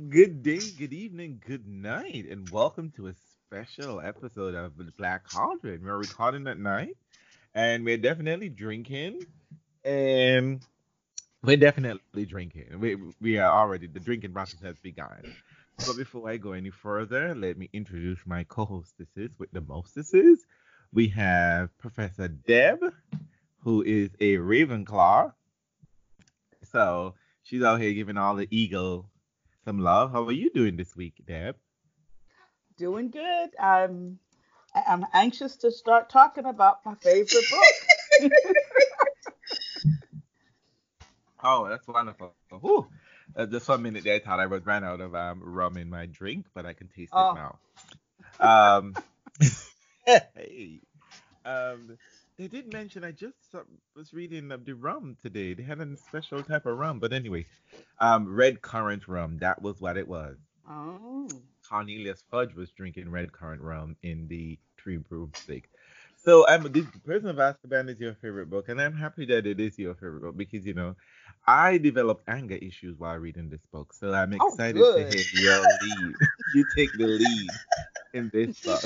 Good day, good evening, good night, and welcome to a special episode of the Black Cauldron. We're recording at night, and we're definitely drinking, and we're definitely drinking. We are already the drinking process has begun. But before I go any further, let me introduce my co-hostesses with the mostesses. We have Professor Deb, who is a Ravenclaw, so she's out here giving all the eagle some love. How are you doing this week, Deb? Doing good. I'm anxious to start talking about my favorite book. Oh, that's wonderful. Whew. Just for a minute there, I thought I was ran out of rum in my drink, but I can taste it Oh, now. Um, hey, um, they did mention I just was reading of the rum today. They had a special type of rum, but anyway, red currant rum. That was what it was. oh, Cornelius Fudge was drinking red currant rum in the Three Broomstick. So this Person of Azkaban is your favorite book, and I'm happy that it is your favorite book because I developed anger issues while reading this book. So I'm oh, excited to good. hear your lead. You take the lead in this book.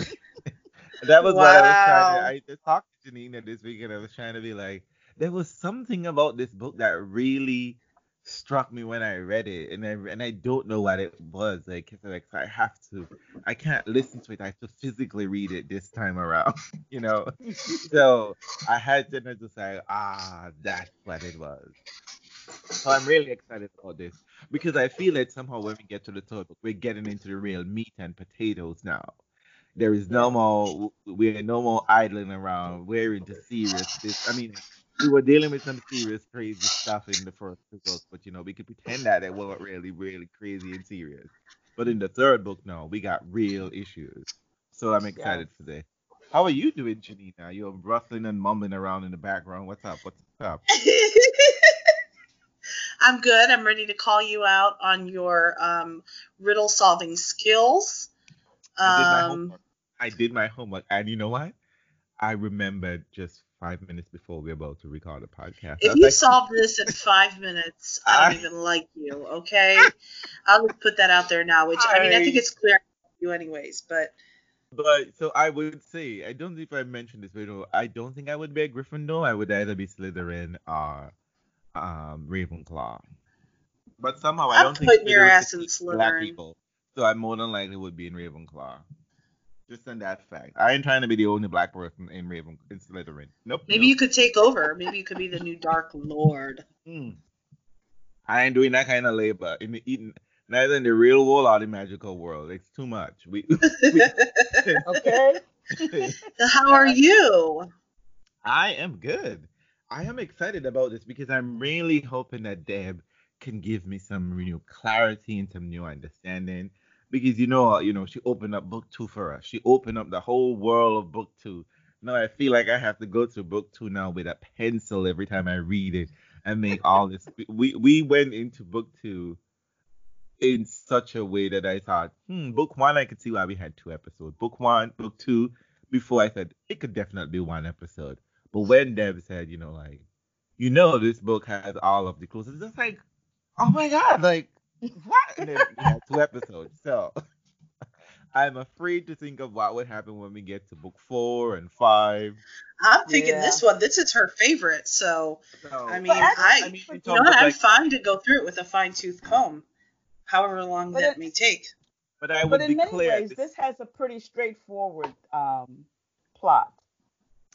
That was what I was trying to. Wow. I just talked to Janina this weekend. I was trying to be like, there was something about this book that really struck me when I read it, and I don't know what it was. Like I have to, I can't listen to it. I have to physically read it this time around, you know. So I had to just say, that's what it was. So I'm really excited about this because I feel that somehow when we get to the third book, we're getting into the real meat and potatoes now. There is no Yes. more, we're no more idling around. We're into serious business. I mean, we were dealing with some serious, crazy stuff in the first two books, but we could pretend that it wasn't really, really crazy and serious. But in the third book, no, we got real issues. So I'm Yes. excited for this. How are you doing, Janina? You're rustling and mumbling around in the background. What's up? What's up? I'm good. I'm ready to call you out on your riddle solving skills. I did my Um, homework. I did my homework, and you know what? I remembered just 5 minutes before we were about to record a podcast. I if was you like, solve this in 5 minutes, I don't I, even like you, okay? I'll just put that out there now, which, I mean, I think I, it's clear you anyways, but but so I would say, I don't know if I mentioned this, but I don't think I would be a Gryffindor. I would either be Slytherin or Ravenclaw. But somehow I I'm don't think putting your Slytherin is ass in black Slytherin. people, so I more than likely would be in Ravenclaw. Just on that fact, I ain't trying to be the only black person in Slytherin. Nope, Maybe nope. you could take over. Maybe you could be the new Dark Lord. Mm. I ain't doing that kind of labor neither in the real world or the magical world. It's too much. We Okay. So how are I, you? I am good. I am excited about this because I'm really hoping that Deb can give me some new clarity and some new understanding. Because she opened up book two for us. She opened up the whole world of book two. Now I feel like I have to go through book two now with a pencil every time I read it and make all this. We went into book two in such a way that I thought, book one, I could see why we had two episodes. Book one, book two, before I said it could definitely be one episode. But when Deb said, this book has all of the clues, it's just like, oh my God, like, what? And then we had two episodes. So I'm afraid to think of what would happen when we get to book four and five. I'm thinking Yeah. this one. This is her favorite, so I So, But mean, I I, mean, but in you know terms what? of I'm like, fine to go through it with a fine tooth comb, however long but that may it's take. but I but would in many declare ways, this. this has a pretty straightforward plot.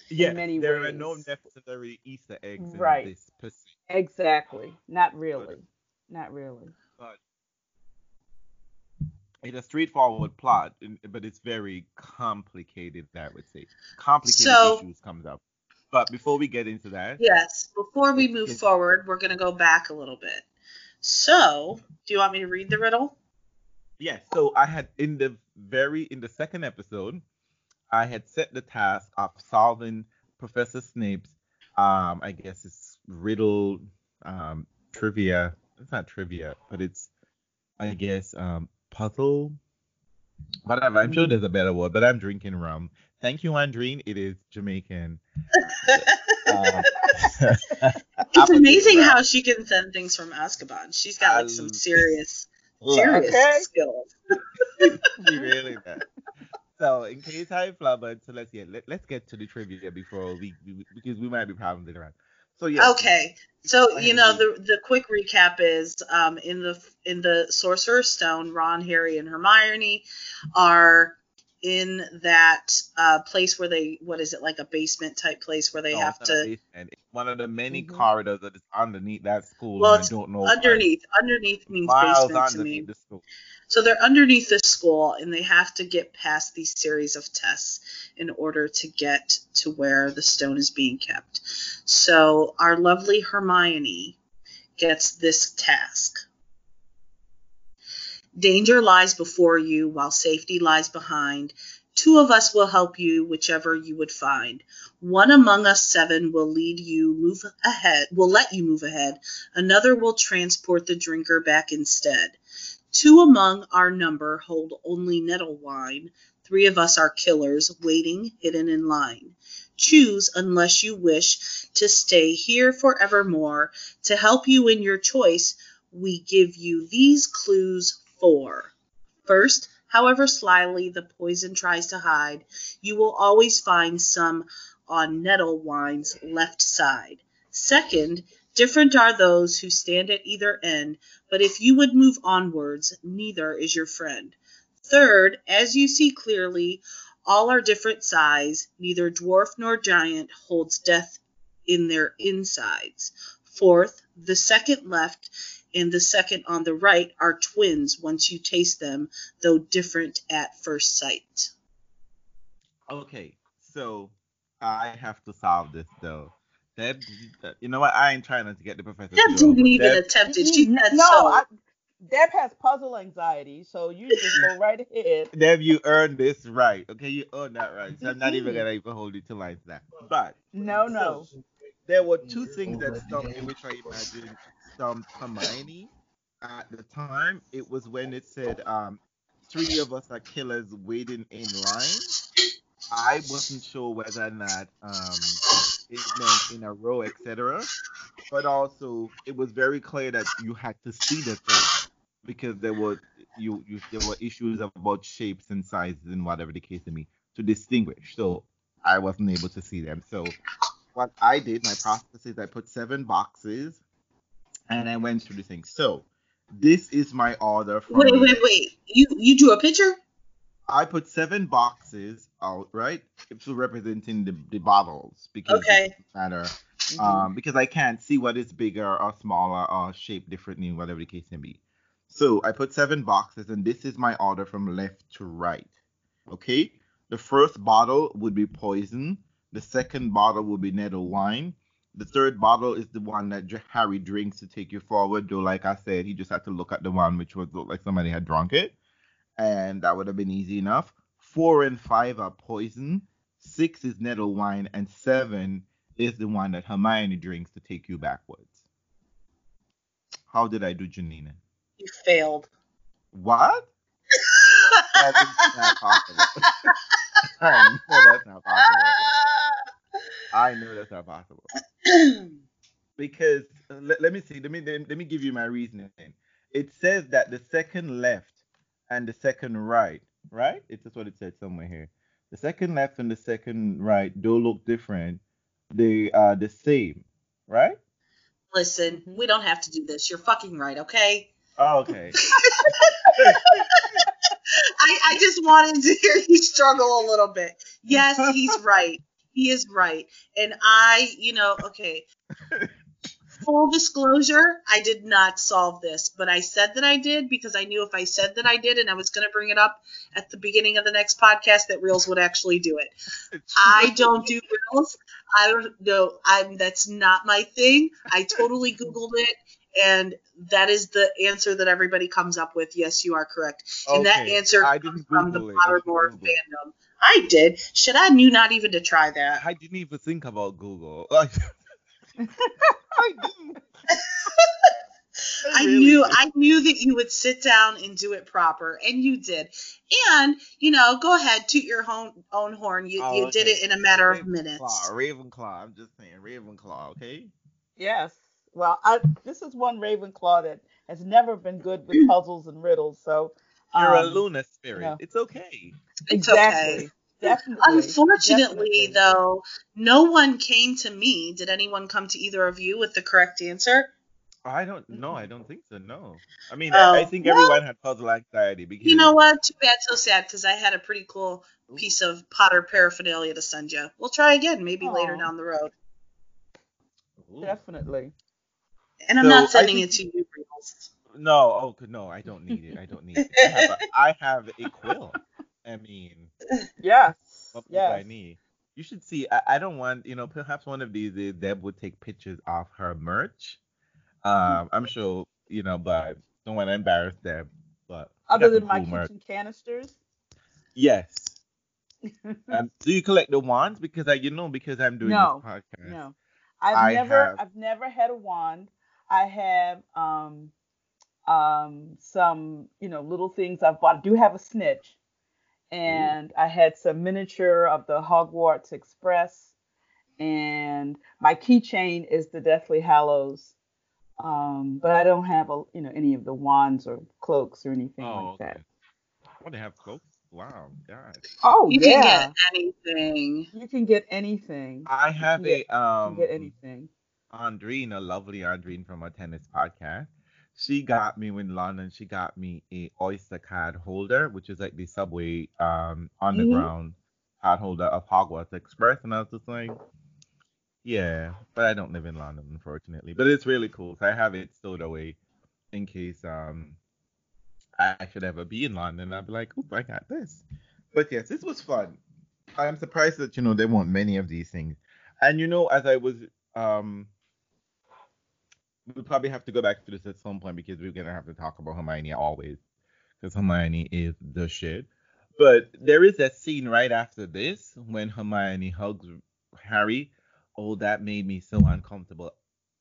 In Yes, many there are no ways. necessary Easter eggs in Right. this per se. Exactly. Not But, really. Not really. but it's a straightforward plot, but it's very complicated, I would say. Complicated So, issues comes up. But before we get into that, yes, before we let's move get forward, we're going to go back a little bit. So, do you want me to read the riddle? yes. So I had in the second episode, I had set the task of solving Professor Snape's I guess it's riddle trivia. It's not trivia, but it's I guess puzzle. Whatever. I'm sure Hmm. there's a better word, but I'm drinking rum. Thank you, Andrine. It is Jamaican. Um, It's apple amazing rum. how she can send things from Azkaban. She's got like some I, serious Serious Okay. skills. She really does. So in case I flubbered, so let's get to the trivia before because we might be problems later on. So yes, Okay, so go ahead and read. the quick recap is in the Sorcerer's Stone, Ron, Harry, and Hermione are in that place where they, what is it, like a basement type place where they No, it's have not a to, basement. It's one of the many Hmm. corridors that is underneath that school, well, and I it's don't know why. underneath. Underneath means Miles basement to underneath me. the school. So they're underneath the school, and they have to get past these series of tests in order to get to where the stone is being kept. So our lovely Hermione gets this task. Danger lies before you, while safety lies behind. Two of us will help you, whichever you would find. One among us seven will let you move ahead. Another will transport the drinker back instead. Two among our number hold only nettle wine. Three of us are killers, waiting, hidden in line. Choose, unless you wish to stay here forevermore. To help you in your choice, we give you these clues four. First, however slyly the poison tries to hide, you will always find some on nettle wine's left side. Second, different are those who stand at either end, but if you would move onwards, neither is your friend. Third, as you see clearly, all are different size, neither dwarf nor giant holds death in their insides. Fourth, the second left and the second on the right are twins once you taste them, though different at first sight. Okay, so I have to solve this though. Deb, you know what? I ain't trying not to get the professor to Deb do it, didn't but even Deb, attempt it. She said No, so. Deb has puzzle anxiety, so you just go right ahead. Deb, you earned this right. Okay, you earned that right. So I'm not even Mm-mm. gonna even hold you to like that. But No, so no. there were two things that stumped me, which I imagine stumped Hermione at the time. It was when it said, three of us are killers waiting in line. I wasn't sure whether or not it meant in a row, etc. But also it was very clear that you had to see the thing because there were issues about shapes and sizes and whatever the case may be to distinguish. So I wasn't able to see them. So what I did, my process is I put 7 boxes and I went through the thing. So this is my order from Wait, wait, left. wait. You drew a picture? I put 7 boxes out, right? So representing the bottles because it Okay. doesn't matter. Hmm. Because I can't see what is bigger or smaller or shaped differently, whatever the case may be. So I put 7 boxes, and this is my order from left to right. Okay? The first bottle would be poison. The second bottle would be nettle wine. The third bottle is the one that Harry drinks to take you forward. Though, like I said, he just had to look at the one which was looked like somebody had drunk it, and that would have been easy enough. 4 and 5 are poison. 6 is nettle wine, and 7 is the one that Hermione drinks to take you backwards. How did I do, Janina? You failed. What? That is not possible. I know that's not possible. I know that's not possible. Because let me see. Let me give you my reasoning. It says that the second left and the second right, right? It's just what it said somewhere here. The second left and the second right do look different. They are the same, right? Listen, Hmm. we don't have to do this. You're fucking right, okay? Oh, okay. I just wanted to hear you struggle a little bit. Yes, he's right. He is right. And okay, full disclosure, I did not solve this, but I said that I did because I knew if I said that I did and I was going to bring it up at the beginning of the next podcast that Reels would actually do it. I don't do Reels. I don't know. That's not my thing. I totally Googled it, and that is the answer that everybody comes up with. Yes, you are correct. And that Okay. answer I comes didn't from the Google it. I didn't Pottermore Google it. fandom. I did. Should I knew not even to try that. I didn't even think about Google. I didn't. I I really knew did. I knew that you would sit down and do it proper, and you did. And go ahead, toot your own horn. Oh, You did okay. it in a matter of Ravenclaw, minutes. Ravenclaw. I'm just saying, Ravenclaw. Okay. Yes. Well, this is one Ravenclaw that has never been good with puzzles and riddles. So, You're a um, Luna you spirit. know, It's okay. It's okay. exactly, definitely, Unfortunately, definitely. though, no one came to me. Did anyone come to either of you with the correct answer? I don't know. I Mm-mm. don't think so. No. I mean, I Oh, think well, everyone had puzzle anxiety you because. know what? Too bad, so sad, because I had a pretty cool Ooh, piece of Potter paraphernalia to send you. We'll try again, maybe later Oh, down the road. ooh. definitely. And I'm not So I sending think it to you, Reels. no. Oh, no. I don't need it. I don't need it. I have a quill. I mean, Yes, what more do yes. I need? You should see. I don't want. Perhaps one of these days Deb would take pictures of her merch. I'm sure. But don't want to embarrass Deb. But she Other got some than my cool merch. kitchen canisters. Yes. Do you collect the wands? Because I'm doing this No, podcast. no. I've I never have. I've never had a wand. I have some, little things I've bought. I do have a snitch, Ooh. and I had some miniature of the Hogwarts Express, and my keychain is the Deathly Hallows. But I don't have any of the wands or cloaks or anything like Oh, that. okay. Oh, they have cloaks. Wow, God. Oh You can get yeah, anything. you can get anything. I You have can get a you can get anything. Andrine, a lovely Andrine from our tennis podcast. She got me in London. She got me a Oyster card holder, which is like the subway Hmm. underground card holder of Hogwarts Express, and I was just like, yeah, but I don't live in London, unfortunately. But it's really cool. So I have it stowed away in case I should ever be in London. I'd be like, oop, I got this. But yes, this was fun. I'm surprised that there weren't many of these things. And as I was um we'll probably have to go back to this at some point because we're gonna have to talk about Hermione always. Because Hermione is the shit. But there is that scene right after this when Hermione hugs Harry. Oh, that made me so uncomfortable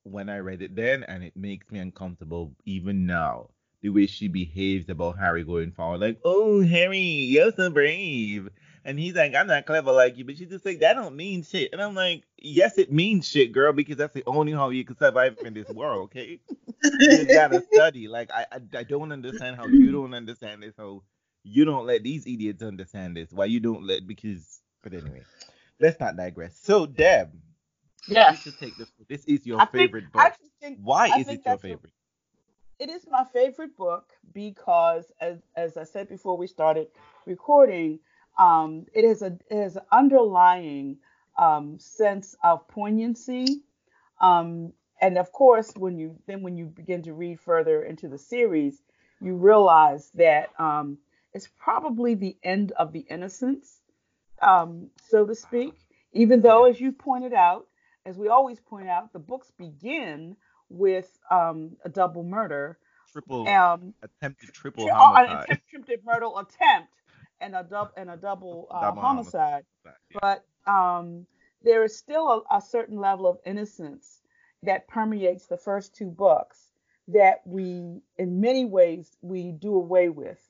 when I read it then, and it makes me uncomfortable even now. The way she behaves about Harry going forward, like, "Oh, Harry, you're so brave," and he's like, "I'm not clever like you," but she's just like, "That don't mean shit," and I'm like, "Yes, it means shit, girl, because that's the only how you can survive in this world, okay? You gotta study. Like I don't understand how you don't understand this. How you don't let these idiots understand this. Why you don't let because. But anyway, let's not digress. So Deb, we Yes. should take this. This is your I think favorite I book. actually think Why I is think it your that's favorite? it is my favorite book because as I said before we started recording, it has an underlying sense of poignancy. Um, and of course, when you begin to read further into the series, you realize that it's probably the end of the innocence, so to speak. Even though, Yes. as you pointed out, as we always point out, the books begin with a double murder, Triple um, attempted triple an homicide. attempted murder attempt, and a double Double homicide. homicide. Yeah. But there is still a certain level of innocence that permeates the first two books that we, in many ways, we do away with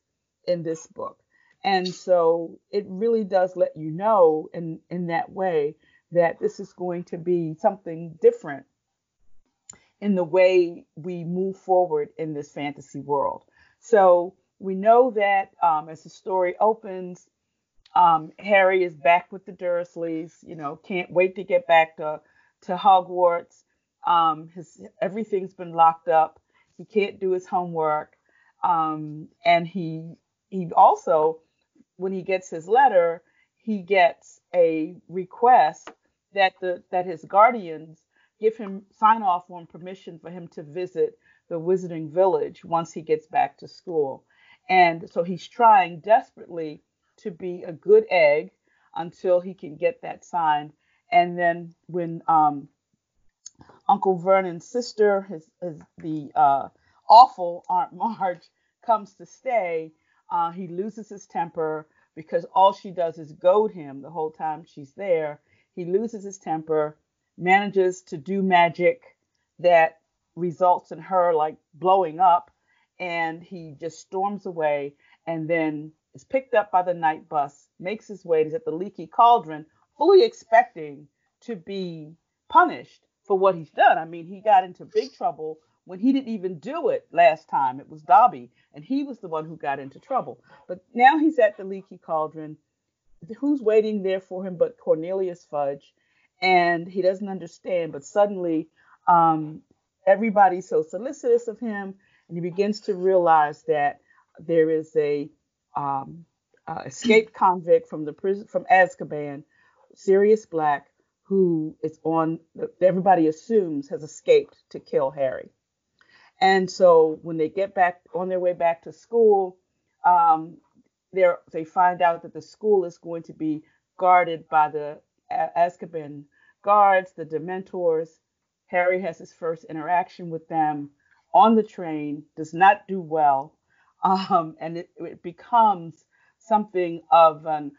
in this book. And so it really does let you know in that way that this is going to be something different in the way we move forward in this fantasy world. So we know that as the story opens, Harry is back with the Dursleys. Can't wait to get back to Hogwarts. His everything's been locked up. He can't do his homework, and he also, when he gets his letter, he gets a request that his guardians give him sign off on permission for him to visit the Wizarding Village once he gets back to school. And so he's trying desperately to be a good egg until he can get that signed. And then when Uncle Vernon's sister, the awful Aunt Marge, comes to stay, he loses his temper because all she does is goad him the whole time she's there. He loses his temper, manages to do magic that results in her like blowing up, and he just storms away and then is picked up by the night bus, makes his way, he's at the leaky cauldron, fully expecting to be punished for what he's done. I mean, he got into big trouble when he didn't even do it last time. It was Dobby, and he was the one who got into trouble. But now he's at the Leaky Cauldron. Who's waiting there for him but Cornelius Fudge? And he doesn't understand, but suddenly everybody's so solicitous of him, and he begins to realize that there is a escaped convict from the prison from Azkaban, Sirius Black, who is on. Everybody assumes has escaped to kill Harry. And so when they get back on their way back to school, they find out that the school is going to be guarded by the Azkaban guards, the Dementors. Harry has his first interaction with them on the train, does not do well, and it becomes something of an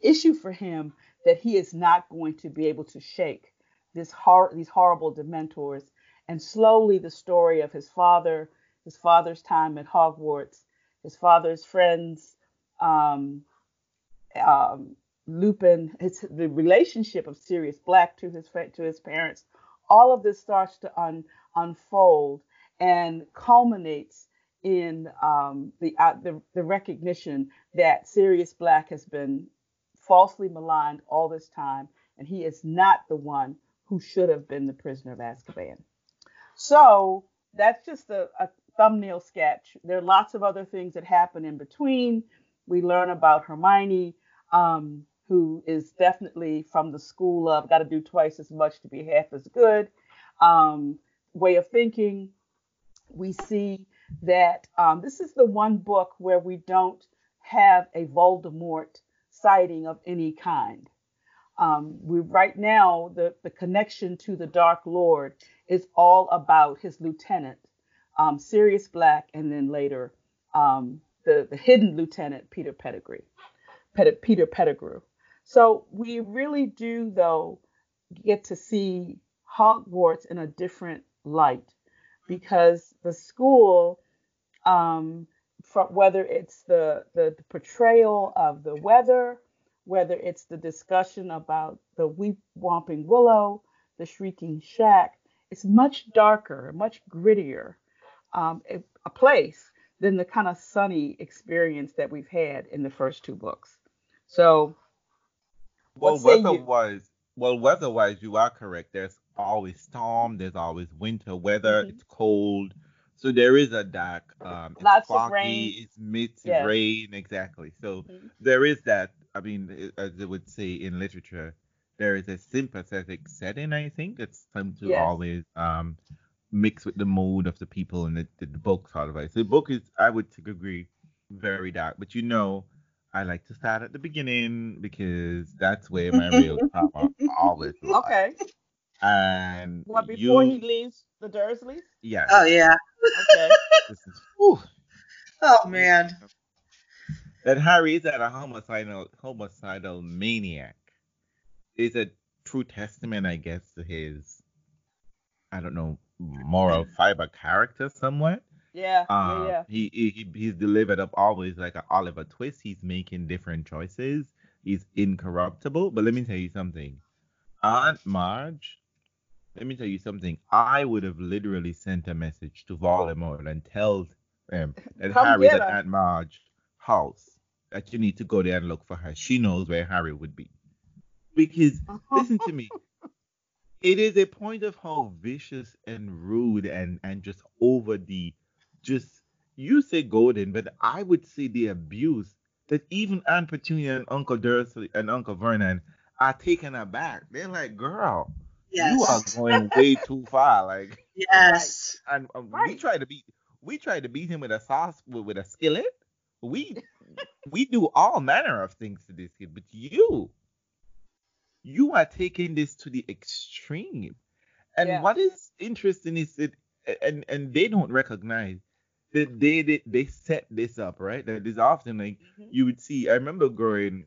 issue for him that he is not going to be able to shake these horrible Dementors. And slowly the story of his father's time at Hogwarts, his father's friends, Lupin, the relationship of Sirius Black to his parents, all of this starts to unfold and culminates in the recognition that Sirius Black has been falsely maligned all this time, and he is not the one who should have been the prisoner of Azkaban. So that's just a thumbnail sketch. There are lots of other things that happen in between. We learn about Hermione, who is definitely from the school of got to do twice as much to be half as good way of thinking. We see that this is the one book where we don't have a Voldemort sighting of any kind. Right now, the connection to the Dark Lord is all about his lieutenant, Sirius Black, and then later the hidden lieutenant, Peter Pettigrew. So we really do, though, get to see Hogwarts in a different light, because the school, whether it's the portrayal of the weather, whether it's the discussion about the Weep-Whomping Willow, the Shrieking Shack, it's much darker, much grittier a place than the kind of sunny experience that we've had in the first two books. So, well, weather-wise, you are correct. There's always storm. There's always winter weather. It's cold. So there is a dark. It's lots foggy. of rain. It's misty Yes. rain. Exactly. So there is that. I mean, as they would say in literature, there is a sympathetic setting. I think it's time to always mix with the mood of the people in the book sort of way. So the book is, I would agree, very dark. But I like to start at the beginning because that's where my real trauma always lies. Okay. And before he leaves the Dursleys? Yeah. Oh yeah. Okay. This is, whew. Oh man. That Harry is a homicidal maniac is a true testament, I guess, to his, I don't know, moral fiber character somewhat. Yeah. He's delivered up always like an Oliver Twist. He's making different choices. He's incorruptible. But let me tell you something. Aunt Marge, let me tell you something. I would have literally sent a message to Voldemort and tell that Harry's at Aunt Marge's house, that you need to go there and look for her. She knows where Harry would be. Because, listen to me, it is a point of how vicious and rude and just over you say golden, but I would say the abuse that even Aunt Petunia and Uncle Dursley and Uncle Vernon are taken aback. They're like, girl, you are going way too far. Like, yes. And we try to beat him with a sauce, with a skillet. We do all manner of things to this kid, but you are taking this to the extreme. And what is interesting is that, and they don't recognize that they set this up, right? That is often like you would see. I remember growing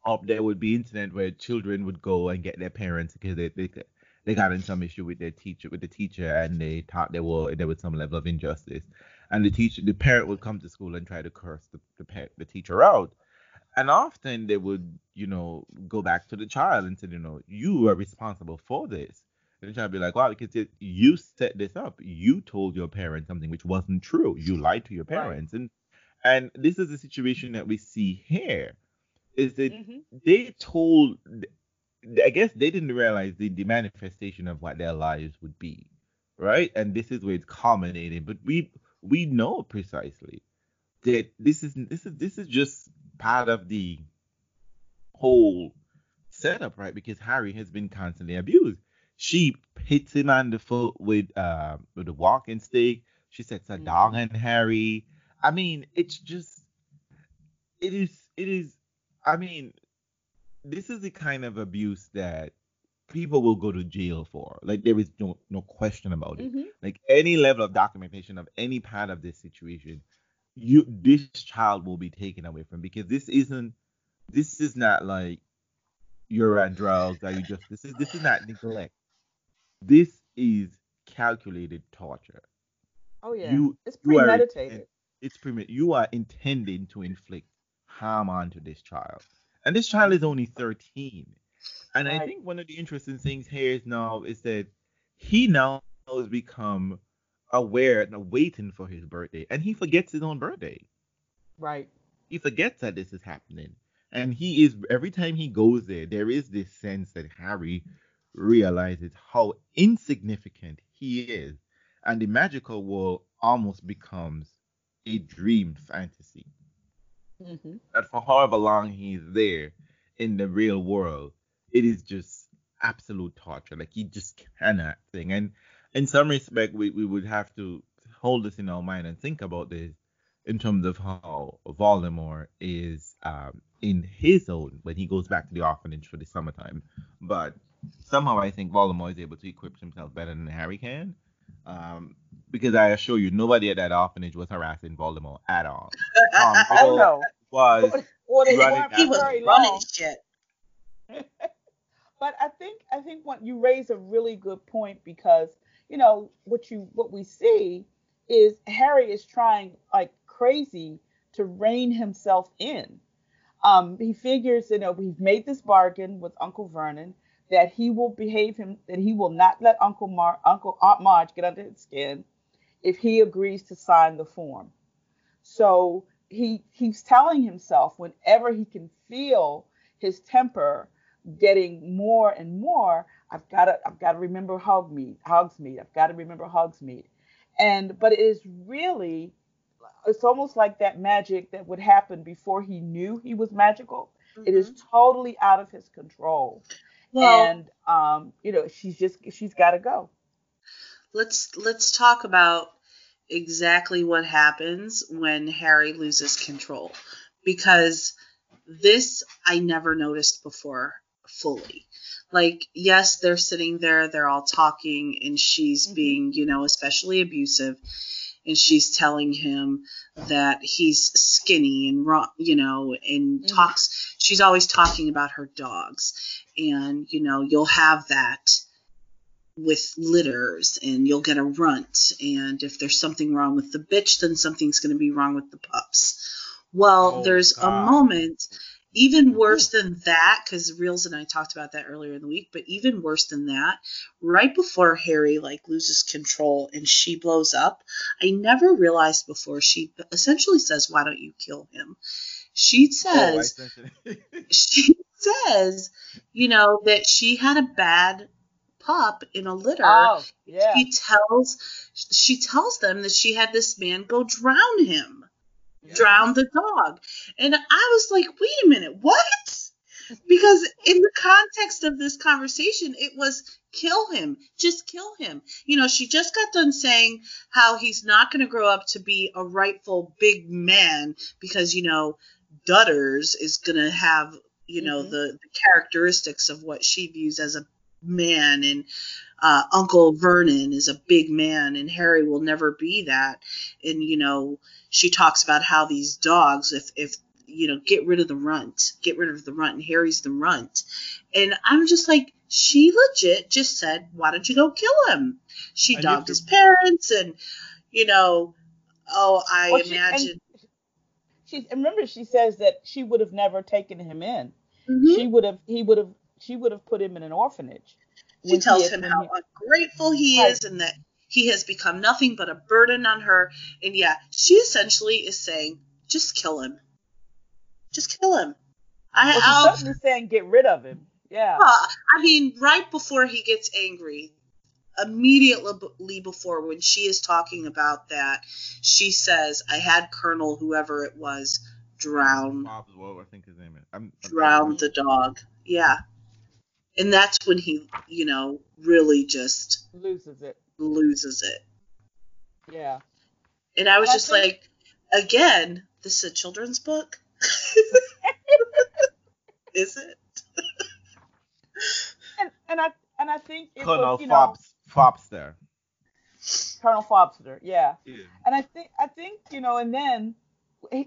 up, there would be incident where children would go and get their parents because they got in some issue with the teacher, and they thought there was some level of injustice, and the parent would come to school and try to curse the teacher out. And often they would, go back to the child and say, you are responsible for this. And the child be like, wow, because you set this up. You told your parents something which wasn't true. You lied to your Right. parents. And this is the situation that we see here. Is that Hmm. they told I guess they didn't realize the manifestation of what their lives would be, right? And this is where it's culminating. But we know precisely that this is just part of the whole setup, right? Because Harry has been constantly abused. She hits him on the foot with a walking stick. She sets a dog Hmm. on Harry. I mean, it's just it is. I mean, this is the kind of abuse that people will go to jail for. Like there is no question about it. Hmm. Like any level of documentation of any part of this situation, this child will be taken away from because this is not like you're on drugs or you just this is not neglect. This is calculated torture. Oh yeah, You it's you are intent, premeditated. you are intending to inflict harm onto this child. And this child is Hmm. only 13. And I Right. think one of the interesting things here is now is that he now has become aware and waiting for his birthday, and he forgets his own birthday. Right. He forgets that this is happening, and he is every time he goes there, there is this sense that Harry realizes how insignificant he is, and the magical world almost becomes a dream fantasy Hmm. that for however long he's there in the real world, it is just absolute torture. Like he just cannot think. And in some respect, we would have to hold this in our mind and think about this in terms of how Voldemort is in his own when he goes back to the orphanage for the summertime. But somehow I think Voldemort is able to equip himself better than Harry can. Um, because I assure you, nobody at that orphanage was harassing Voldemort at all. Tom Oh Riddle no. was Or they running weren't He for was after very him. running long. shit. But I think what you raise a really good point because what we see is Harry is trying like crazy to rein himself in. He figures, we've made this bargain with Uncle Vernon that he will behave him, that he will not let Uncle Aunt Marge get under his skin if he agrees to sign the form. So he keeps telling himself whenever he can feel his temper getting more and more, I've got to remember Hogsmeade. I've got to remember Hogsmeade. And but it is really it's almost like that magic that would happen before he knew he was magical. It is Hmm. totally out of his control. Well, And she's got to go. let's talk about exactly what happens when Harry loses control, because this I never noticed before fully. Like, yes, they're sitting there, they're all talking, and she's Hmm. being, especially abusive, and she's telling him that he's skinny and wrong, and Hmm. she's always talking about her dogs, and you'll have that with litters and you'll get a runt, and if there's something wrong with the bitch, then something's going to be wrong with the pups. Well, Oh there's a God. moment even Ooh. worse than that, because Reels and I talked about that earlier in the week, but even worse than that, right before Harry like loses control and she blows up, I never realized before, she essentially says, why don't you kill him? she Oh, I says essentially. she says, that she had a bad pup in a litter. Oh yeah. She tells them that she had this man go drown him, Hmm. drown the dog. And I was like, wait a minute, what? Because in the context of this conversation, it was kill him, just kill him. She just got done saying how he's not going to grow up to be a rightful big man because, Dutters is going to have, Hmm. the characteristics of what she views as a man, and Uncle Vernon is a big man, and Harry will never be that. And she talks about how these dogs, if get rid of the runt, and Harry's the runt. And I'm just like, she legit just said, why don't you go kill him? She And you have dogged to. his parents, and you know, oh, I Well, imagine. and remember she says that she would have never taken him in. Hmm. She would have he would have she would have put him in an orphanage. She when tells him how he ungrateful he right. is and that he has become nothing but a burden on her. And yeah, she essentially is saying, just kill him. Just kill him. Well, she's I'll certainly saying get rid of him. Yeah. I mean, right before he gets angry, immediately before when she is talking about that, she says, I had Colonel whoever it was drown Bob's what I think his name is. drown the dog. Yeah. And that's when he, really just Loses it. loses it. Yeah. And I was And I just think like, again, this is a children's book? Is it? and I think it was, Colonel Fobster. Colonel Fobster, yeah. Yeah. And I think, and then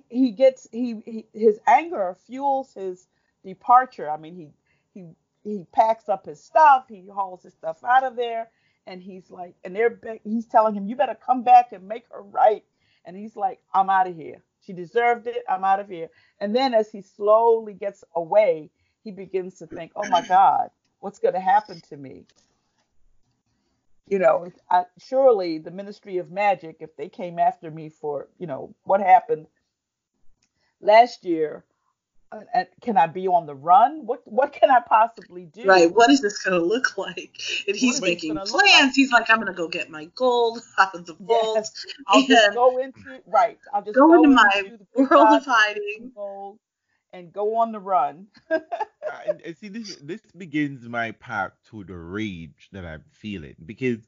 he gets his anger fuels his departure. I mean, he packs up his stuff, he hauls his stuff out of there, and he's like, and he's telling him, you better come back and make her right. And he's like, I'm out of here. She deserved it. I'm out of here. And then as he slowly gets away, he begins to think, oh my God, what's going to happen to me? Surely the Ministry of Magic, if they came after me for, what happened last year, can I be on the run? What can I possibly do? Right. What is this going to look like? And he's What is this making gonna look like? plans. He's like, I'm going to go get my gold out of the vault. Yes, I'll just go into I'll just go into into my the world goodbye of hiding. gold and go on the run. And see, this begins my path to the rage that I'm feeling, because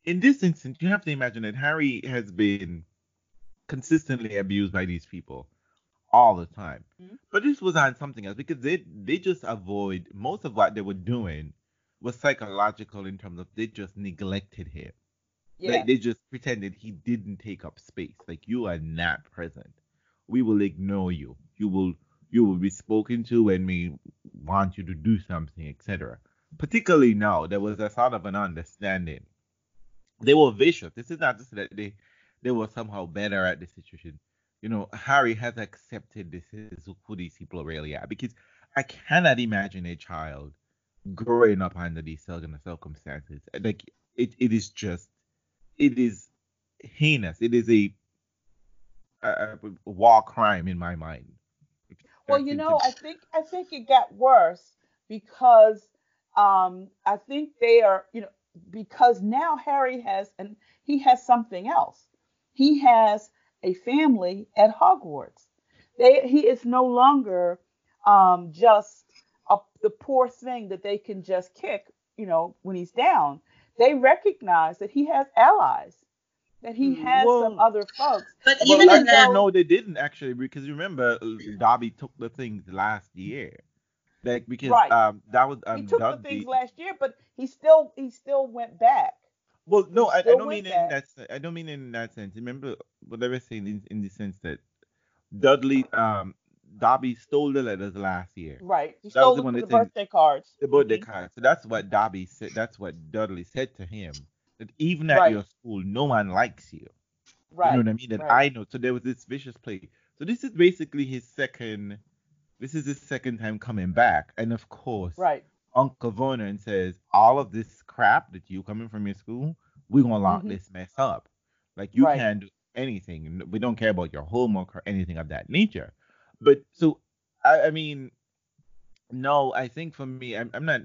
in this instance, you have to imagine that Harry has been consistently abused by these people all the time. Mhm. But this was on something else, because they just avoid most of what they were doing was psychological in terms of they just neglected him. Like Yes, they just pretended he didn't take up space. Like, you are not present. We will ignore you. You will be spoken to when we want you to do something, etc. Particularly now, there was a sort of an understanding. They were vicious. This is not just that they were somehow better at the situation. Harry has accepted this is who these people really are, because I cannot imagine a child growing up under these circumstances. Like, it is just, it is heinous. It is a war crime in my mind. well, I think it got worse because I think they are, because now Harry he has something else. He has a family at Hogwarts. He is no longer just the poor thing that they can just kick, when he's down. They recognize that he has allies, that he has some Well, other folks. But And even well, in even actually, that, though no, they didn't actually, because you remember Dobby took the things last year. Like, because right, that was he took the things Dudley. last year, but he still went back. Well, He no, I still don't mean went in back. that I don't mean in that sense. Remember what I was saying in the sense that Dudley Dobby stole the letters last year. Right. He That was stole the one the that thing birthday cards. the birthday card. So that's what Dobby said. That's what Dudley said to him. That even at Right. your school, no one likes you. You know Right. what I mean? That Right. I know. So there was this vicious play. So this is basically his second. This is his second time coming back, and of course, Right. Uncle Vernon says all of this crap that you coming from your school, we're gonna lock Hmm. this mess up. Like, you Right. can't do anything. We don't care about your homework or anything of that nature. But so I mean, no, I think for me, I'm not.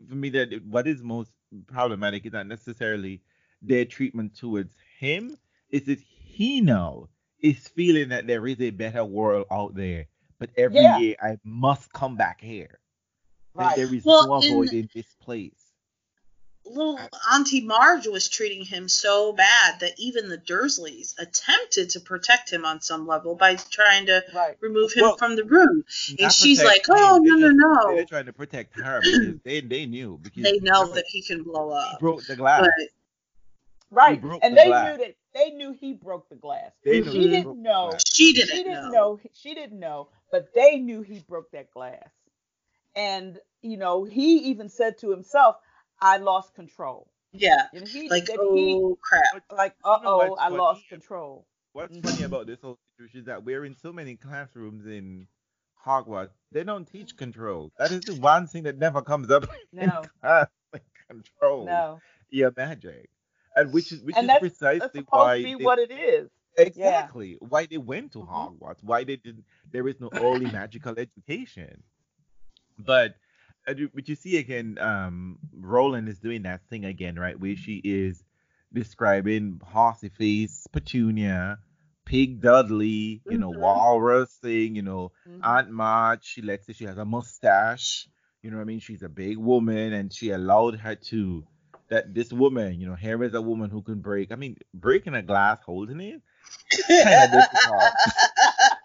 For me, that what is most problematic is not necessarily their treatment towards him. Is that he now is feeling that there is a better world out there, but every Yeah. year I must come back here. Like, Right. there is well, no in avoiding this place. little I- Auntie Marge was treating him so bad that even the Dursleys attempted to protect him on some level by trying to Right. remove him Well, from the room. And not she's like, protect oh, him. no, no, They're no. trying to protect her because they knew, because They know remember, that he can blow he up. broke the But glass. He Right. broke And the they glass. knew that they knew he broke the glass. They know She he mhm, broke didn't the know. glass. she She didn't didn't know. know. She didn't know. But they knew he broke that glass. And he even said to himself, "I lost control." Yeah. He Like, that he oh, crap. But like, you know I what's lost funny? control. What's Hmm. funny about this whole situation is that we're in so many classrooms in Hogwarts. They don't teach control. That is the one thing that never comes up in No. class. control No. your magic, and which And is that's precisely supposed to why be they what it is. Yeah. exactly why they went to Mhm. Hogwarts, why they didn't. There is no early magical education, but but you see again, Roland is doing that thing again, right? Where she is describing Horseyface, Petunia, Pig Dudley, Mhm. Walrus thing, Mhm. Aunt March. She lets say she has a mustache. You know what I mean? She's a big woman, and she allowed her to. That this woman, here is a woman who can break. I mean, breaking a glass holding it, it's kind of difficult.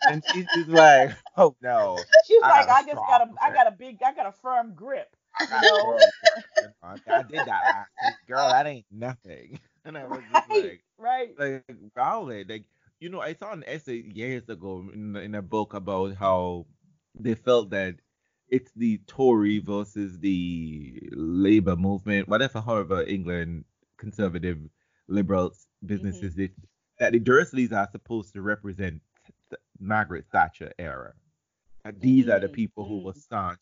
And she's just like, oh no, She's I like, got a strong I got a firm grip, I you got a know. firm grip. I did that last week, girl. That ain't nothing. And I was just Right. Right. like, Rowley, I saw an essay years ago in a book about how they felt that it's the Tory versus the Labour movement, whatever, however, England conservative liberals Mhm. businesses that the Dursleys are supposed to represent the Margaret Thatcher era. These are the Mm. people who were Mm. staunch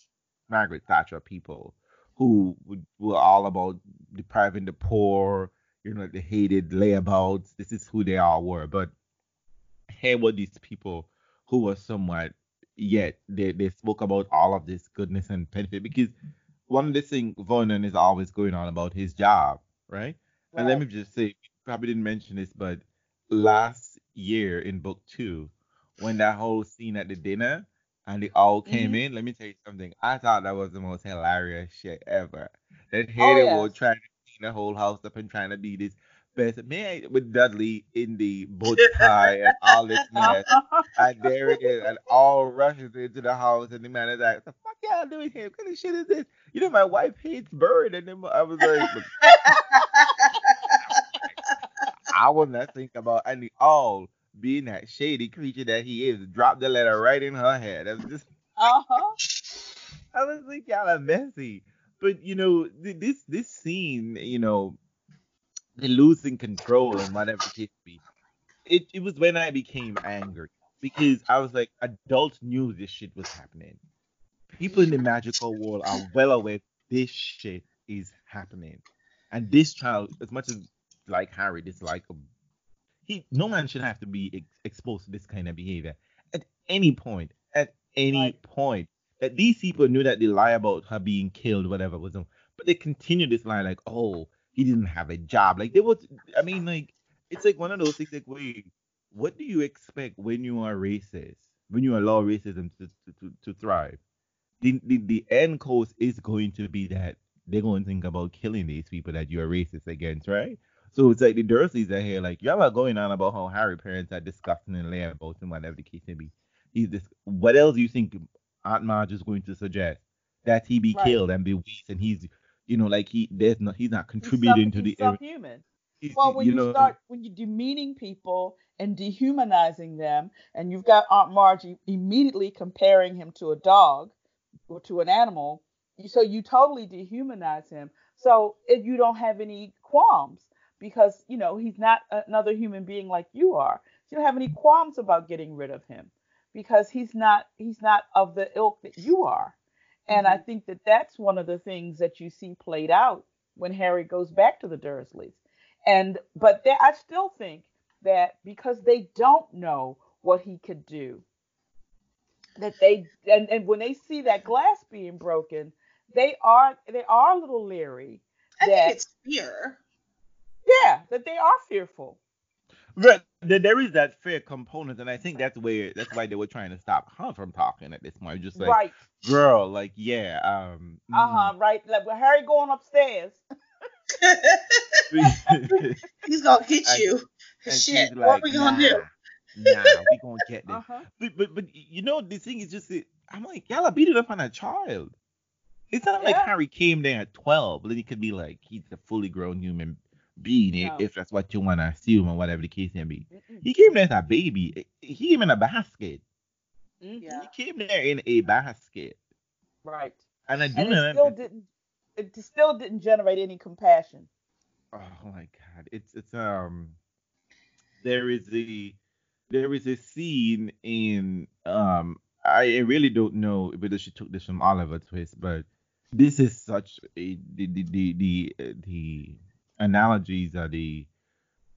Margaret Thatcher people who were all about depriving the poor, they hated layabouts. This is who they all were. But here were these people who were somewhat, yet they spoke about all of this goodness and benefit because one of the things Vernon is always going on about his job, right? And let Right. me just say, probably didn't mention this, but last year in book two, when that whole scene at the dinner and they all came Mhm. in, let me tell you something. I thought that was the most hilarious shit ever. That Oh here they were yes. trying to clean the whole house up and trying to be this best man with Dudley in the boat tie and all this mess. And there it is, and all rushes into the house, and the man is like, "What the fuck y'all doing here? What kind of shit is this? My wife hates bird." And then I was like, but I will not think about and the all being that shady creature that he is. Drop the letter right in her head. I was just, Uh-huh. I was like, y'all are messy. But this scene, the losing control and whatever the case be, it was when I became angry because I was like, adults knew this shit was happening. People in the magical world are well aware this shit is happening. And this child, as much as like Harry dislike him, no man should have to be exposed to this kind of behavior at any point. At any Right. point, that these people knew that they lie about her being killed, whatever was on, but they continue this lie like, oh, he didn't have a job. Like they was, I mean, like it's like one of those things. Like, wait, what do you expect when you are racist? When you allow racism to thrive? The end course is going to be that they're going to think about killing these people that you're racist against, right? So it's like the Dursleys are here, like y'all are going on about how Harry parents are disgusting and layabouts and whatever the case may be. What else do you think Aunt Marge is going to suggest? That he be Right. killed and be weak and he's like he's not contributing to He's the area. subhuman. He's, Well, when you're demeaning people and dehumanizing them, and you've got Aunt Margie immediately comparing him to a dog or to an animal, so you totally dehumanize him. So you don't have any qualms because he's not another human being like you are. So you don't have any qualms about getting rid of him because he's not of the ilk that you are. And I Mhm. think that that's one of the things that you see played out when Harry goes back to the Dursleys. I still think that because they don't know what he could do, that and when they see that glass being broken, they are a little leery I think that it's fear. yeah, that they are fearful. right. There is that fear component, and I think that's why they were trying to stop her from talking at this point. Just like, Right. girl, like yeah, Uh-huh. Right. Like with Harry going upstairs. He's gonna hit and you. and Shit, she's what like, we gonna do? nah, we gonna get this. Uh-huh. But the thing is just that I'm like, y'all are beating up on a child. It's not like Yeah. Harry came there at 12, then he could be like he's a fully grown human being No. if that's what you want to assume or whatever the case may be. Mm-mm. He came there as a baby. He came in a basket. Mm-hmm. Yeah. He came there in a basket. Right. And I do And it know still didn't it still didn't generate any compassion. oh my god, it's there is a there is a scene in I really don't know whether she took this from Oliver Twist, but this is such a the analogies are the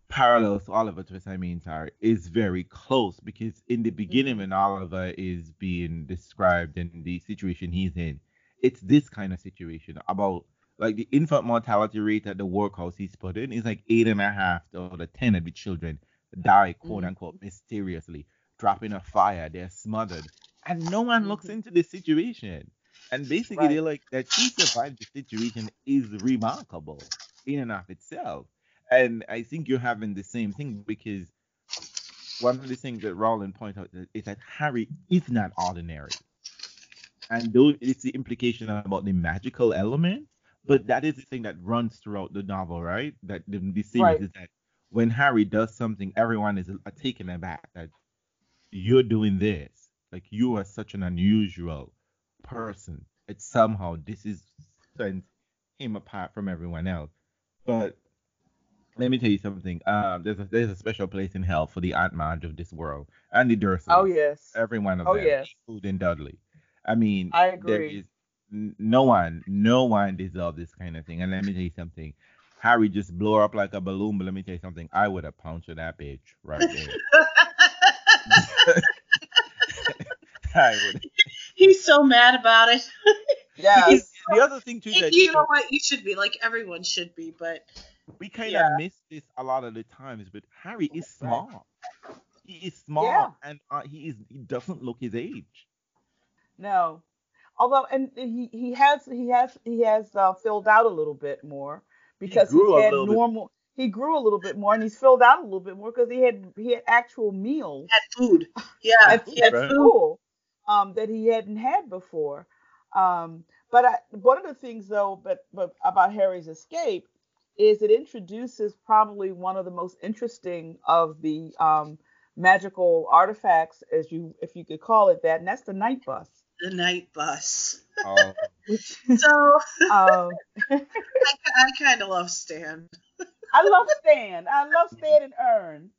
parallels to Oliver Twist, I mean, sorry, is very close because in the beginning, Hmm. when Oliver is being described in the situation he's in, it's this kind of situation about like the infant mortality rate at the workhouse he's put in is like 8.5 out of 10 of the children die, quote Hmm. unquote, mysteriously, drop in a fire, they're smothered, and no one looks Hmm. into the situation. And basically, Right. they're like that she survived the situation is remarkable in and of itself. And I think you're having the same thing because one of the things that Rowland pointed out is that Harry is not ordinary. And though it's the implication about the magical element, but that is the thing that runs throughout the novel, right? That the series Right. is that when Harry does something, everyone is taken aback that you're doing this. Like you are such an unusual person. It's somehow this is sends him apart from everyone else. But let me tell you something. There's a special place in hell for the Aunt Marge of this world and the Oh Dursleys. yes. Every one of Oh them, yes. including Dudley. I mean, I there agree. is no one deserves this kind of thing. And let me tell you something. Harry just blow up like a balloon, but let me tell you something. I would have punctured that bitch right there. I would. He's so mad about it. Because He's Yes. the other thing too is that you know what? You should be like everyone should be, but we kind of yeah. miss this a lot of the times, but Harry is Right. small. He is Yeah. small, and he doesn't look his age. No. Although, and he has filled out a little bit more He because he's grew a had little bit. normal. He grew a little bit more, and he's filled out a little bit more because he had actual Had meals food. Yeah, at he had at Right. food. school that he hadn't had before. But one of the things though, but about Harry's escape is it introduces probably one of the most interesting of the magical artifacts, as you if you could call it that, and that's the night bus, The night bus. Oh, which So um, I kind of love Stan. I love Stan. I love Stan and Ern.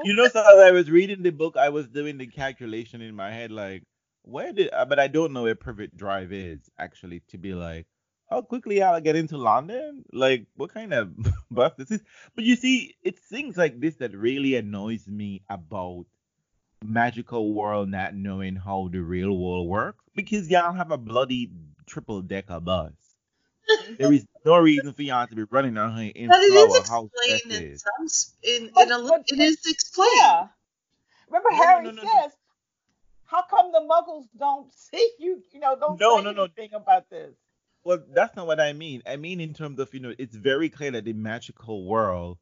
You know. so as I was reading the book, I was doing the calculation in my head, like, but I don't know where Privet Drive is actually to be like, how quickly I'll get into London? Like, what kind of bus this is? But you see, it's things like this that really annoys me about magical world not knowing how the real world works because y'all have a bloody triple decker bus. There Mhm. is no reason for y'all to be running on here in But it is slower how fast explained it in is. some it But is explained. yeah. Remember No, no, Harry no, no, no. says, "How come the Muggles don't see you? Don't No, say no, no. anything about this." Well, that's not what I mean. I mean in terms of, it's very clear that the magical world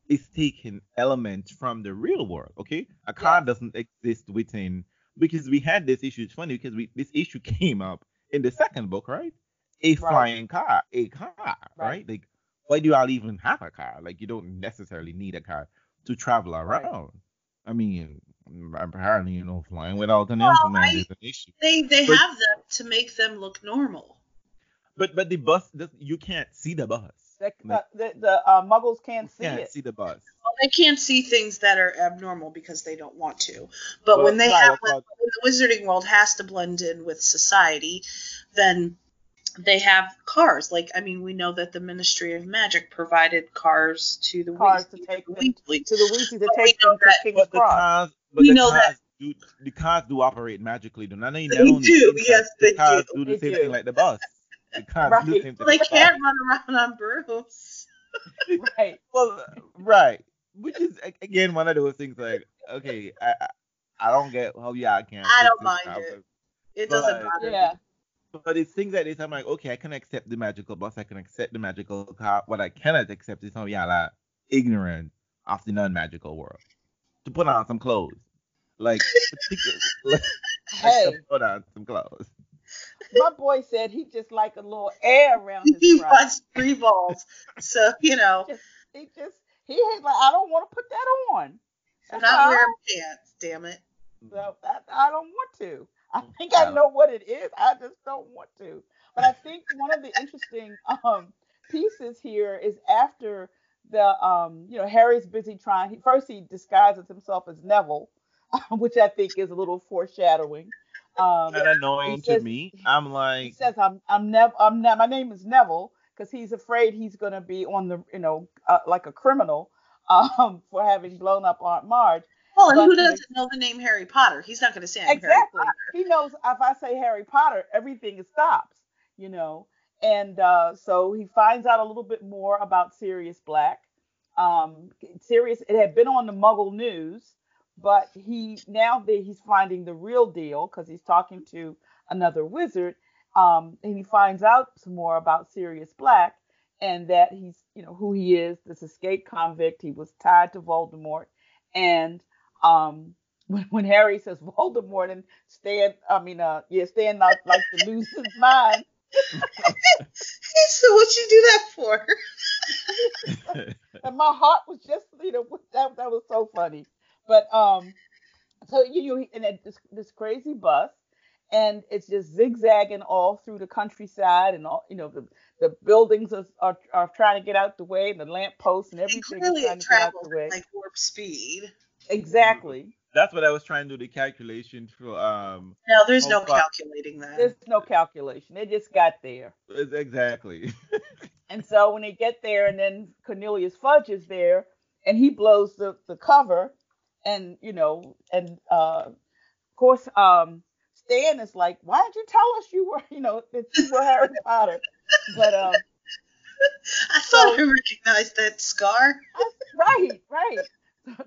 is taking elements from the real world. Okay, a car Yes. doesn't exist within because we had this issue. It's funny because this issue came up in the second book, right? A Right. flying car, a car, Right. right? Like, why do y'all even have a car? Like, you don't necessarily need a car to travel Right. around. I mean, apparently, flying without an Well, implement is an issue. they But have them to make them look normal. but the bus, you can't see the bus. Like, The Muggles you can't see can't it. see the bus. Well, they can't see things that are abnormal because they don't want to. But Well, right. Well, when the wizarding world has to blend in with society, then they have cars. Like, I mean, we know that the Ministry of Magic provided cars to the Cars to Weasleys. take The them Weasleys. to the Weasleys to But we take know them to that King's but the Cross. cars, but we the know that cars do the cars do operate magically. Though not only they not only do. inside, Yes, the they do. cars do the They same thing do. like the bus. The cars do the Right. same thing Well, they like the bus. can't run around on brooms. Right. Well, right. Which is again one of those things like, okay, I don't get how y'all can't I fix don't this mind it. problem, It doesn't but bother Yeah. me. but it's things like this. I'm like, okay, I can accept the magical bus. I can accept the magical car. What I cannot accept is how y'all are ignorant of the non-magical world. To put on some clothes. Like, particular, like to Hey, put on some clothes. my boy said he just like a little air around his He crotch. wants three balls. So, Just he just he had like I don't want to put that on. I'm That's not all. wearing pants, damn it. So I don't want to. I think I Yeah. know what it is. I just don't want to. But I think one of the interesting pieces here is after the Harry's busy trying. First he disguises himself as Neville, which I think is a little foreshadowing. That He annoying to says me. I'm he like, says I'm my name is Neville because he's afraid he's going to be on the like a criminal for having blown up Aunt Marge. Well, and But who to the doesn't know the name Harry Potter? He's not going to say I'm Harry exactly, he knows if I say Harry Potter, everything stops, you know. And so he finds out a little bit more about Sirius Black. Sirius, it had been on the Muggle news, but he's finding the real deal because he's talking to another wizard. And he finds out some more about Sirius Black and that he's, who he is, this escaped convict. He was tied to Voldemort. And um, when Harry says Voldemort and Stan not like to lose his mind. So what you do that for? And my heart was just, that was so funny. But so and this crazy bus, and it's just zigzagging all through the countryside, and all the buildings are trying to get out the way, and the lamp posts and And everything is clearly trying it to get out travels the way. at like warp speed. Exactly. that's what I was trying to do the calculation for. No, there's How no far? calculating that. There's no calculation. It just got there. Exactly. And so when they get there, and then Cornelius Fudge is there, and he blows the cover, and of course Stan is like, "Why didn't you tell us you were, that you were Harry Potter?" But I thought so I recognized that scar. right.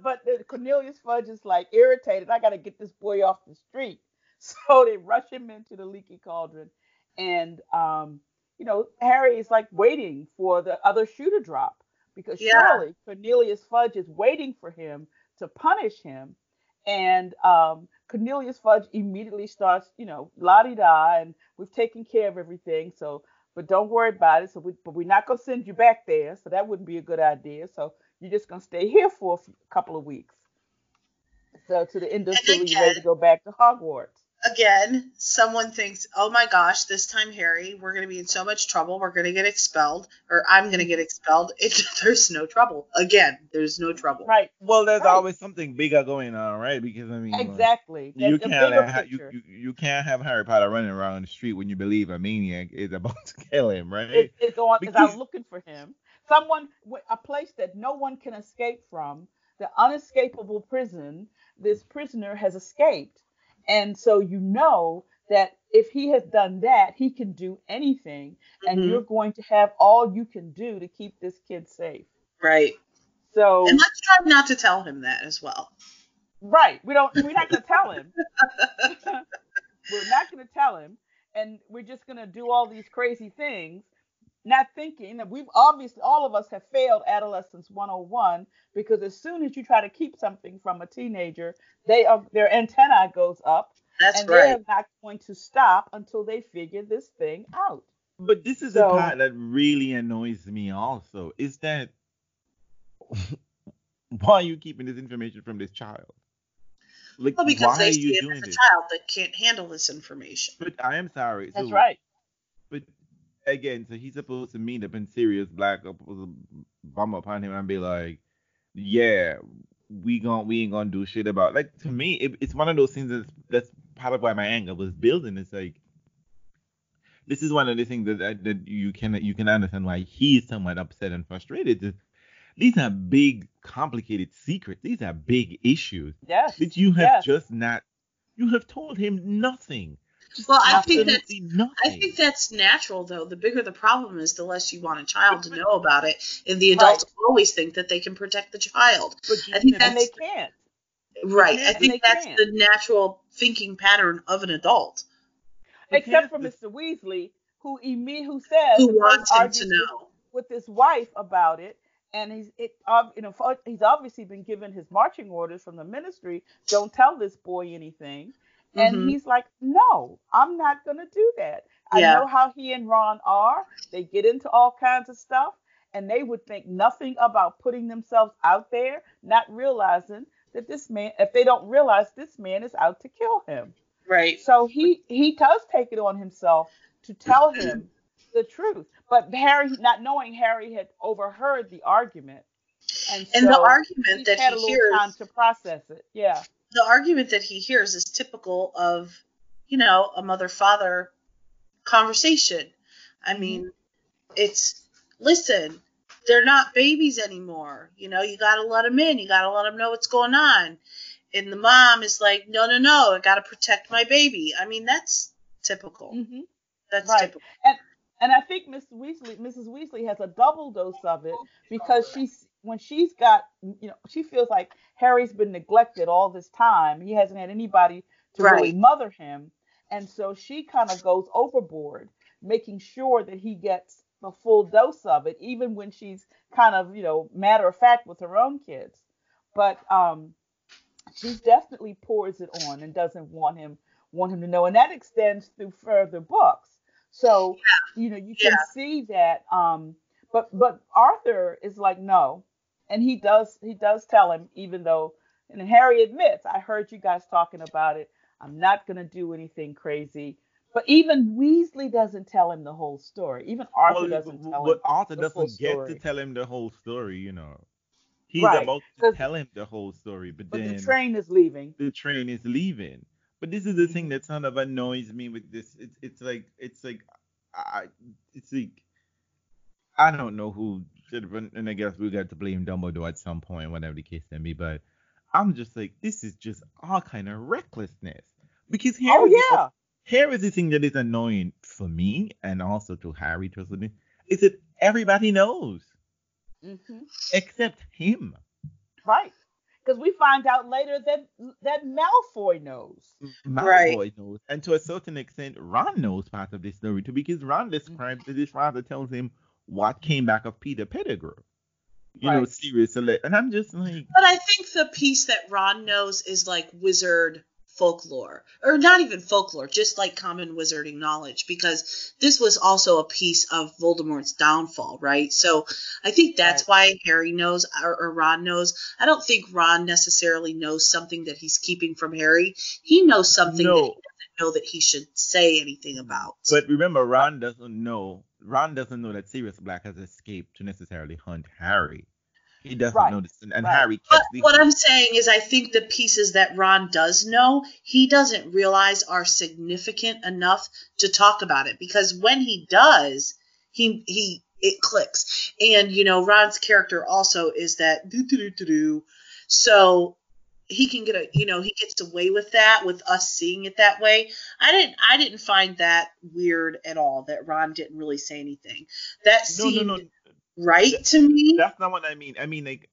But Cornelius Fudge is like irritated. I got to get this boy off the street. So they rush him into the leaky cauldron, and Harry is like waiting for the other shoe to drop because Yeah. surely Cornelius Fudge is waiting for him to punish him. And Cornelius Fudge immediately starts, la di da, and we've taken care of everything. So, but don't worry about it. But we're not gonna send you back there. So that wouldn't be a good idea. So you're just gonna stay here for a couple of weeks. So to the end of And till you're ready to go back to Hogwarts. again, someone thinks, oh my gosh, this time, Harry, we're going to be in so much trouble. We're going to get expelled, or I'm going to get expelled. There's no trouble. Again, there's no trouble. Right. Well, there's Right. always something bigger going on, right? Because I mean, like, Exactly. you That's a can't bigger have picture. you can't have Harry Potter running around the street when you believe a maniac is about to kill him, right? It's Because out looking for him. A place that no one can escape from, the unescapable prison. This prisoner has escaped, and so that if he has done that, he can do anything, and Mhm. you're going to have all you can do to keep this kid safe. Right. So And let's try not to tell him that as well. right, we're not going to tell him. We're not going to tell him, and we're just going to do all these crazy things, not thinking that we've obviously, all of us have failed Adolescence 101, because as soon as you try to keep something from a teenager, their antennae goes up, That's and right. they're not going to stop until they figure this thing out. But this is the part that really annoys me also, is that why are you keeping this information from this child? Like, Well, because why they are see you it doing as a this? child that can't handle this information. But I am sorry. That's So, right. but again, so he's supposed to meet up in Sirius Black, supposed to bum upon him and be like, yeah, we ain't gonna do shit about. Like, to me, it's one of those things that's part of why my anger was building. It's like, this is one of the things that you can understand why he's somewhat upset and frustrated. These are big, complicated secrets. These are big issues Yes. that you have Yes. you have told him nothing. Just Well, absolutely nothing. I think that's natural, though. The bigger the problem is, the less you want a child to know about it. And the adults always think that they can protect the child. I think And they can't. right. I And think they that's can't. the natural thinking pattern of an adult Except for Mr. Weasley, who says who and first wants him argues to know. with his wife about it, and he's obviously been given his marching orders from the ministry. Don't tell this boy anything. And he's like, no, I'm not going to do that. I know how he and Ron are. They get into all kinds of stuff, and they would think nothing about putting themselves out there, not realizing that this man, if they don't realize this man is out to kill him. Right. So he does take it on himself to tell him the truth. But Harry, not knowing Harry had overheard the argument. And so the argument that had he a little hears, time to process it. Yeah. the argument that he hears is typical of a mother-father conversation. I Mm-hmm. mean, listen, they're not babies anymore. You got to let them in. You got to let them know what's going on. And the mom is like, no, no, no, I got to protect my baby. I mean, that's typical. Mm-hmm. That's Right. typical. And I think Mrs. Weasley has a double dose of it because when she's got, she feels like Harry's been neglected all this time. He hasn't had anybody to really Right. mother him. And so she kind of goes overboard, making sure that he gets the full dose of it, even when she's kind of, matter of fact with her own kids. But she definitely pours it on and doesn't want him to know, and that extends through further books. So you Yeah. can see that. But Arthur is like no, and he does tell him, even though, and Harry admits, I heard you guys talking about it. I'm not gonna do anything crazy. But even Weasley doesn't tell him the whole story. Even Arthur Well, doesn't tell but him Arthur the full doesn't get to story. tell him the whole story. He's Right. about to Because tell him the whole story, but but the then train is leaving. the train is leaving. But this is the thing Hmm. that kind of annoys me with this. I it's like I don't know who should have, and I guess we got to blame Dumbledore at some point, whatever the case may be. But I'm just like, this is just all kind of recklessness. Because Oh yeah. here is the thing that is annoying for me and also to Harry to a certain extent, is that everybody knows Hmm. except him. Right. Because we find out later that Malfoy knows. Right. Malfoy knows, and to a certain extent, Ron knows part of this story too, because Ron Hmm. describes this rather tells him what came back of Peter Pettigrew. Right. Sirius Select, and I'm just like, But I think the piece that Ron knows is like wizard folklore, or not even folklore, just like common wizarding knowledge, because this was also a piece of Voldemort's downfall, right? So I think that's Right. why Harry knows, or Ron knows. I don't think Ron necessarily knows something that he's keeping from Harry. He knows something that he no. doesn't know that he should say anything about. But remember, Ron doesn't know. Ron doesn't know that Sirius Black has escaped to necessarily hunt Harry. He doesn't Right. know this, and Right. Harry But kept the. what I'm saying is, I think the pieces that Ron does know, he doesn't realize are significant enough to talk about it. Because when he does, it clicks. And Ron's character also is that do. So he can he gets away with that, with us seeing it that way. I didn't find that weird at all, that Ron didn't really say anything. That No, no, no. seemed right That, to me. that's not what I mean. I mean, like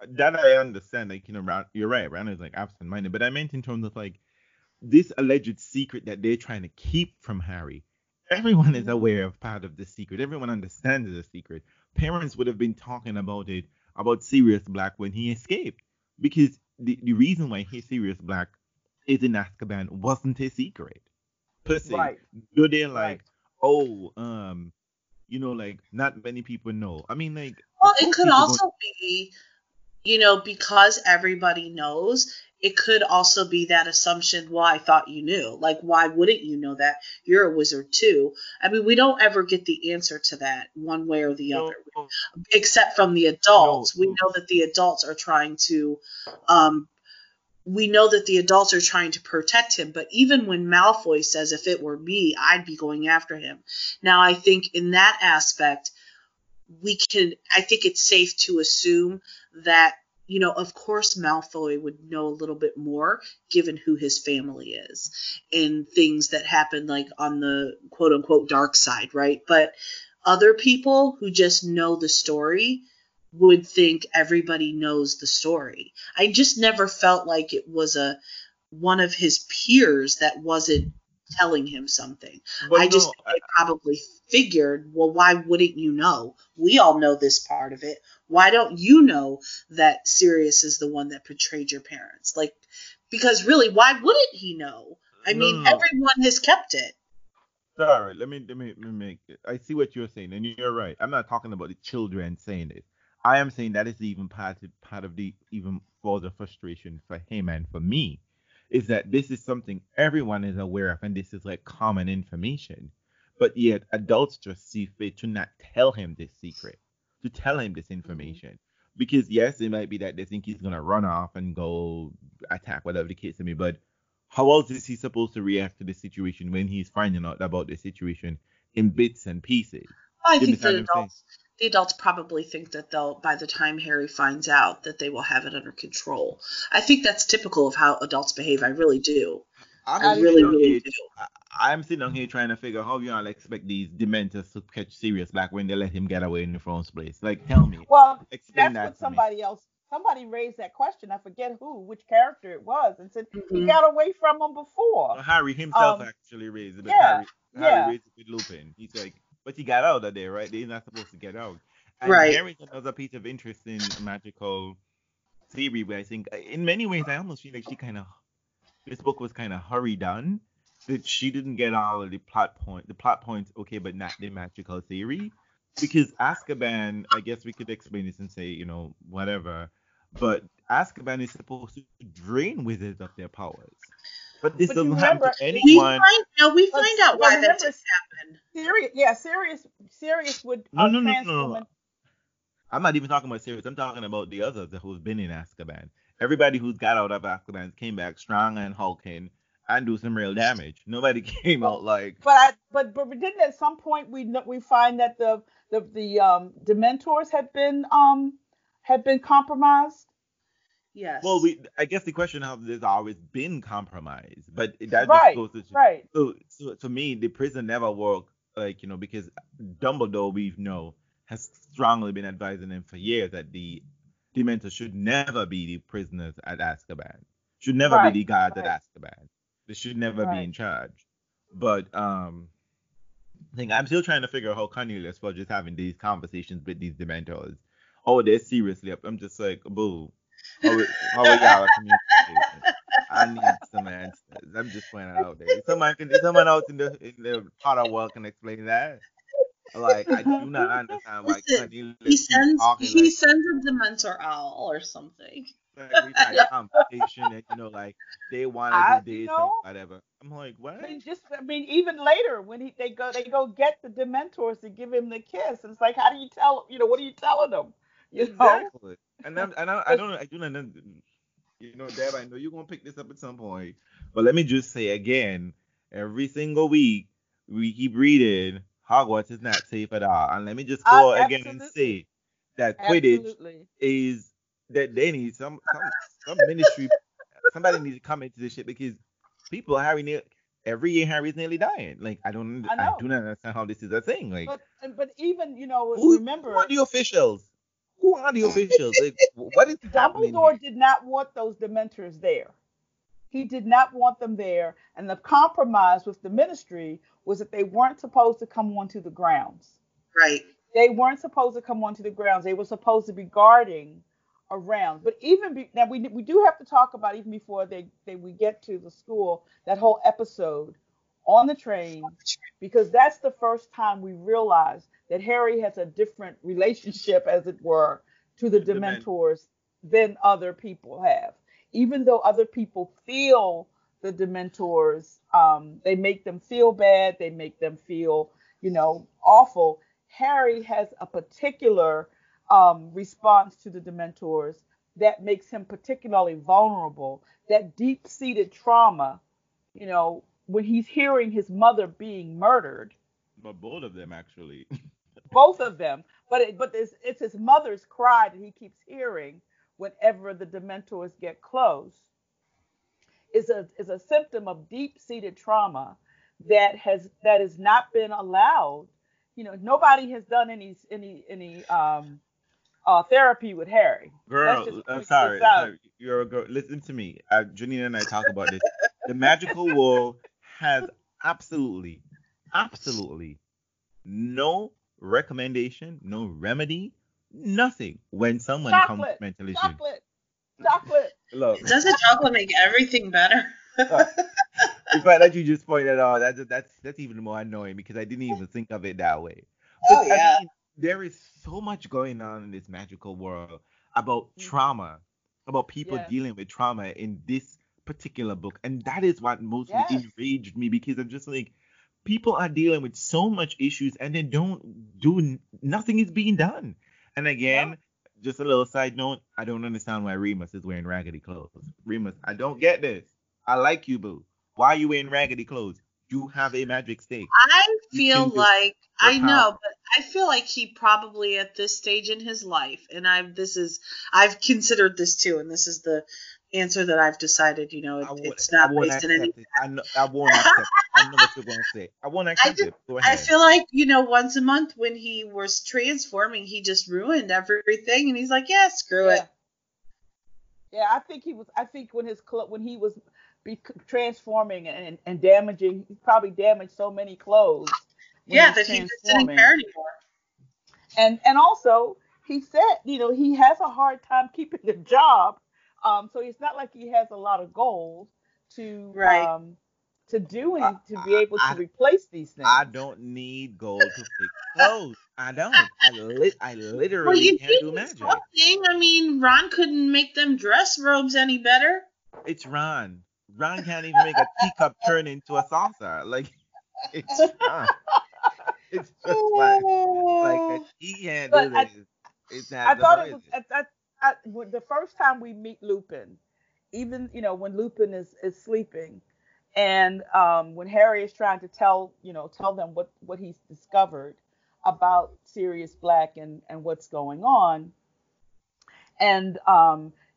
that I understand. Like Ron, you're right. Ron is like absent-minded, but I meant in terms of like this alleged secret that they're trying to keep from Harry. Everyone is Hmm. aware of part of the secret. Everyone understands the secret. Parents would have been talking about it, about Sirius Black when he escaped. Because the reason why Sirius Black is in Azkaban wasn't a secret. Per se. Right. Though they're Right. like, oh, like not many people know. I mean, like, Well, of it course could people going also be, because everybody knows, it could also be that assumption, well, I thought you knew. Like, why wouldn't you know that? You're a wizard too. I mean, we don't ever get the answer to that one way or the other, no, except from the no, adults. We no, know that the adults are trying to, um, we know that the adults are trying to protect him. But even when Malfoy says, if it were me, I'd be going after him. Now, I think in that aspect, I think it's safe to assume that, of course Malfoy would know a little bit more given who his family is and things that happen like on the quote unquote dark side, right? But other people who just know the story would think everybody knows the story. I just never felt like it was one of his peers that wasn't telling him something. well, I just no, think they probably figured, well, why wouldn't you know? We all know this part of it. Why don't you know that Sirius is the one that betrayed your parents? Like, because really, why wouldn't he know? I no, mean, no, no. everyone has kept it. Sorry, let me make it. I see what you're saying, and you're right. I'm not talking about the children saying it. I am saying that is even part of the even further frustration for him and for me, is that this is something everyone is aware of, and this is like common information, but yet adults just see fit to not tell him this secret, to tell him this Hmm. information, because yes, it might be that they think he's gonna run off and go attack whatever the case may be, but how else is he supposed to react to the situation when he's finding out about the situation in bits and pieces? I You think understand what I'm saying? the adults probably think that they'll, by the time Harry finds out, that they will have it under control. I think that's typical of how adults behave. I really do. I'm I I do sitting really, down too. really here. do. I'm sitting down here trying to figure how you all expect these Dementors to catch Sirius back when they let him get away in the first place. Like, tell me, Well, explain that's what that to me. somebody raised that question. I forget which character it was, and said he Hmm. got away from him before. No, Harry himself Um, actually raised it, but yeah, Harry yeah, raised it with Lupin. He's like, but he got out of there, right? They're not supposed to get out. And Right. here is another piece of interesting magical theory where I think, in many ways, I almost feel like this book was kind of hurried on. That she didn't get all of the plot points, okay, but not the magical theory. Because Azkaban, I guess we could explain this and say, whatever. But Azkaban is supposed to drain wizards of their powers. But this but you doesn't happen to remember, anyone. We but find out why that remember, didn't happen. Sirius would No, no, no, transform. no. I'm not even talking about Sirius. I'm talking about the others who's been in Azkaban. Everybody who's got out of Azkaban came back strong and hulking and do some real damage. Nobody came But out like, but didn't at some point we find that the Dementors had been compromised? Yes. I guess the question how there's always been compromise, but that just Right, goes to right, so to me the prison never worked because Dumbledore we know has strongly been advising them for years that the Dementors should never be the prisoners at Azkaban, should never be right, the guards at right, Azkaban, they should never be right. in charge. But I think I'm still trying to figure out how Cornelius was just having these conversations with these Dementors. Oh, they're seriously up. I'm just like, boo. How are y'all communicating? I need some answers. I'm just putting it out there. If someone else in the Potter world can explain that. Like, I do not understand why Listen, Cornelius keeps talking he sends a Dementor owl or something. like we've had conversation and like they want to I do you this and know whatever. I'm like, what? I mean even later when they go get the Dementors to give him the kiss, and it's like, how do you tell, what are you telling them, you know? Exactly. I But don't I do not know. Deb, I know you're gonna pick this up at some point, but let me just say again, every single week we keep reading Hogwarts is not safe at all, and let me just I go again and absolutely, say that Quidditch absolutely. is that they need some ministry. Somebody needs to come into this shit because people every year Harry's nearly dying. Like I I know. do not understand how this is a thing. Like But even, who are remember, the officials? Who are the officials? Like what is happening here? Dumbledore did not want those Dementors there. He did not want them there, and the compromise with the Ministry was that they weren't supposed to come onto the grounds. Right. They weren't supposed to come onto the grounds. They were supposed to be guarding around. But now we do have to talk about, even before we get to the school, that whole episode on the train, because that's the first time we realize that Harry has a different relationship, as it were, to the With the men. Dementors than other people have. Even though other people feel the Dementors, they make them feel bad, they make them feel, awful. Harry has a particular response to the Dementors that makes him particularly vulnerable. That deep-seated trauma, when he's hearing his mother being murdered, But both of them actually. both of them, but it's his mother's cry that he keeps hearing whenever the Dementors get close, is a symptom of deep-seated trauma that has not been allowed. Nobody has done any therapy with Harry. Let's just Girl, I'm point this sorry. out. Sorry. You're a girl. Listen to me. Janina and I talk about this. The magical world has absolutely, absolutely no recommendation, no remedy, nothing when someone comes with Chocolate, mental issues. chocolate, chocolate. Look, Doesn't chocolate make everything better? look, the fact that you just pointed out that's even more annoying because I didn't even think of it that way. But Oh I yeah. mean, there is so much going on in this magical world about trauma, about people Yes, dealing with trauma in this particular book, and that is what mostly yes. enraged me because I'm just like, people are dealing with so much issues and they don't do nothing is being done. And No, again, just a little side note, I don't understand why Remus is wearing raggedy clothes. Remus, I don't get this. I like you, boo. Why are you wearing raggedy clothes? You have a magic stick. I You can feel do. like You're I know, powerful. but I feel like he probably at this stage in his life, and I've considered this too, and this is the answer that I've decided. It's I not won't based in any. accept it. I won't accept it. I know what you're gonna say. I won't I accept just it. Go I ahead. feel like once a month when he was transforming, he just ruined everything, and he's like, yeah, screw it. Yeah. Yeah, I think when he was transforming and damaging, he probably damaged so many clothes when Yeah, he's that he just didn't care transforming. anymore. And also he said, he has a hard time keeping a job. So it's not like he has a lot of goals to Right. do I, and to be able to I replace these I things. don't need gold to fix clothes. I don't. I Well, literally you can't need do magic. something. I mean, Ron couldn't make them dress robes any better. It's Ron. Ron can't even make a teacup turn into a saucer. Like it's Ron. It's just like that he can't But do this. It's I not thought it was surprising. the first time we meet Lupin, even when Lupin is sleeping, and when Harry is trying to tell them what he's discovered about Sirius Black and what's going on, and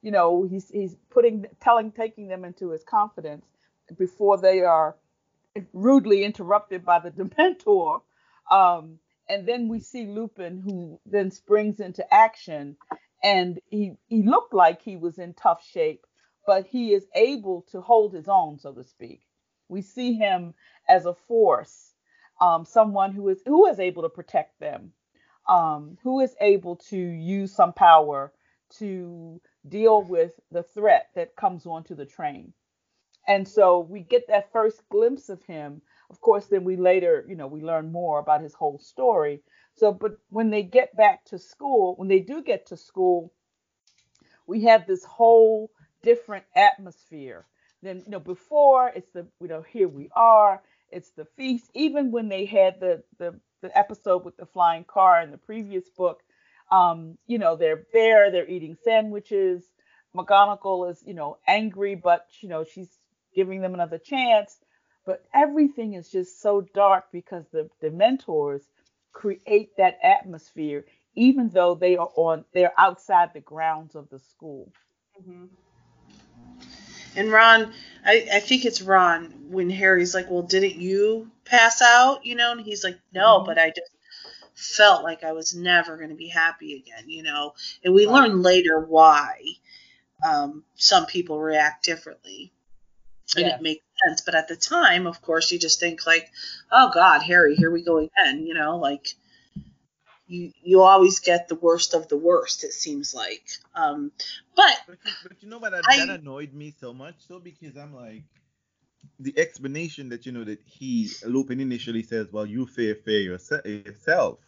he's taking them into his confidence before they are rudely interrupted by the Dementor. Um, and then we see Lupin, who then springs into action, and he looked like he was in tough shape, but he is able to hold his own, so to speak. We see him as a force, someone who is able to protect them, who is able to use some power to deal with the threat that comes onto the train. And so we get that first glimpse of him. Of course, then we later, we learn more about his whole story. So, but when they get back to school, when they do get to school, we have this whole different atmosphere. Then, before it's here we are, it's the feast. Even when they had the episode with the flying car in the previous book, they're there, they're eating sandwiches. McGonagall is, angry, but she's giving them another chance. But everything is just so dark because the Dementors create that atmosphere, even though they're outside the grounds of the school. Hmm. And Ron, I think it's Ron when Harry's like, well, didn't you pass out? And he's like, no, Hmm. but I just felt like I was never going to be happy again. And we Right. learn later why some people react differently. And it Yes. makes sense. But at the time, of course, you just think like, oh God, Harry, here we go again. Like you always get the worst of the worst. It seems like. But But you know what that I annoyed me so much so because I'm like the explanation that that Lupin initially says, well, you fear yourself,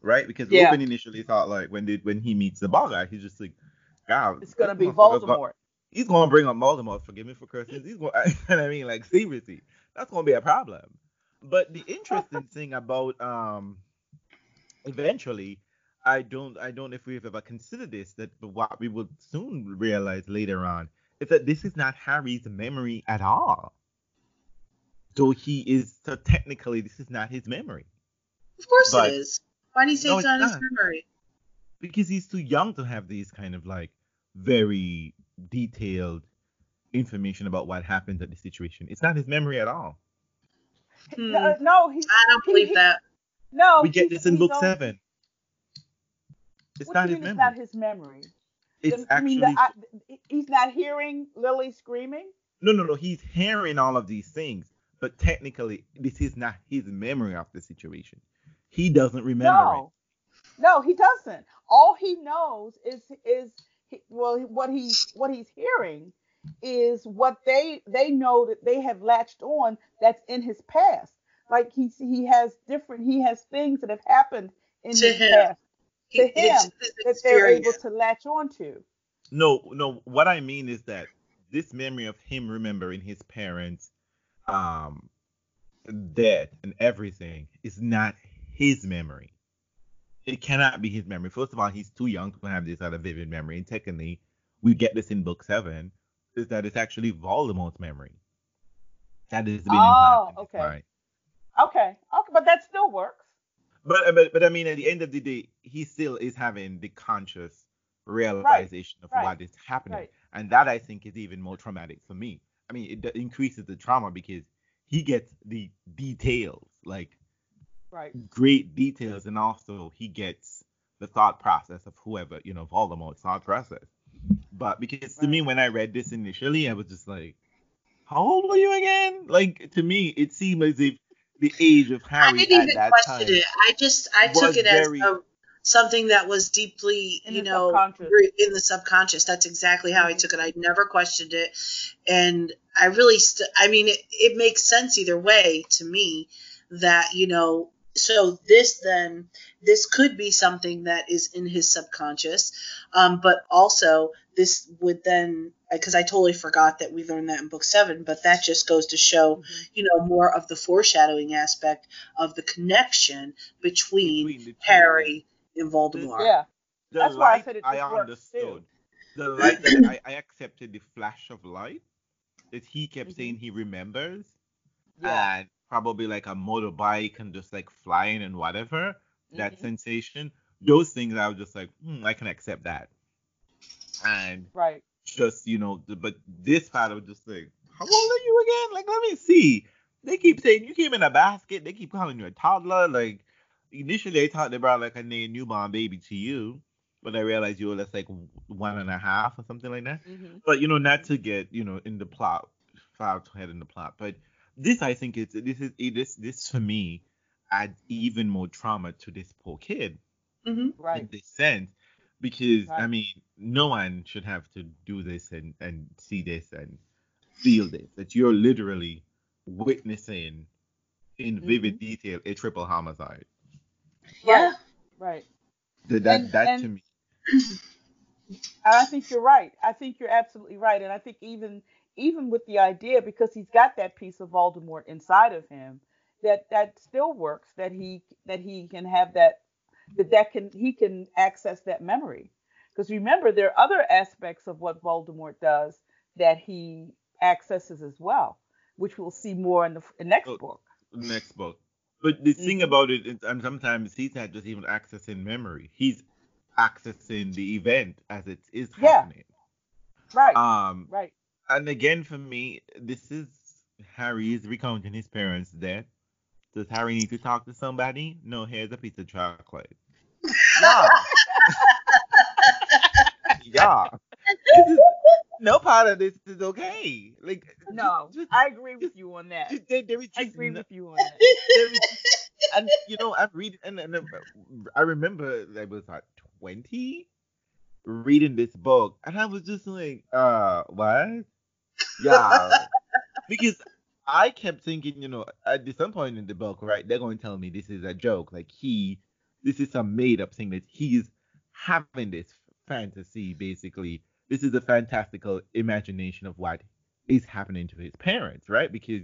right? Because Yeah. Lupin initially thought like when he meets the ball guy, he's just like, God, It's this gonna be motherfucker's got Voldemort. he's gonna bring up Voldemort. Forgive me for cursing. He's going, you know what I mean, like seriously, that's gonna be a problem. But the interesting thing about eventually, I don't know if we've ever considered this that what we will soon realize later on is that this is not Harry's memory at all. So he is so technically this is not his memory. of course it But is. Why do you say no, it's it's not his not memory? because he's too young to have these kind of like very detailed information about what happened at the situation. It's not his memory at all. Hmm. No, he I don't he, believe he that. no, We get this in he's book only. 7. It's What not you his mean? It's not memory. his memory? It's You mean that actually he's not hearing Lily screaming? no. He's hearing all of these things, but technically, this is not his memory of the situation. He doesn't remember it. No, no, he doesn't. All he knows well, what he's hearing is what they know that they have latched on that's in his past. Like he has things that have happened in To his him, past to it's him his that they're able experience. to latch onto. No. What I mean is that this memory of him remembering his parents, um, death and everything is not his memory. It cannot be his memory. First of all, he's too young to have this other vivid memory. And secondly, we get this in book 7. is that it's actually Voldemort's memory that has been implanted Oh, in his okay. mind. Okay. Okay. But that still works. But I mean, at the end of the day, he still is having the conscious Right. realization of Right. what is happening, Right. and that I think is even more traumatic for me. I mean, increases the trauma because he gets the details, like Right. great details, and also he gets the thought process of whoever, Voldemort's thought process. But because to me, Right. when I read this initially, I was just like, how old were you again? Like, to me, it seemed as if the age of I Harry didn't at even that question time it. I took was it as very. something that was deeply, In the subconscious. in the subconscious. That's exactly how I Hmm. took it. I never questioned it, and I really, I mean, it makes sense either way to me that So this could be something that is in his subconscious, but also this would then, because I totally forgot that we learned that in book 7, but that just goes to show, Hmm. more of the foreshadowing aspect of the connection between Between the two, yeah. Harry and The Voldemort. Yeah. the That's why I light said I it works too. understood. The light that I accepted the flash of light that he kept Hmm. saying he remembers, Yeah. and probably like a motorbike and just like flying and whatever, that Hmm. sensation. Those things I was just like, I can accept that. And Right. just, but this part I was just like, how old are you again? Like, let me see. They keep saying you came in a basket. They keep calling you a toddler. Like, initially they thought they brought like a newborn baby to you, but I realized you were just like 1.5 or something like that. Hmm. But not Hmm. to get in the plot, far ahead in the plot. But this I think this for me adds even more trauma to this poor kid Hmm. Right. in this sense, because I Right. mean, no one should have to do this and see this and feel this. That you're literally witnessing in Hmm. vivid detail a triple homicide. Right. Yeah. Right. That And that that to and me, I think you're right. I think you're absolutely right. And I think even with the idea, because he's got that piece of Voldemort inside of him, that still works. That he can have that can he can access that memory. Because remember, there are other aspects of what Voldemort does that he accesses as well, which we'll see more in the next oh, book. next book. But the thing Hmm. about it is, and sometimes he's not just even accessing memory. He's accessing the event as it is Yeah. happening. Right. Um, Right. and again, for me, this is Harry is recounting his parents' death. Does Harry need to talk to somebody? No, here's a piece of chocolate. Yeah, yeah. This is no part of this is okay. Like No, just, I agree with just, you on that. there is I just agree no, with you on that. there is, and I've read and I remember I was like 20 reading this book, and I was just like, what? Yeah, because I kept thinking, at some point in the book, right, they're going to tell me this is a joke. Like this is some made up thing that he's having this fantasy, basically. This is a fantastical imagination of what is happening to his parents, right? Because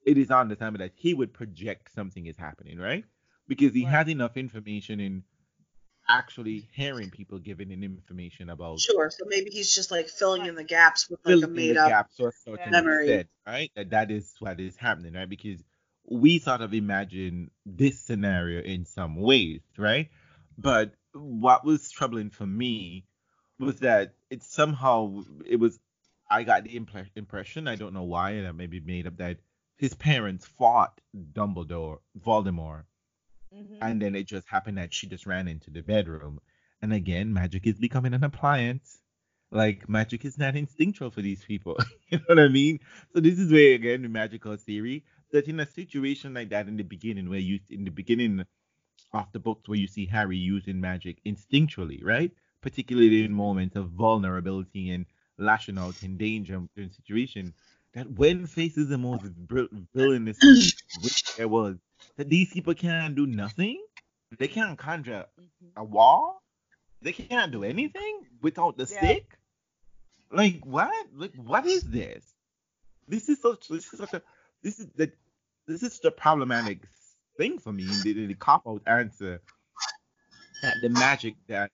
it is on the time that he would project something is happening, right? Because he Right. has enough information in actually hearing people giving him information about Sure. So maybe he's just like filling Right. in the gaps with like a filling in the made up gaps to a certain Yeah. memory. extent, right? That is what is happening, right? Because we sort of imagine this scenario in some ways, right? But what was troubling for me was that it was I got the impression, I don't know why, and I maybe made up that his parents fought Voldemort, Hmm. and then it just happened that she just ran into the bedroom. And again, magic is becoming an appliance. Like magic is not instinctual for these people. You know what I mean? So this is where again the magical theory that in a situation like that in the beginning, where you in the beginning of the books where you see Harry using magic instinctually, right? Particularly in Hmm. moments of vulnerability and lashing out in danger in situation, that when faces the most villainous which there was, that these people can't do nothing. They can't conjure Hmm. a wall. They can't do anything without the Yeah. stick. Like what? Like what is this? This is such. This is such a. This is the. This is the problematic thing for me. The cop out answer that the magic that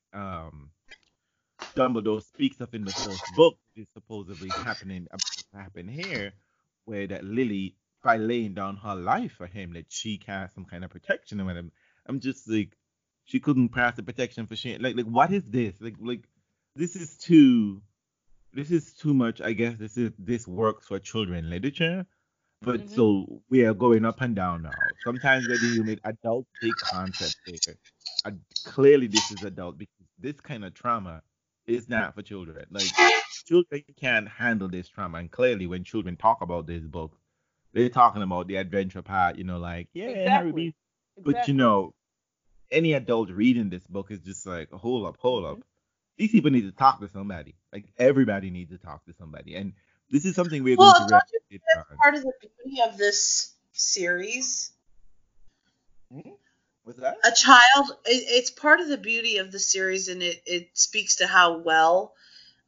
Dumbledore speaks of in the first book is supposedly happening about to happen here, where that Lily, by laying down her life for him, that she cast some kind of protection on him. I'm just like, she couldn't pass the protection for Shane. Like what is this? Like this is too this is too much. I guess this works for children literature, but Hmm. so we are going up and down now. Sometimes we're dealing with adult big concepts here. Uh, Clearly, this is adult because this kind of trauma is not for children. Like children can't handle this trauma, and clearly, when children talk about this book, they're talking about the adventure part. Like yeah, Harry Exactly. B. But Exactly. any adult reading this book is just like, hold up, hold Hmm. up. These people need to talk to somebody. Like everybody needs to talk to somebody, and this is something we're Well, going to don't you react think that's on. part of the beauty of this series? Hmm? What's that? A child, it's part of the beauty of the series, and it speaks to how well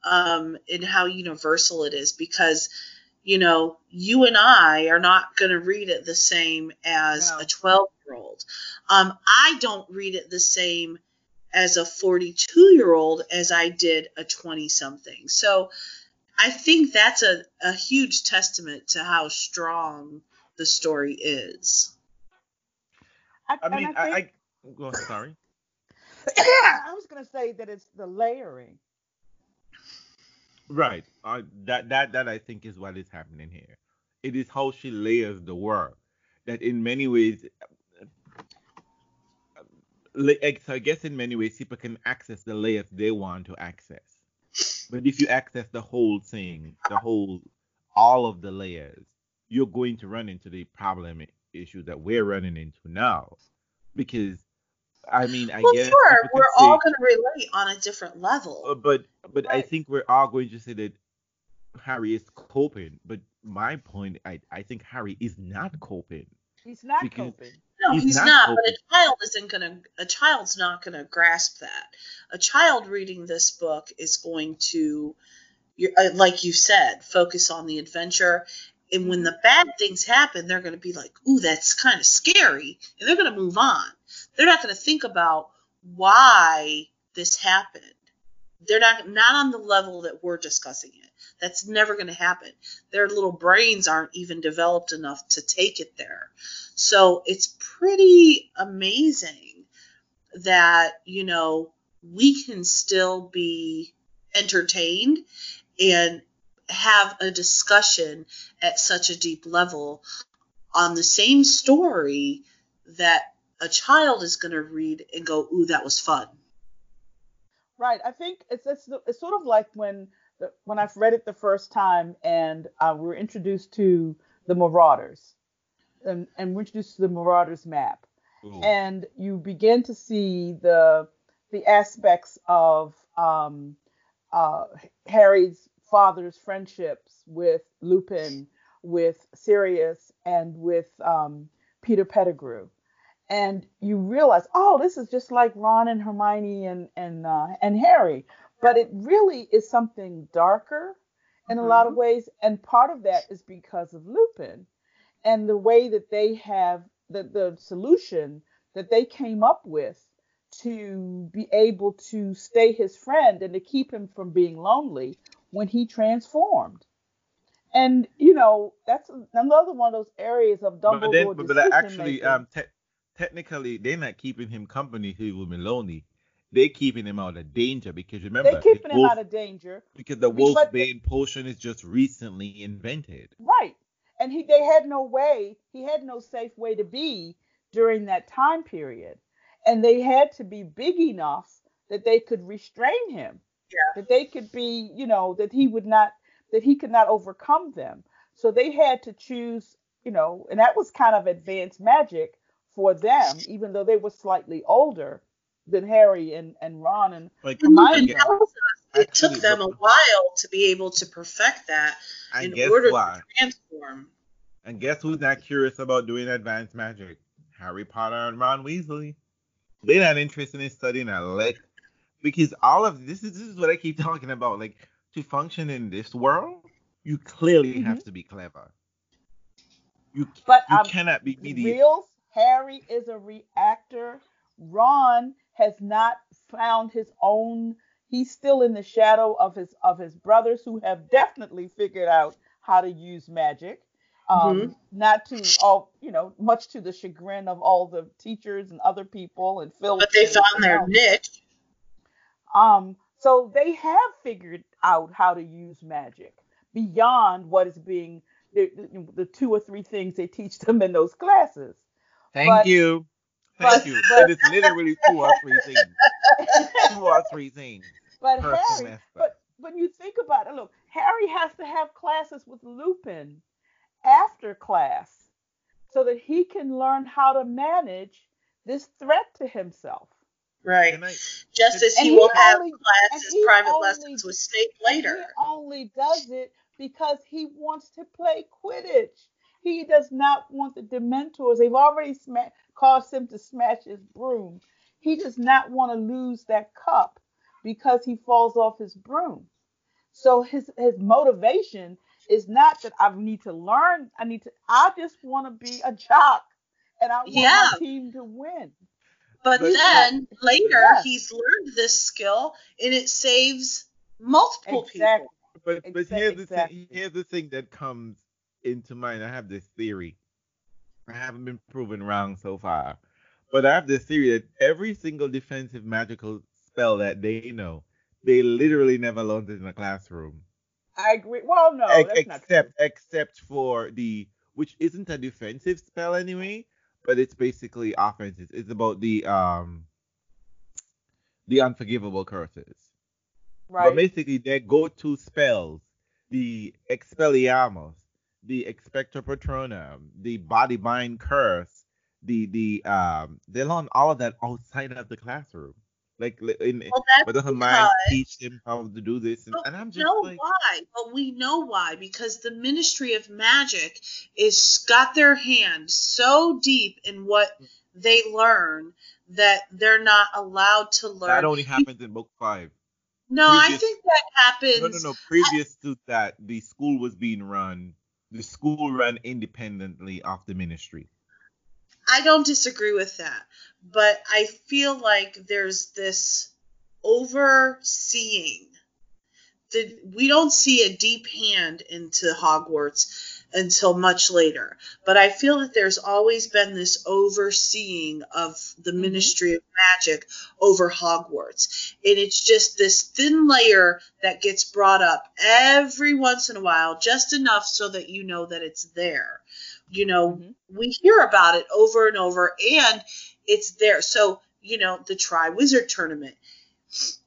and how universal it is because you and I are not going to read it the same as a No. 12-year-old. I don't read it the same as a 42-year-old as I did a 20-something. So I think that's a huge testament to how strong the story is. I And mean, I think go ahead. Sorry. I was going to say that it's the layering. Right. That I think is what is happening here. It is how she layers the work that in many ways, so I guess in many ways, people can access the layers they want to access. But if you access the whole thing, all of the layers, you're going to run into the problem issue that we're running into now. Because I mean, I Well, guess sure, people could we're all say, going to relate on a different level. but I Right. think we're all going to say that Harry is coping. But my point, I think Harry is not coping He's not because No, he's he's not not, but coping. a child's not gonna grasp that. A child reading this book is going to, like you said, focus on the adventure. And when Hmm. the bad things happen, they're gonna be like, "Ooh, that's kind of scary," and they're gonna move on. They're not gonna think about why this happened. They're not on the level that we're discussing it. That's never going to happen. Their little brains aren't even developed enough to take it there. So it's pretty amazing that, we can still be entertained and have a discussion at such a deep level on the same story that a child is going to read and go, "Ooh, that was fun." Right. I think it's sort of like when I've read it the first time and we were introduced to the Marauders and we're introduced to the Marauders map, Ooh. and you begin to see the aspects of uh, Harry's father's friendships with Lupin, with Sirius, and with Peter Pettigrew, and you realize, oh, this is just like Ron and Hermione and Harry, but it really is something darker in a lot of Mhm. ways, and part of that is because of Lupin and the way that they have the solution that they came up with to be able to stay his friend and to keep him from being lonely when he transformed. And that's another one of those areas of Then, Dumbledore but decision actually, making. technically, they're not keeping him company. He will be lonely. They're keeping him out of danger because They're remember, keeping him out of danger, the wolf but bane potion is just recently invented. right, and they had no way. He had no safe way to be during that time period, and they had to be big enough that they could restrain him, Yeah. that they could be, that he could not overcome them. So they had to choose, and that was kind of advanced magic for them, even though they were slightly older than Harry and Ron and Like, And I Hermione Lupin get are. tells us it took actually, them a while to be able to perfect that and in guess order to why? transform. And guess who's not curious about doing advanced magic? Harry Potter and Ron Weasley. They're not interested in studying a lick because all of this is what I keep talking about. Like to function in this world, you clearly have Mhm. to be clever. You But you cannot be the Reels, Harry is a reactor. Ron has not found his own He's still in the shadow of his brothers who have definitely figured out how to use magic. Hmm. Not to all, much to the chagrin of all the teachers and other people and But Phillips they and found everything their else. niche. So they have figured out how to use magic beyond what is being the two or three things they teach them in those classes. Thank But you. Thank but you. but It is literally two or three things. Two or three things but per Harry, semester. but when you think about it, look, Harry has to have classes with Lupin after class so that he can learn how to manage this threat to himself. Right. Can I? Just Can, as And he he will have only and classes, he private only lessons with Snape and later. he only does it because he wants to play Quidditch. He does not want the Dementors. They've already caused him to smash his broom. He does not want to lose that cup because he falls off his broom. So his motivation is not that I need to learn. I just want to be a jock and I want my Yeah. team to win. But He's not. then later Yes, he's learned this skill and it saves multiple people. exactly. but here's the Exactly. thing. Here's the thing that comes into mind. I have this theory. I haven't been proven wrong so far, but I have this theory that every single defensive magical spell that they know, they literally never learned it in a classroom. I agree. Well, no, that's not true. Except for the which isn't a defensive spell anyway, but it's basically offensive. It's about the unforgivable curses. But Right? basically their go-to spells, the Expelliarmus, the Expecto Patronum, the Body Bind Curse, they learn all of that outside of the classroom. Like Well, but that's the because mind teach them how to do this, but and I'm we just know like, why. But we know why because the Ministry of Magic is got their hand so deep in what they learn that they're not allowed to that learn. only happens in book 5. No, I Previous think that no, happens. no. Previous to that, the school was being run. The school ran independently of the ministry. I don't disagree with that, but I feel like there's this overseeing that we don't see a deep hand into Hogwarts until much later. But I feel that there's always been this overseeing of the Mm-hmm. Ministry of Magic over Hogwarts. And it's just this thin layer that gets brought up every once in a while, just enough so that you know that it's there. Mm-hmm. We hear about it over and over, and it's there. So, the Tri-Wizard Tournament.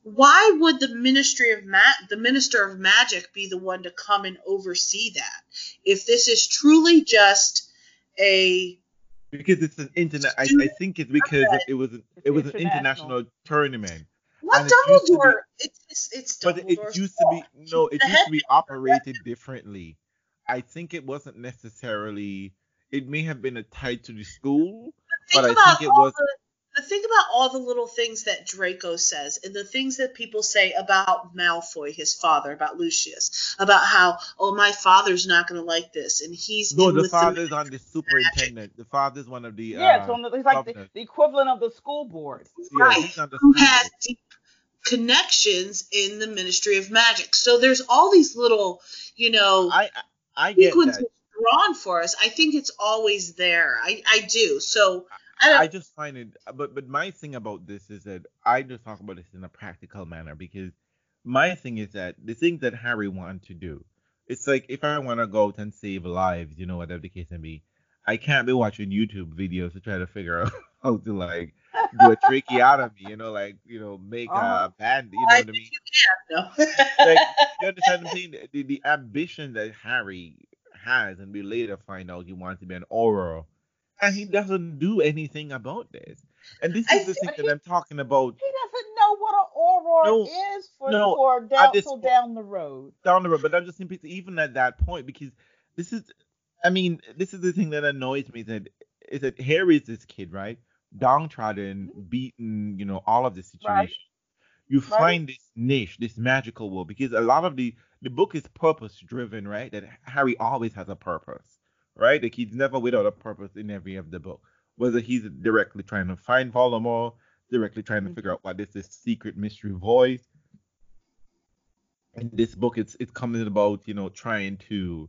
Why would the Minister of Magic be the one to come and oversee that? If this is truly just a Because it's an internet. I student think it's because event, it It's was an international. international tournament, what and it used to be, Dumbledore? It's but it Dumbledore's used to fault. be He's no, it the used head to be master. operated differently. I think it wasn't necessarily. It may have been tied to the school, but Think I about think it all was. the think about all the little things that Draco says and the things that people say about Malfoy, his father, about Lucius, about how, oh, my father's not going to like this, and he's No, in the with the father's on Ministry the of Magic. superintendent. The father's one of the Yeah, it's like governors. the equivalent of the school board. Yeah, Right, he's on the who school has board. deep connections in the Ministry of Magic. So there's all these little, you know, I I get sequences that. drawn for us. I think it's always there. I do. So I I don't. just find it, but my thing about this is that I just talk about this in a practical manner because my thing is that the things that Harry wanted to do, it's like if I want to go out and save lives, whatever the case may be, I can't be watching YouTube videos to try to figure out how to like do a tracheotomy, make Uh-huh. a band, you know I what I think mean? you can. Like, No. you understand what I'm saying? The ambition that Harry has, and we later find out he wants to be an Auror, and he doesn't do anything about this. And this I is the think thing But that I'm talking about. he doesn't know what an auror No, is no, for at down this so down the road. down the road, but I'm just simply even at that point because this is, I mean, this is the thing that annoys me is that Harry is this kid, right? Downtrodden, Mhm. beaten, all of the Right, situation. You right. find this niche, this magical world, because a lot of the book is purpose driven, right? That Harry always has a purpose, right? Like he's never without a purpose in every of the book. Whether he's directly trying to find Voldemort, directly trying to figure Hmm. out what is this secret mystery voice, in this book, it's coming about, trying to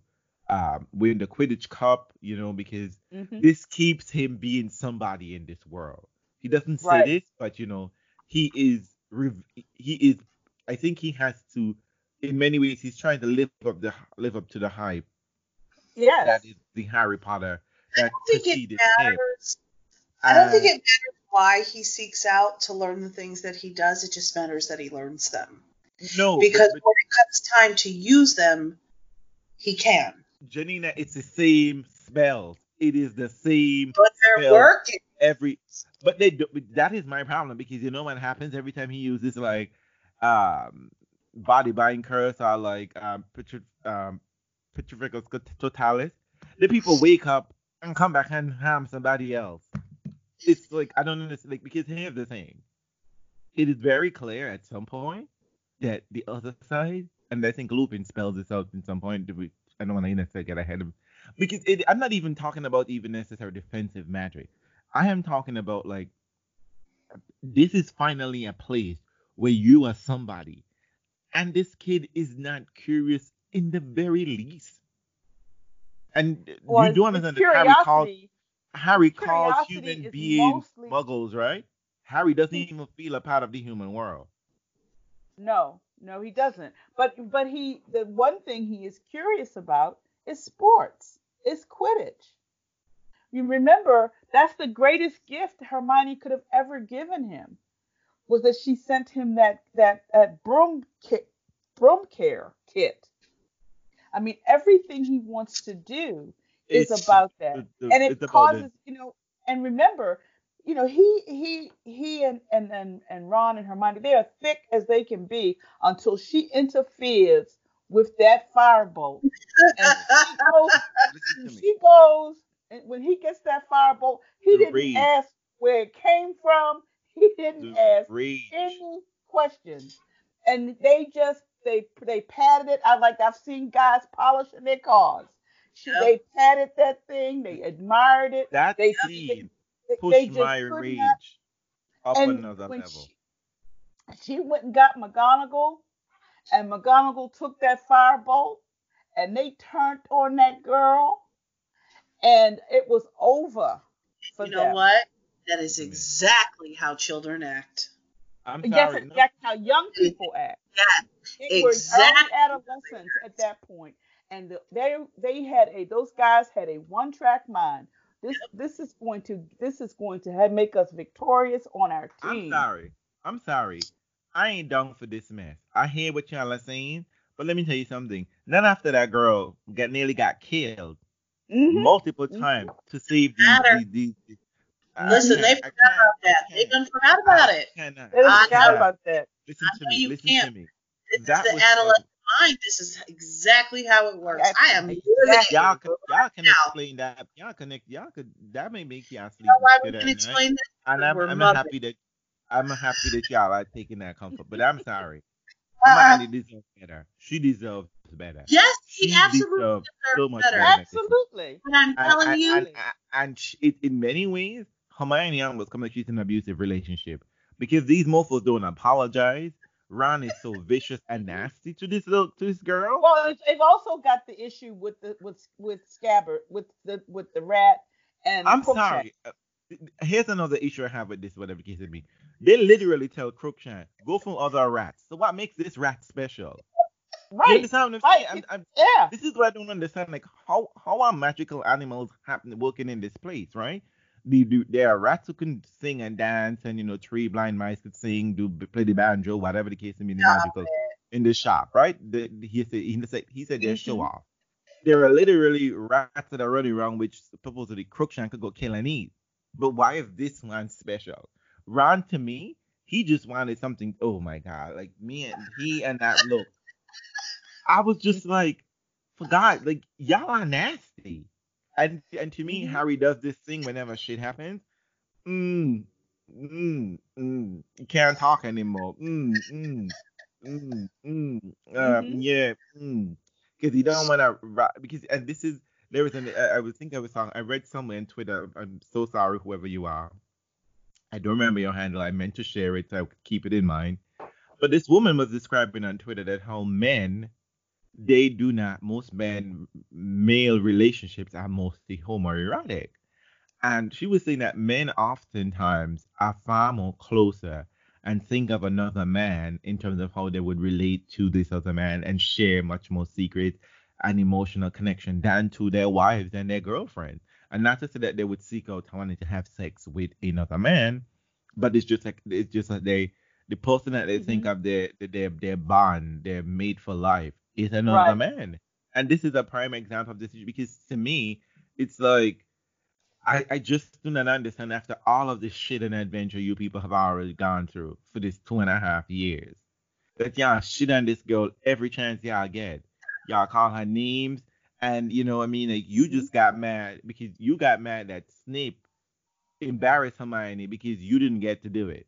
win the Quidditch Cup, because Hmm. this keeps him being somebody in this world. He doesn't say Right. this, but he is he is. I think he has to, in many ways, he's trying to live up to the hype that Yes. is the Harry Potter I that don't think it preceded him. matters. I don't think And it matters why he seeks out to learn the things that he does. It just matters that he learns them. no, but Because when it comes time to use them, he can. Janina, it's the same spells. It is the same But they're spells working. every. But they do, but that is my problem because you know what happens every time he uses like um body bind curse or like petrificus totalis. The people wake up and come back and harm somebody else. It's like I don't understand. Like because here's the thing. It is very clear at some point that the other side, and I think Lupin spells this out in some point. I don't want to necessarily get ahead of, because I'm not even talking about even necessary defensive magic. I am talking about like this is finally a place where you are somebody, and this kid is not curious in the very least. And you Well, do it's understand that curiosity. Harry calls Curiosity human is beings mostly muggles, right? Harry doesn't he. even feel a part of the human world. No, no, he doesn't. But he the one thing he is curious about is sports. Is Quidditch. You remember that's the greatest gift Hermione could have ever given him was that she sent him that broom care kit. I mean, everything he wants to do is It's about that, and it's it about the causes And remember, he and Ron and Hermione, they are thick as they can be until she interferes with that firebolt, and listen to me. she goes, and when he gets that firebolt, he The didn't rage, ask where it came from. He didn't the ask rage. any questions, and they patted it. I've seen guys polishing their cars. Yep. They patted that thing. They admired it. That They, scene they pushed just my could not. rage up And another when level. she went and got McGonagall, and McGonagall took that firebolt, and they turned on that girl, and it was over for You know them. what? That is Listen to me. exactly how children act. I'm And that's sorry. No, exactly how young people act. That They were early exactly. adolescents at that point, and those guys had a one-track mind. This is going to make us victorious on our I'm team. sorry. I'm sorry. I ain't down for this mess. I hear what y'all are saying, but let me tell you something. Not after that girl nearly got killed Hmm. multiple times to save Matter. these I Listen, Hmm. they can't. I forgot can't. about I that. They can't. done forgot I about it. cannot. They I I forgot know. cannot. about that. Listen I to know me. you Listen can't. to me. This is That the was some. adolescent mind. This is exactly how it works. I, I am living Y'all it could right now. explain that. Y'all could that may make y'all You know sleep why we good can at night. explain this? And Because we're I'm mothers. happy that y'all are taking that comfort. But I'm sorry. Uh-uh. Hermione deserves better. She deserves better. Yes, he She absolutely deserves deserves so much better. better than this. absolutely, But I'm And telling and you, and absolutely. in many ways, Hermione almost comes like she's in an abusive relationship because these mofos don't apologize. Ron is so vicious and nasty to this girl. Well, they've also got the issue with Scabbard, with the rat and I'm Crookshank. sorry. Here's another issue I have with this, whatever the case may be. They literally tell Crookshank, go from other rats. So what makes this rat special? You Right, understand what I'm saying? right. Yeah. This is what I don't understand. Like, how are magical animals happening working in this place, right? There are rats who can sing and dance, and three blind mice could sing, play the banjo, whatever the case may be, the magical in the shop, right? He said they're show hmm off. There are literally rats that are running around, which supposedly Crookshank could go kill and eat. But why is this one special? Ron, to me, he just wanted something. Oh my god, like he and that look. I was just like, for God, like y'all are nasty. And to me, Mm-hmm. Harry does this thing whenever shit happens. Mm, you can't talk anymore. Mm-hmm. Yeah. Because you don't want to. Because and this is there was I was think I was talking. I read somewhere on Twitter. I'm so sorry, whoever you are. I don't remember your handle. I meant to share it, so I could keep it in mind. But this woman was describing on Twitter that how men, they do not, most men, male relationships are mostly homoerotic. And she was saying that men oftentimes are far more closer and think of another man in terms of how they would relate to this other man and share much more secret and emotional connection than to their wives and their girlfriends. And not to say that they would seek out wanting to have sex with another man, but it's just like the person that they think Hmm. of their bond, their mate for life is another Right. man. And this is a prime example of this because to me, it's like I just do not understand after all of this shit and adventure you people have already gone through for this 2.5 years. That y'all shit on this girl every chance y'all get. Y'all call her names and you know what I mean, like you Hmm. just got mad because you got mad that Snape embarrassed Hermione because you didn't get to do it.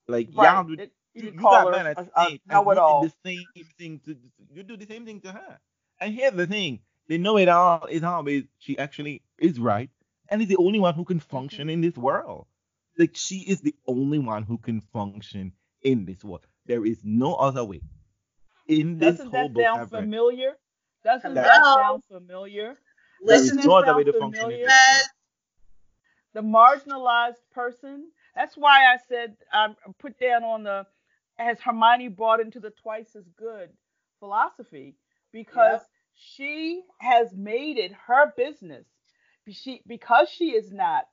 Like Right. y'all would You you, did you call got her mad at a Snape and you did the know-it-all. same thing to you do the same thing to her. And here's the thing, they know it all is always she actually is right and is the only one who can Hmm. function in this world. Like she is the only one who can function in this world. There is no other way. In this Doesn't whole that book sound I've read, familiar? Doesn't that that Hello. sound familiar? there Doesn't is Listen to that no other way sound to function in this familiar? that. world. The marginalized person. That's why I said I put down on the has Hermione brought into the twice as good philosophy because Yep. she has made it her business. Because she is not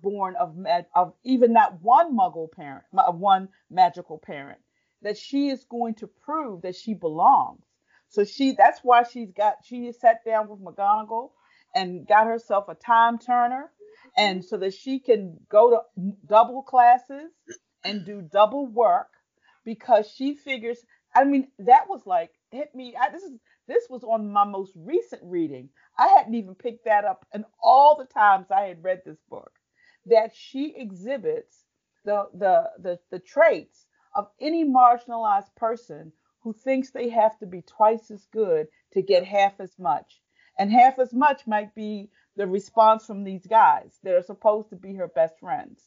born of even not one Muggle parent, one magical parent, that she is going to prove that she belongs. So that's why she sat down with McGonagall and got herself a time turner, and so that she can go to double classes and do double work because she figures. I mean, that was like hit me. This was on my most recent reading. I hadn't even picked that up, and all the times I had read this book, that she exhibits the traits of any marginalized person who thinks they have to be twice as good to get half as much. And half as much might be the response from these guys that are supposed to be her best friends.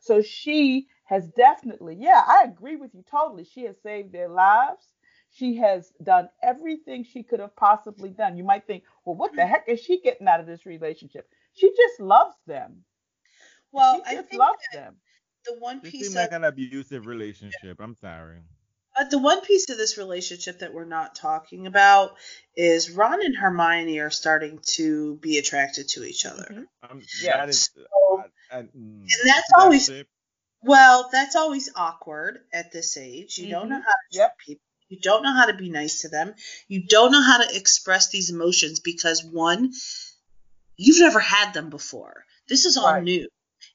So she has definitely, yeah, I agree with you totally. She has saved their lives. She has done everything she could have possibly done. You might think, well, what the heck is she getting out of this relationship? She just loves them. Well, She I just think loves them. the one This piece seemed of like an abusive relationship. I'm sorry. the one piece of this relationship that we're not talking about is Ron and Hermione are starting to be attracted to each other. Hmm. That Yes. is, So, and you that's see that always ship? well, that's always awkward at this age. You don't know Hmm. how to treat Yep. people. You don't know how to be nice to them. You don't know how to express these emotions because one, you've never had them before. This is all Right. new.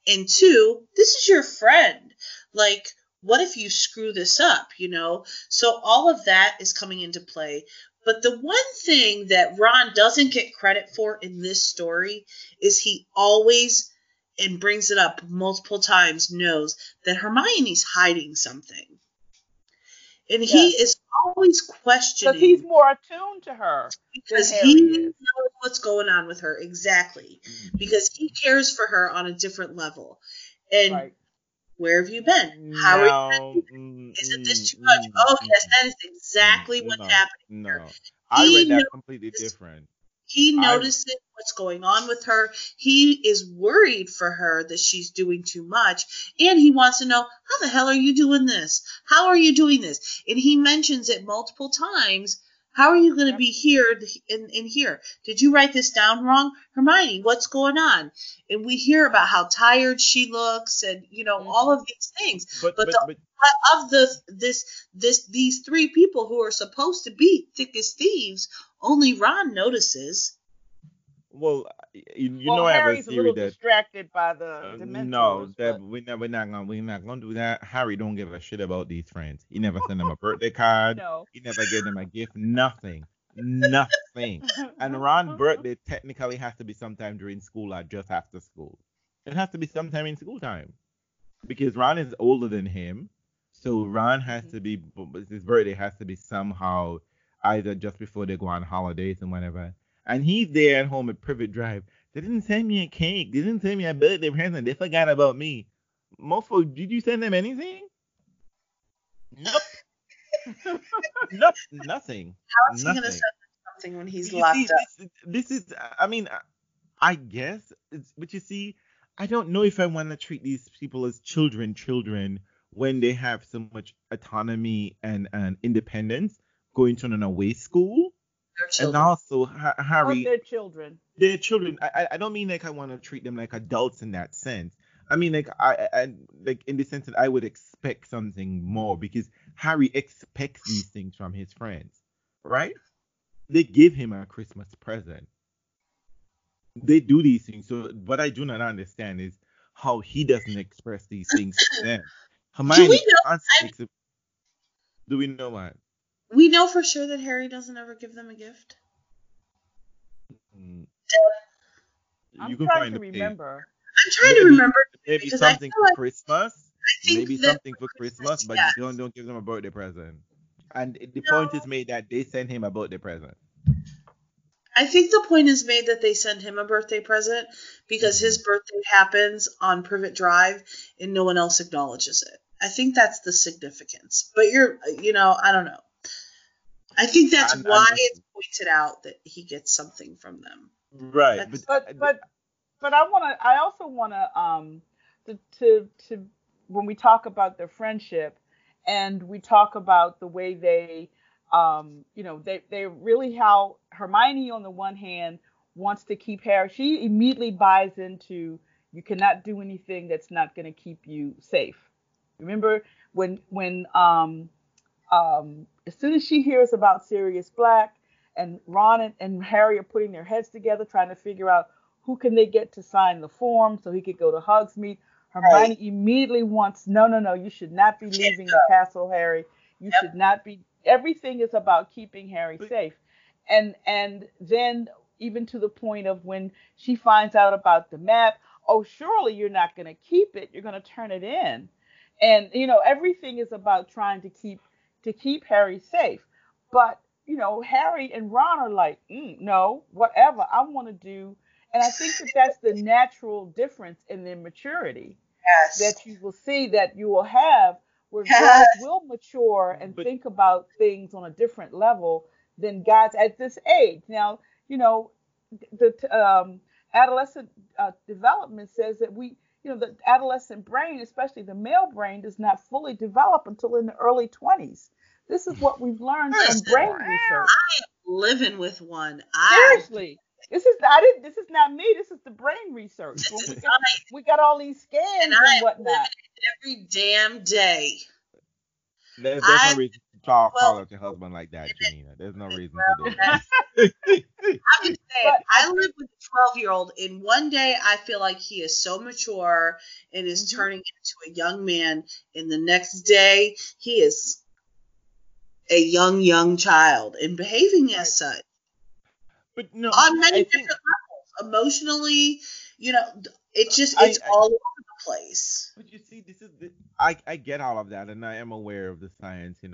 And two, this is your friend. Like, what if you screw this up, you know? So all of that is coming into play. But the one thing that Ron doesn't get credit for in this story is he always, and brings it up multiple times, knows that Hermione's hiding something. And he Yes. is always Because he's questioning more attuned to her than because he Harry is. knows what's going on with her exactly. Mm, Because he cares for her on a different level. And Right. where have you been? How are you No, doing? Isn't this too much? Oh yes, that is exactly what's no, happening here. no. I read He that completely notices different. he I notices what's going on with her. He is worried for her that she's doing too much. And he wants to know, how the hell are you doing this? How are you doing this? And he mentions it multiple times. How are you going to Yep. be here in here? Did you write this down wrong? Hermione, what's going on? And we hear about how tired she looks and, all Hmm. of these things. but But but the but of these three people who are supposed to be thick as thieves, only Ron notices. well, you Well, know I have a Harry's a theory little that distracted by the no, Dementors, that but we're not gonna do that. Harry don't give a shit about these friends. He never sent them a birthday card. no. He never gave them a gift. Nothing. Nothing. And Ron's birthday technically has to be sometime during school or just after school. It has to be sometime in school time because Ron is older than him. So Ron has Mhm. to be his birthday has to be somehow either just before they go on holidays and whatever. And he's there at home at Privet Drive. They didn't send me a cake. They didn't send me a birthday present. They forgot about me. Mofo, did you send them anything? Nope. Nothing. How is he going to Nothing. send them something when he's But you see, locked up? this is, I mean, I guess, but you see, I don't know if I want to treat these people as children, when they have so much autonomy and independence going to an away school. They're And children. also, Oh, Harry, they're children. they're children. I don't mean like I want to treat them like adults in that sense. I mean like I like in the sense that I would expect something more because Harry expects these things from his friends, right? They give him a Christmas present. They do these things. So what I do not understand is how he doesn't express these things to them. Do we Hermione know? constantly do we know what? We know for sure that Harry doesn't ever give them a gift. Mm, I'm You can trying find to the page. I'm remember. trying to Maybe remember maybe because I feel something for like Christmas. I think Maybe that something for for Christmas, Christmas, but yes. don't give them a birthday present. And the point No, is made that they send him a birthday present. I think the point is made that they send him a birthday present because his Mhm. birthday happens on Privet Drive and no one else acknowledges it. I think that's the significance. But I don't know. I think that's why And it's pointed out that he gets something from them. right, but That's But I also wanna to when we talk about their friendship and we talk about the way they they really how Hermione on the one hand wants to keep Harry. She immediately buys into you cannot do anything that's not going to keep you safe. Remember when as soon as she hears about Sirius Black and Ron and Harry are putting their heads together trying to figure out who can they get to sign the form so he could go to Hogsmeade. right. Hermione immediately wants, no, no, no, you should not be Can't leaving the go. castle, Harry. You Yep. should not be. Everything is about keeping Harry but safe. And then even to the point of when she finds out about the map, oh, surely you're not going to keep it. You're going to turn it in. And everything is about trying to keep Harry safe. But Harry and Ron are like, no, whatever I want to do. And I think that that's the natural difference in their maturity Yes. that you will see that you will have where Yes. girls will mature and but think about things on a different level than guys at this age. Now, the adolescent development says that the adolescent brain, especially the male brain, does not fully develop until in the early 20s. This is what we've learned from Listen, brain research. living with one. Seriously, this is not me. This is the brain research. This When is we got all these and scans I and am living whatnot. it every damn day. there's no I reason to call well, out your husband like that, and Janina. There's no reason to well, do that's that. I'm just saying. But I I live think with a 12-year-old, and one day I feel like he is so mature and is mhm, turning into a young man, and the next day he is a young child and behaving right. as such But no, on I many think different levels. Emotionally, you know, it's I all over the place. but you see, this is I get all of that, and I am aware of the science, and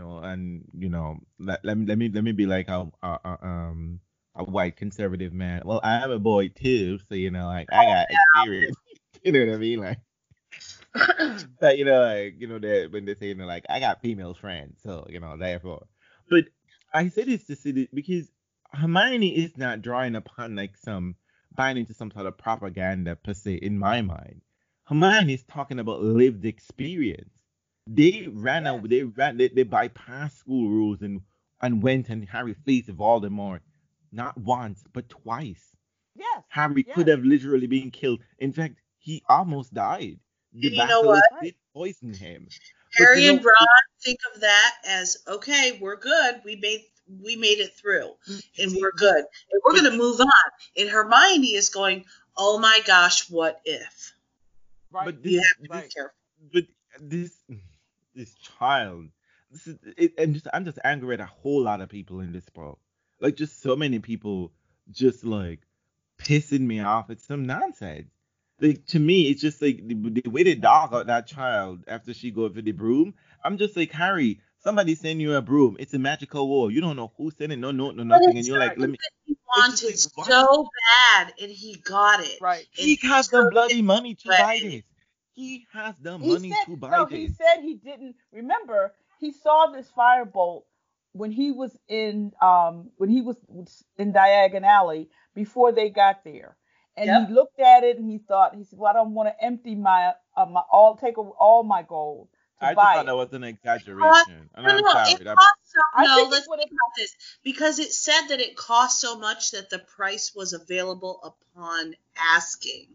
let me be like a white conservative man. Well, I am a boy too, so like I got experience. You know what I mean? Like, but that when they say like I got female friends, so therefore. But I say this to say that because Hermione is not drawing upon like some buying into some sort of propaganda per se in my mind. Hermione is talking about lived experience. They ran Yes. out. They bypassed school rules and went and Harry faced Voldemort not once but twice. Yes. Harry could Yes. have literally been killed. In fact, he almost died. The And you know what? basilisk Right. did poison him. But Harry and Ron think of that as okay, we're good. We made it through, you and see, we're good, and we're but gonna move on. And Hermione is going, oh my gosh, what if? Right. but You have to be Right. careful. but this child, this is it, and just I'm just angry at a whole lot of people in this book. Like just so many people just like pissing me off. It's some nonsense. Like to me, it's just like the way they dog out that child after she go for the broom. I'm just like Harry. Somebody send you a broom. It's a magical wall. You don't know who sent it. No note, no But nothing. And it's you're like, Right. let me. something that he It's just wanted like why? so bad, and he got it, Right. and He he has the took it bloody money to buy away. this. He has the He money said to buy no. He this. said he didn't remember. he saw this firebolt when he was in Diagon Alley before they got there. And Yep. he looked at it and he said, well, I don't want to empty take all my gold to I just buy thought it. that was an Cost, exaggeration, and no, I'm no, sorry. it cost so. I No, think let's it would think about this because it said that it cost so much that the price was available upon asking.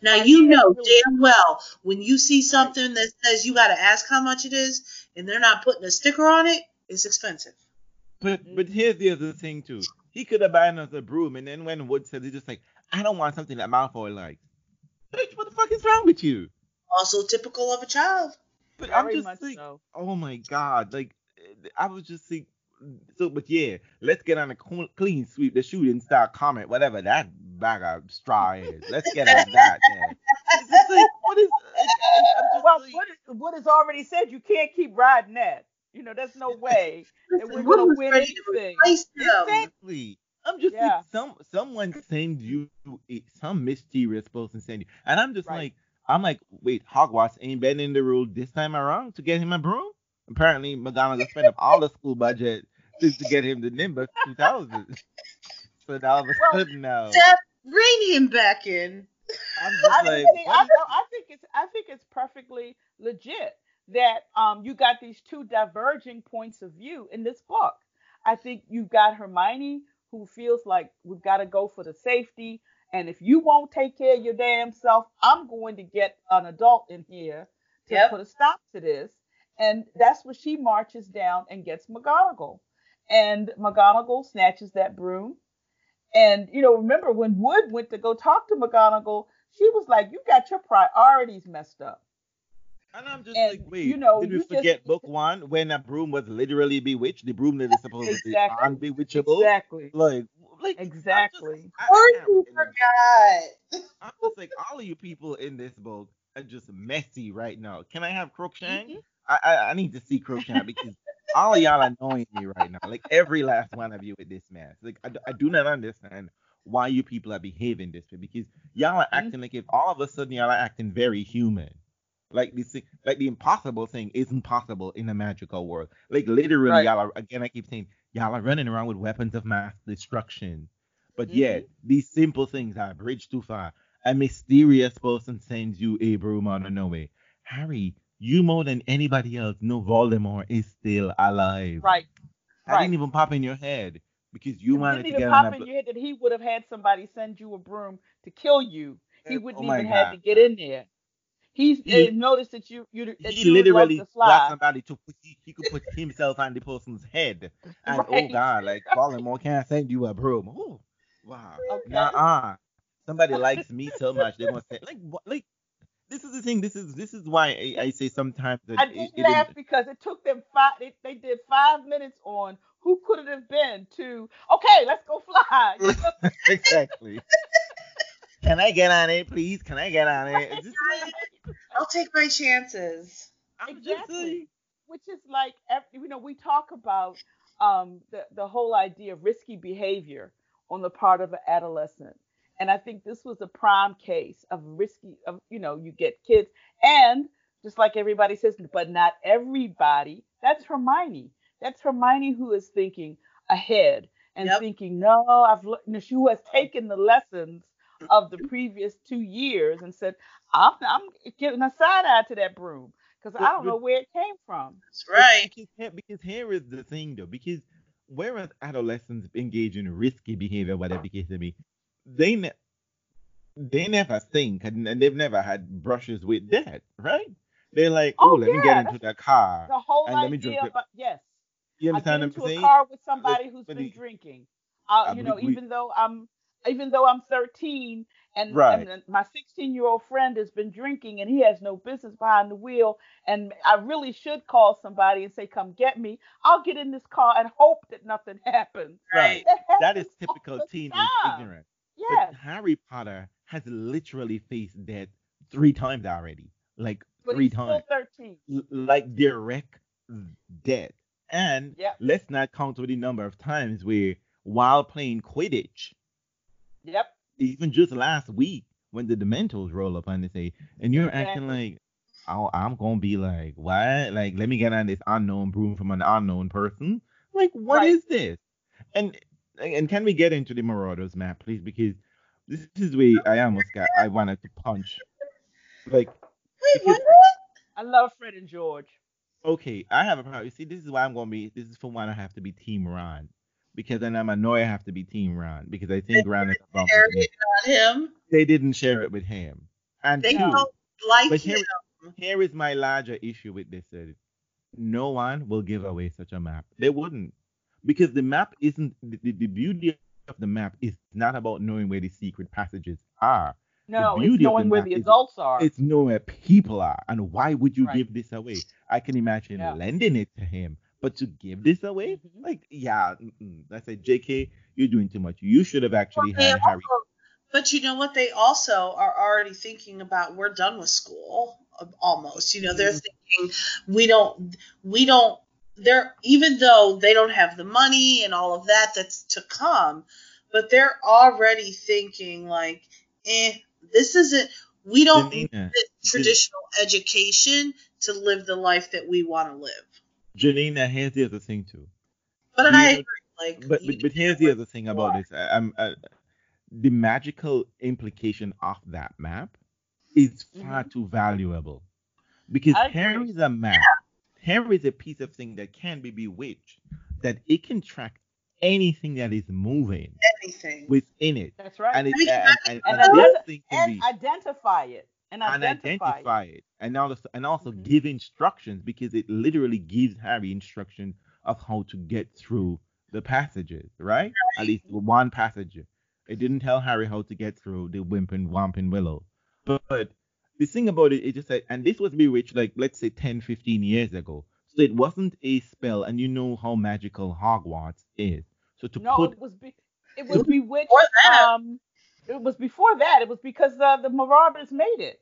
Now Right, you he had know really damn well when you see right. something that says you got to ask how much it is, and they're not putting a sticker on it, it's expensive. But Hmm. here's the other thing too. He could have bought another broom, and then when Wood said, he's just like, I don't want something that Malfoy likes. Bitch, what the fuck is wrong with you? Also typical of a child. But I'm Very just much like, so. oh my god, like I was just like, so. But yeah, let's get on a clean sweep the shooting star comment, whatever that bag of straw is. Let's get on that then. It's just like, what is? I'm just Well, like, Wood has already said you can't keep riding that. There's no way that we're Listen, Wood gonna was win ready to anything. replace him. exactly. I'm just like, Yeah, someone send you some mysterious person send you, and I'm just right. like, wait, Hogwarts ain't bending the rule this time around to get him a broom. Apparently, McGonagall spent up all the school budget to get him the Nimbus 2000. So now all of a Well, sudden now, Steph, bring him back in. I'm just I like, see. what is? I think it's perfectly legit that you got these two diverging points of view in this book. I think you've got Hermione who feels like we've got to go for the safety, and if you won't take care of your damn self, I'm going to get an adult in here to Yep. put a stop to this. And that's what she marches down and gets McGonagall. And McGonagall snatches that broom. And remember when Wood went to go talk to McGonagall, she was like, "You got your priorities messed up." And I'm just like, And wait, did we you just forget book one when a broom was literally bewitched? The broom that is supposedly exactly, unbewitchable? exactly, Like, I'm just, exactly. I Or can't you with it. forgot. I'm just like, all of you people in this book are just messy right now. Can I have Crookshank? Hmm. I need to see Crookshank because all of y'all are annoying me right now. Like every last one of you with this mess. Like I do not understand why you people are behaving this way because y'all are Hmm. acting like if all of a sudden y'all are acting very human. Like like the impossible thing isn't possible in a magical world. Like literally, Right. y'all are again. I keep saying y'all are running around with weapons of mass destruction, but Hmm. yet these simple things are a bridge too far. A mysterious person sends you a broom out of nowhere. Harry, you more than anybody else know Voldemort is still alive. Right. That didn't Right. even pop in your head because you It didn't wanted to even get on pop a. in your head that he would have had somebody send you a broom to kill you. He Oh wouldn't my even had god. to get in there. He's He noticed that he you would love to literally got fly. somebody to put he could put himself on the person's head, and oh Right. god, like Voldemort can't send you a broom. Oh, wow, Okay. nah. Somebody likes me so much they're gonna say like what? Like this is the thing. This is why I say sometimes that I did laugh because it took them they did 5 minutes on who could it have been to, okay, let's go fly. exactly. Can I get on it, please? Can I get on it? It's just like I'll take my chances. I'm just Exactly. like Which is like, we talk about the whole idea of risky behavior on the part of an adolescent. And I think this was a prime case of risky, you get kids. And just like everybody says, but not everybody. That's Hermione. That's Hermione who is thinking ahead and Yep. thinking, no, who has taken the lessons of the previous 2 years and said, I'm giving a side eye to that broom because I don't but know where it came from. That's But right. because here is the thing though, because whereas adolescents engage in risky behavior, whatever the case may be, they ne- they never think and they've never had brushes with that, right? They're like, oh, Oh let me get yeah, into that's the car the whole and let me drink idea it. about, yes. You I get understand what I'm into a saying? car with Like, somebody who's but been drinking. we Even though I'm 13 and right. and my 16-year-old friend has been drinking and he has no business behind the wheel and I really should call somebody and say, "Come get me." I'll get in this car and hope that nothing happens. Right. Right. That That is happens all typical the teenage time. ignorance. But Yes, Harry Potter has literally faced death 3 times already. Like but three he's still times. 13. Like direct death. And Yep. let's not count with the number of times where while playing Quidditch, Yep. even just last week when the Dementors roll up and they say, and you're acting Exactly. like I'm gonna be like, what? Like, let me get on this unknown broom from an unknown person. Like, what Right. is this? And and can we get into the Marauders map, please? Because this is where I wanted to punch. Like, Wait, because what? I love Fred and George. okay, I have a problem. You see, this is why I'm gonna be. This is for one. I have to be Team Ron because then I'm annoyed. I have to be Team Ron because I think Ron is above with me. Harriet, not him. They didn't share it with him. And They No. two, don't like but him. here is my larger issue with this. No one will give away such a map. They wouldn't. Because the map isn't the beauty of the map is not about knowing where the secret passages are. The No, it's beauty of the knowing where map the is adults are. it's knowing where people are. And why would you Right. give this away? I can imagine Yeah. lending it to him, but to give this away? Mhm. Like, yeah, I said, JK, you're doing too much. You should have actually They had Harry. also- but you know what? They also are already thinking about we're done with school almost. You know, they're Mhm. thinking we don't. They're even though they don't have the money and all of that that's to come, but they're already thinking like, this isn't. We don't need Janina, this traditional education to live the life that we want to live. Janina, here's the other thing too. But Do I you know? agree. Like, But here's the other thing about this. The magical implication of that map is far Mhm. too valuable because I here agree. is a map. Here is a piece of thing that can be bewitched, that it can track anything that is moving anything. within it, That's right. and it I mean, And and this thing can and be identify it. And and identify it. identify it, and also Mhm. give instructions because it literally gives Harry instruction of how to get through the passages, right? At least Mhm. one passage. It didn't tell Harry how to get through the Wimpin' Wampin' Willow. But the thing about it, it just said, and this was bewitched like, let's say 10, 15 years ago. So it wasn't a spell, and you know how magical Hogwarts is. So to No, put, it it was was before bewitched. that. It was before that. It was because the Marauders made it.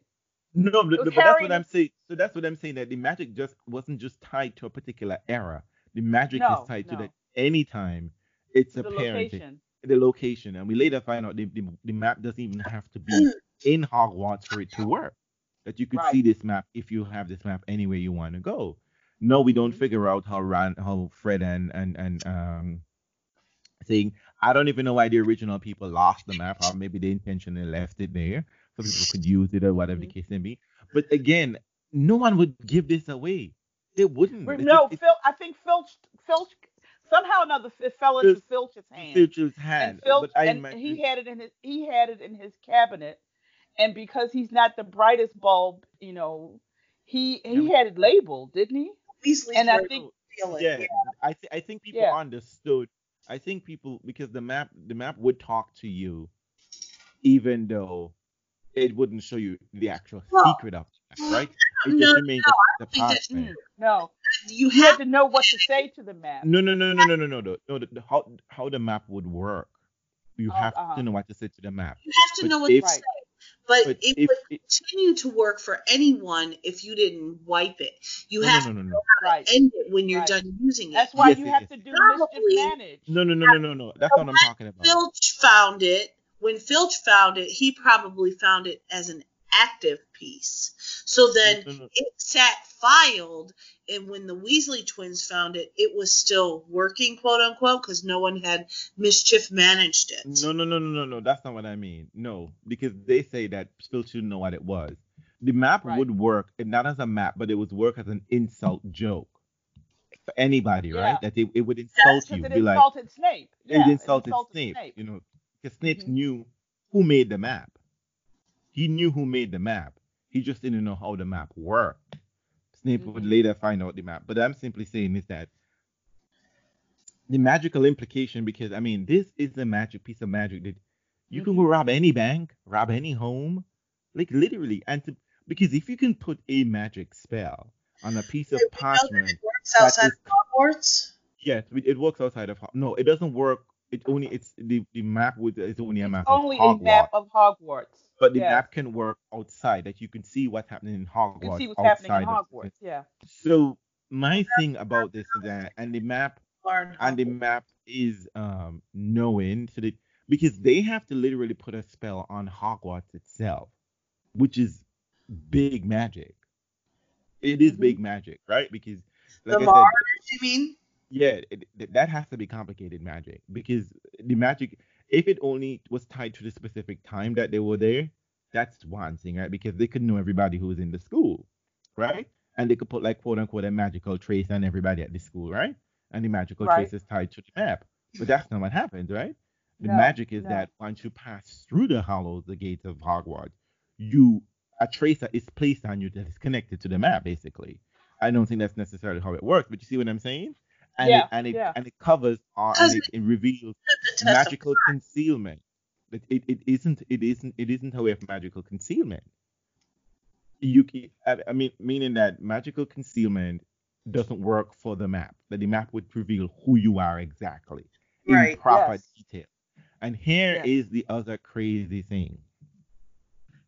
no, It was but that's Harry what and I'm saying. So that's what I'm saying, that the magic just wasn't just tied to a particular era. The magic is no, tied to that no. anytime it's The apparent, location. the location. And we later find out the map doesn't even have to be in Hogwarts for it to work. That you could see Right. this map if you have this map anywhere you want to go. No, we don't Mhm. figure out how Fred and saying, I don't even know why the original people lost the map, or maybe they intentionally left it there so people could use it or whatever the Mhm. case may be. But again, no one would give this away. They wouldn't. It's just No, Phil. I think Filch somehow or another it fell into it's Filch's hands, Future's and hand. But Filch I and imagine he had it in his cabinet, and because he's not the brightest bulb, can he we had it labeled, didn't he? Weasleys And I were think so feel it. yeah, Yeah. I think people yeah. understood. I think people, because the map would talk to you even though it wouldn't show you the actual Well, secret of the map, right? It no, just no, remains the I think that pathway. No, you you had have to know what to say to the map. No, no, no, no, no, no, no, no, no. How the map would work, you Oh, have to know what to say to the map. you have to But know what to if, say. right. But but it if, would it, continue to work for anyone if you didn't wipe it. You no, no, have no, to no, know no. how Right. to end it when you're Right. done using it. That's why Yes, you yes, have yes. to do mischief Probably manage. No, no, no, no, no, no. That's not what I'm talking about. Filch found it. When Filch found it, he probably found it as an active piece. So No, then no, no, it sat filed, and when the Weasley twins found it, it was still working, quote unquote, because no one had mischief managed it. no, no, no, no, no, no. That's not what I mean. No, because they say that still shouldn't know what it was. The map Right. would work, and not as a map, but it would work as an insult joke for anybody, right? Yeah. That it would insult Because you, it be like, insulted Snape. it Yeah, it insulted insulted Snape, Snape. because Snape Hmm. knew who made the map. He knew who made the map. He just didn't know how the map worked. Snape would Hmm. later find out the map. But I'm simply saying is that the magical implication, because I mean, this is a magic piece of magic that you can go Hmm. rob any bank, rob any home, like literally. Because if you can put a magic spell on a piece We of know that parchment it works that outside is, of Hogwarts. yes, it works outside of no, it doesn't work. It's the map with it's only a It's map of only a map Hogwarts. of Hogwarts. But the Yes. map can work outside, that you can see what's happening in You can Hogwarts see what's happening in outside of Hogwarts. it. Yeah. So my thing about this is that, Learn and the Hogwarts. map is knowing, so that because they have to literally put a spell on Hogwarts itself, which is big magic. It is Hmm. big magic, right? Because, The like I said, Mars, you mean? yeah, that has to be complicated magic because the magic, if it only was tied to the specific time that they were there, that's one thing, right? Because they could know everybody who was in the school, right? And they could put like quote unquote a magical trace on everybody at the school, right? And the magical Right. trace is tied to the map. But that's not what happens, right? The No, magic is no. that once you pass through the hollows, the gates of Hogwarts, you a trace that is placed on you that is connected to the map, basically. I don't think that's necessarily how it works, but you see what I'm saying? and it Yeah, and it yeah. and it covers Because it reveals the test of magical concealment. It isn't a way of magical concealment. I mean, meaning that magical concealment doesn't work for the map. That the map would reveal who you are exactly in right. proper Yes, detail. And here yes. is the other crazy thing: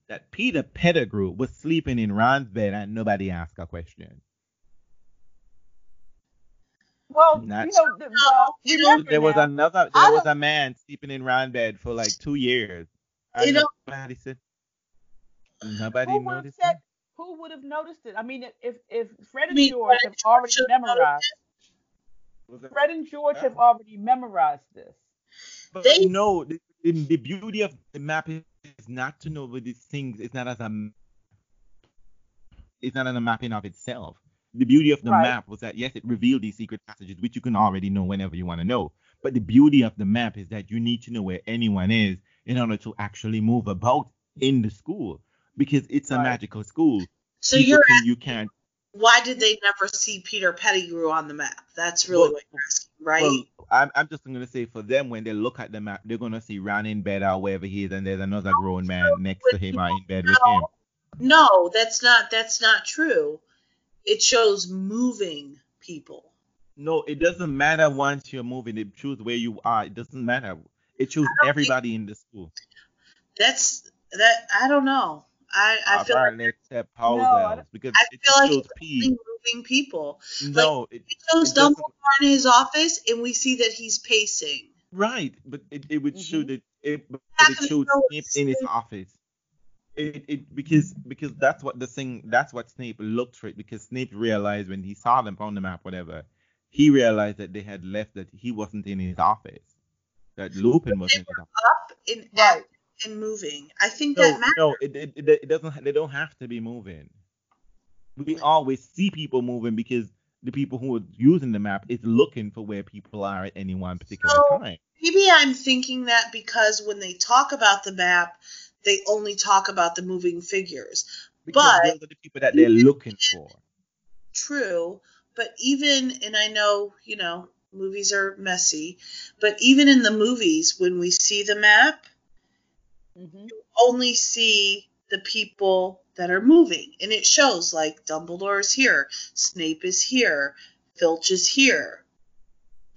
that Peter Pettigrew was sleeping in Ron's bed and nobody asked a question. Well, Not No, you know, remember now, there I was don't. a man sleeping in Ron bed for like 2 years, you and know, nobody Who would have noticed said? it. Who would have noticed it? I mean, if Fred I and mean, George Fred have George already should have memorized, noticed. Was it? Fred and George Huh? have already memorized this. But They no, the beauty of the map is not to know what these things. It's not a mapping of itself. The beauty of the Right, map was that yes, it revealed these secret passages, which you can already know whenever you want to know. But the beauty of the map is that you need to know where anyone is in order to actually move about in the school, because it's a right. magical school. so People you're can you can't. why did they never see Peter Pettigrew on the map? That's really Well, what you're asking, right? well, I'm just gonna say for them when they look at the map, they're gonna see Ron in bed or wherever he is, and there's another grown man next With to him or people, in bed with him. no, that's not true. It shows moving people. No, it doesn't matter once you're moving. It choose where you are. It doesn't matter. It shows everybody in the school. That's that. I don't know. I feel like Apparently, except No, I don't. Powell's because I it feel like shows it's P. only moving people. Like No, it shows it doesn't. Dumbledore in his office, and we see that he's pacing. Right, but it would show Hmm. that Not but it gonna showed show Snape us. in his office. It because that's what Snape looked for it, because Snape realized when he saw them on the map, whatever, he realized that they had left, that he wasn't in his office, that Lupin They wasn't in his office. were up and Right. active and moving. I think that No, matters. no, it doesn't. They don't have to be moving. We always see people moving because the people who are using the map is looking for where people are at any one particular So time. maybe I'm thinking that because when they talk about the map, they only talk about the moving figures. Because But those are the people that they're even looking for. true, but even, and I know, movies are messy, but even in the movies, when we see the map, Hmm. only see the people that are moving. And it shows like Dumbledore is here, Snape is here, Filch is here.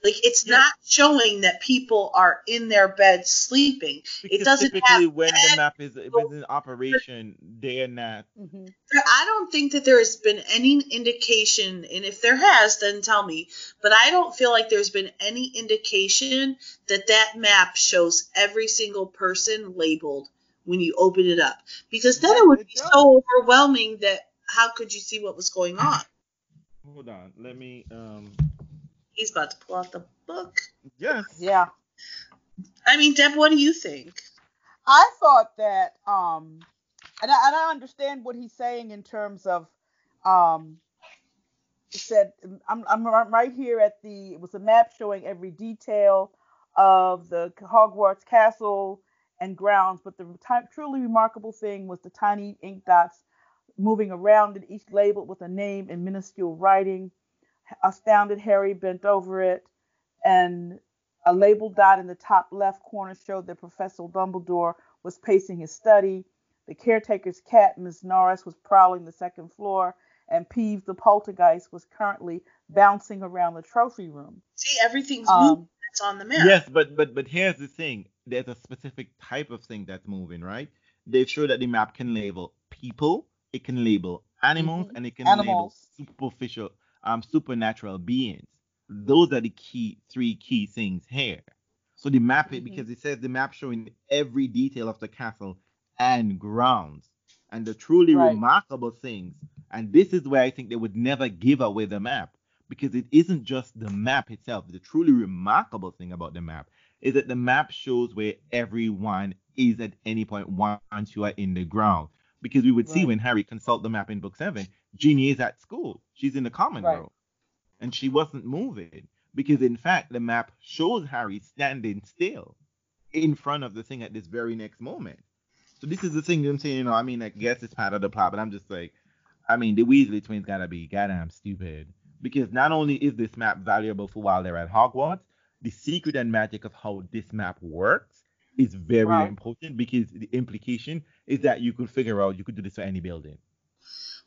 Like it's Yeah, not showing that people are in their bed sleeping. It because doesn't have typically when the map is if it's beds. in operation, they're not. Hmm. I don't think that there has been any indication, and if there has, then tell me. But I don't feel like there's been any indication that that map shows every single person labeled when you open it up. Because then Yes, it would it be does. so overwhelming that how could you see what was going on? Hold on, let me. He's about to pull out the book. Yes. Yeah. I mean, Deb, what do you think? I thought that, and I understand what he's saying in terms of, um, he said, I'm right here at it was a map showing every detail of the Hogwarts castle and grounds, but the truly remarkable thing was the tiny ink dots moving around it, each labeled with a name in minuscule writing. Astounded, Harry bent over it, and a label dot in the top left corner showed that Professor Dumbledore was pacing his study. The caretaker's cat, Miss Norris, was prowling the second floor, and Peeves the poltergeist was currently bouncing around the trophy room. See, everything's moving. Um, That's on the map. Yes, but here's the thing. There's a specific type of thing that's moving, right? They show that the map can label people, it can label animals, mhm. and it can label Animals. supernatural beings. Those are the three key things here. So the map, Mhm. because it says the map showing every detail of the castle and grounds, and the truly Right. remarkable things And this is where I think they would never give away the map because it isn't just the map itself. The truly remarkable thing about the map is that the map shows where everyone is at any point once you are in the ground. Because we would see Right. when Harry consult the map in book 7, Ginny is at school. She's in the common Right. room and she wasn't moving because in fact the map shows Harry standing still in front of the thing at this very next moment. So this is the thing I'm saying, I mean, I guess it's part of the plot, but I'm just like, I mean, the Weasley twins gotta be goddamn stupid. Because not only is this map valuable for while they're at Hogwarts, the secret and magic of how this map works is very Right. important because the implication is that you could figure out you could do this for any building.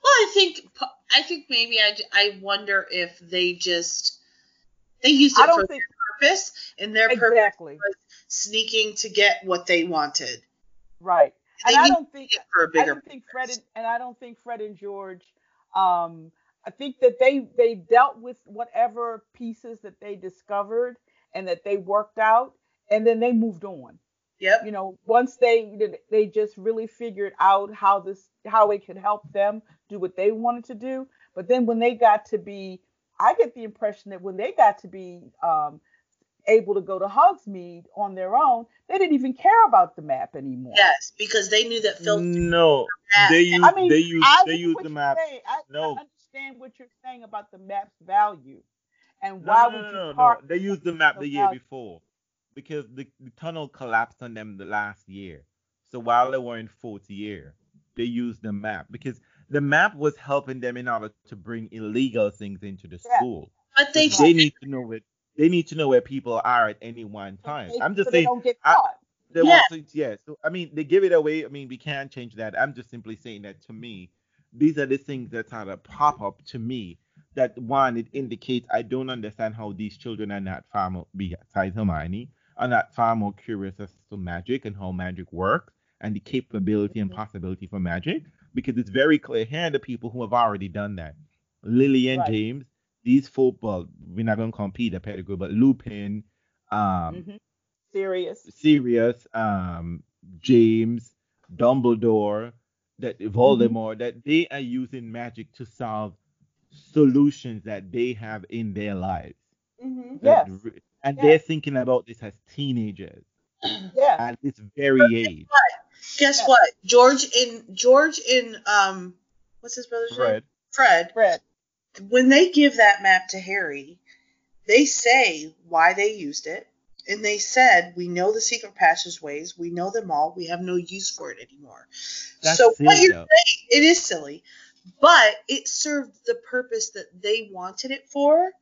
Well, I think maybe I wonder if they used I it for don't think their purpose, and their purpose exactly. was sneaking to get what they wanted. Right. They And I needed don't think it for a I bigger didn't think purpose. I don't think Fred and George I think that they dealt with whatever pieces that they discovered and that they worked out and then they moved on. Yep. Once they just really figured out how it could help them do what they wanted to do. But then when they got to be, I get the impression that when they got to be able to go to Hogsmeade on their own, they didn't even care about the map anymore. Yes, because they knew that Phil. No, Map. they use I mean, I they get use what the you're map. saying. I No, understand what you're saying about the map's value, and no, why no, no, would no, you no, no. part They with used the something map so the year valuable? before because the tunnel collapsed on them the last year. So while they were in fourth year, they used the map because the map was helping them in order to bring illegal things into the Yeah, school. But So they right. they need to know it. They need to know where people are at any one time. I'm So just they saying. don't get I, caught. they yeah. want to, yeah. So I mean, they give it away. I mean, we can't change that. I'm just simply saying that to me, these are the things that sort of pop up to me. That one, it indicates I don't understand how these children are not far more, besides Hermione, are not far more curious as to magic and how magic works and the capability and Mhm. possibility for magic. Because it's very clear here are the people who have already done that. Lily and Right. James, these folk, well, we're not going to compete a pedigree, but Lupin, um, Hmm. Serious. Sirius, James, Dumbledore, that Hmm. Voldemort, that they are using magic to solve solutions that they have in their lives. That Yes. and they're Yes. thinking about this as teenagers Yes. at this very age. Guess Yes. what? George in what's his brother's name? Fred, Fred. Fred. When they give that map to Harry, they say why they used it. And they said, we know the secret passageways. We know them all. We have no use for it anymore. that's So what silly you're though. saying, it is silly. But it served the purpose that they wanted it for.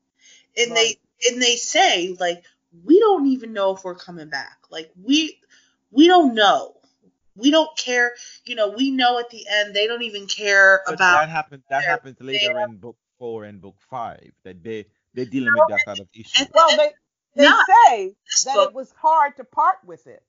And Right. they say, like, we don't even know if we're coming back. Like, we don't know. We don't care. We know at the end they don't even care But about that happens. That their happens there. later in book 4 and book 5. That they're dealing with that sort of issue. Well, they Not say this that book. it was hard to part with it.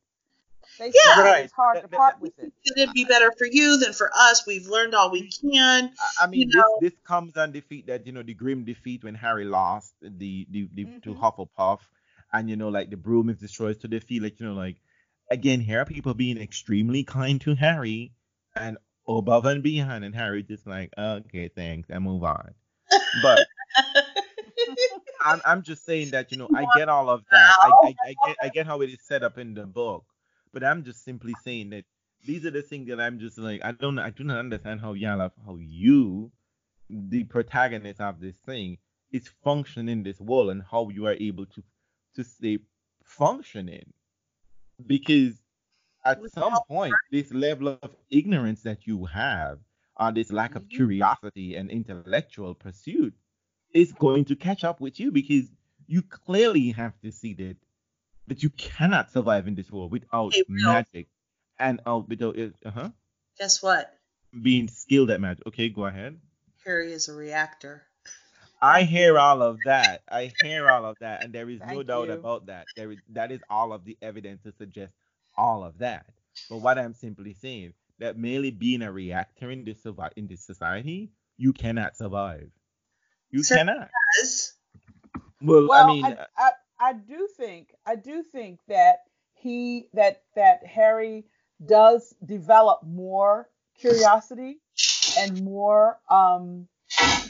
They Yeah, said it Right. was hard to part with it. it'd be better for you than for us. We've learned all we can. I You mean, this know, this comes on defeat that the grim defeat when Harry lost the to Hmm. Hufflepuff, and like the broom is destroyed, so they feel like like again here are people being extremely kind to Harry and above and beyond, and Harry just like okay thanks and move on. But I'm just saying that I get all of that. I get how it is set up in the book, but I'm just simply saying that these are the things that I'm just like I do not understand how you the protagonist of this thing is functioning in this world and how you are able to stay functioning because at with some point this level of ignorance that you have or this lack of Mhm. curiosity and intellectual pursuit is going to catch up with you because you clearly have to see that you cannot survive in this world without Hey, Real, magic and without guess what? being skilled at magic. Okay, go ahead. Harry is a reactor. I Thank hear you. all of that. I hear all of that, and there is no Thank doubt you. about that. That is all of the evidence to suggest all of that. But what I'm simply saying that merely being a reactor in this society, you cannot survive. You cannot. Says, Well, I Well, mean, I do think that that Harry does develop more curiosity and more,